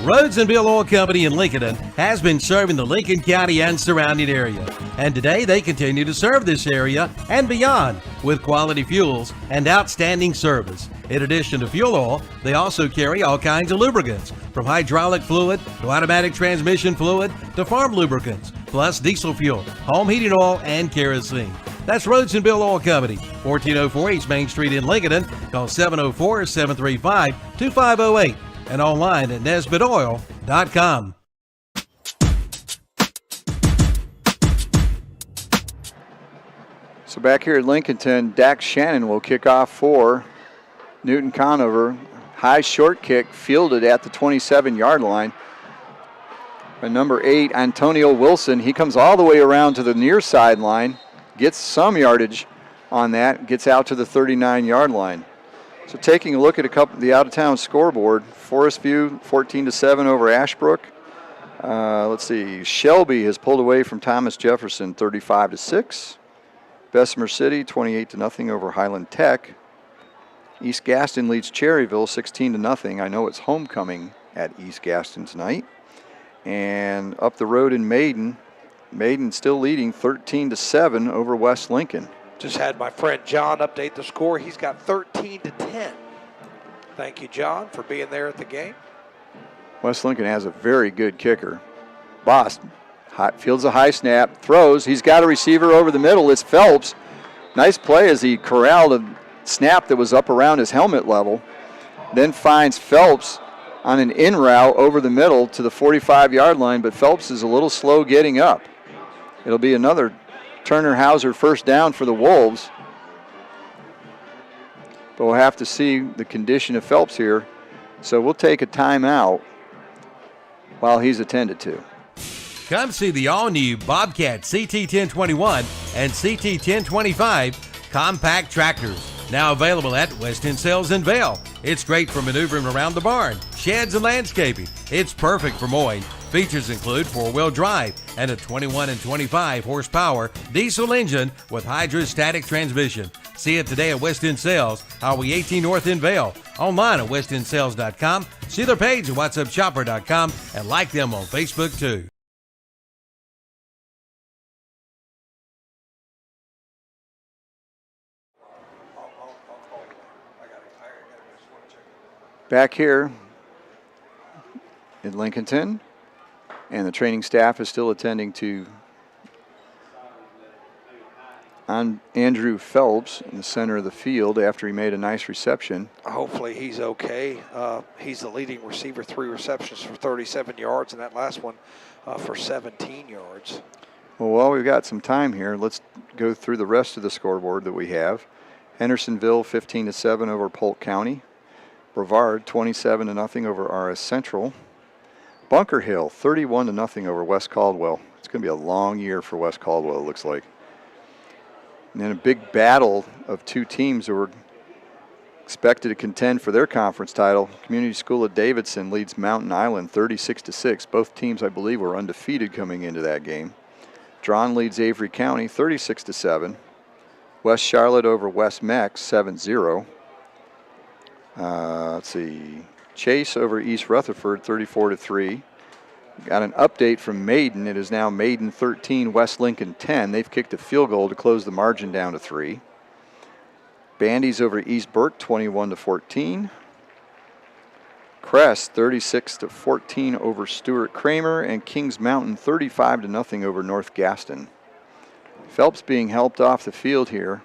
Rhodes and Bill Oil Company in Lincolnton has been serving the Lincoln County and surrounding area. And today they continue to serve this area and beyond with quality fuels and outstanding service. In addition to fuel oil, they also carry all kinds of lubricants, from hydraulic fluid to automatic transmission fluid to farm lubricants, plus diesel fuel, home heating oil, and kerosene. That's Rhodes and Bill Oil Company, 1404 East Main Street in Lincolnton. Call 704-735-2508 and online at nesbitoil.com. So back here at Lincolnton, Dak Shannon will kick off for Newton-Conover. High short kick fielded at the 27-yard line. By number 8, Antonio Wilson. He comes all the way around to the near sideline, gets some yardage on that, gets out to the 39-yard line. So taking a look at the out-of-town scoreboard, Forest View 14-7 over Ashbrook. Let's see, Shelby has pulled away from Thomas Jefferson 35-6. Bessemer City 28-0 over Highland Tech. East Gaston leads Cherryville 16-0. I know it's homecoming at East Gaston tonight. And up the road in Maiden still leading 13-7 over West Lincoln. Just had my friend John update the score. He's got 13-10. Thank you, John, for being there at the game. West Lincoln has a very good kicker. Boss fields a high snap, throws. He's got a receiver over the middle. It's Phelps. Nice play as he corralled a snap that was up around his helmet level. Then finds Phelps on an in route over the middle to the 45-yard line, but Phelps is a little slow getting up. It'll be another Turner Hauser first down for the Wolves. But we'll have to see the condition of Phelps here. So we'll take a timeout while he's attended to. Come see the all-new Bobcat CT1021 and CT1025 compact tractors. Now available at West End Sales in Vail. It's great for maneuvering around the barn, sheds, and landscaping. It's perfect for mowing. Features include 4-wheel drive and a 21 and 25 horsepower diesel engine with hydrostatic transmission. See it today at West End Sales, Highway 18 North in Vail. Online at westendsales.com. See their page at whatsupshopper.com and like them on Facebook too. Back here in Lincolnton, and the training staff is still attending to on Andrew Phelps in the center of the field after he made a nice reception. Hopefully he's okay. He's the leading receiver, 3 receptions for 37 yards, and that last one for 17 yards. Well, while we've got some time here, let's go through the rest of the scoreboard that we have. Hendersonville 15-7 over Polk County. Brevard 27-0 over RS Central. Bunker Hill 31-0 over West Caldwell. It's going to be a long year for West Caldwell, it looks like. And then a big battle of 2 teams who were expected to contend for their conference title. Community School of Davidson leads Mountain Island 36-6. Both teams, I believe, were undefeated coming into that game. Drawn leads Avery County 36-7. West Charlotte over West Mex 7-0. Let's see. Chase over East Rutherford 34-3. Got an update from Maiden. It is now Maiden 13, West Lincoln 10. They've kicked a field goal to close the margin down to 3. Bandy's over East Burke 21-14. Crest 36-14 over Stuart Kramer, and Kings Mountain 35-0 over North Gaston. Phelps being helped off the field here.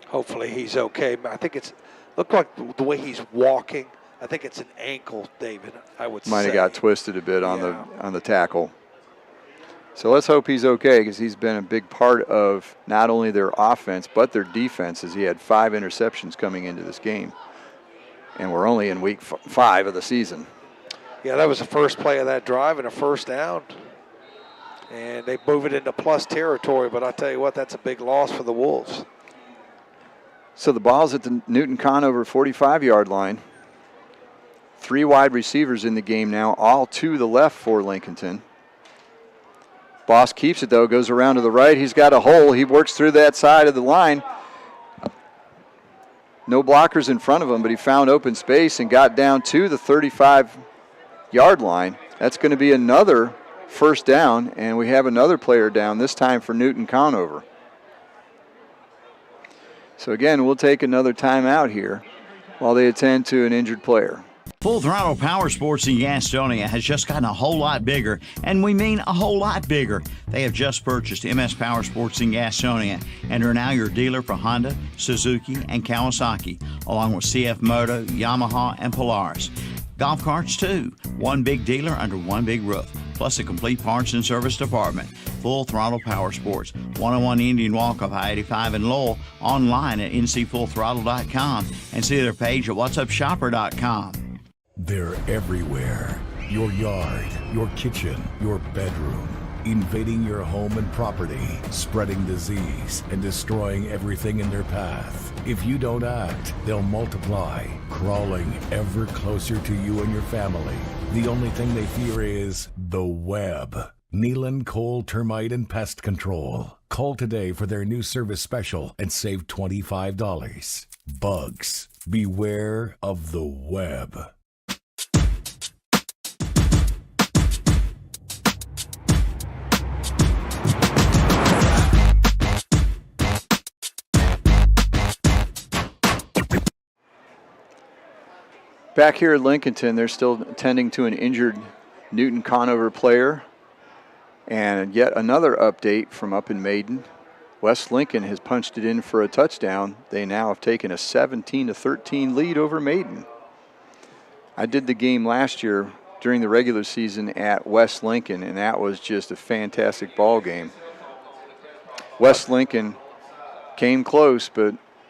Hopefully he's okay. I think it's looked like the way he's walking. I think it's an ankle, David. I would say might have got twisted a bit on the tackle. So let's hope he's okay, because he's been a big part of not only their offense but their defense, as he had 5 interceptions coming into this game. And we're only in week 5 of the season. Yeah, that was the first play of that drive and a first down. And they move it into plus territory, but I tell you what, that's a big loss for the Wolves. So the ball's at the Newton-Conover 45-yard line. 3 wide receivers in the game now, all to the left for Lincolnton. Boss keeps it, though, goes around to the right. He's got a hole. He works through that side of the line. No blockers in front of him, but he found open space and got down to the 35-yard line. That's going to be another first down, and we have another player down, this time for Newton-Conover. So again, we'll take another timeout here while they attend to an injured player. Full Throttle Power Sports in Gastonia has just gotten a whole lot bigger, and we mean a whole lot bigger. They have just purchased MS Power Sports in Gastonia and are now your dealer for Honda, Suzuki, and Kawasaki, along with CF Moto, Yamaha, and Polaris. Golf carts, too. One big dealer under one big roof, plus a complete parts and service department. Full Throttle Power Sports, 101 Indian Walk off I-85 in Lowell, online at ncfullthrottle.com, and see their page at whatsupshopper.com. They're everywhere. Your yard, your kitchen, your bedroom. Invading your home and property, spreading disease, and destroying everything in their path. If you don't act, they'll multiply, crawling ever closer to you and your family. The only thing they fear is the web. Nealon Cole Termite and Pest Control. Call today for their new service special and save $25. Bugs, beware of the web. Back here at Lincolnton, they're still attending to an injured Newton-Conover player. And yet another update from up in Maiden. West Lincoln has punched it in for a touchdown. They now have taken a 17-13 lead over Maiden. I did the game last year during the regular season at West Lincoln, and that was just a fantastic ball game. West Lincoln came close, but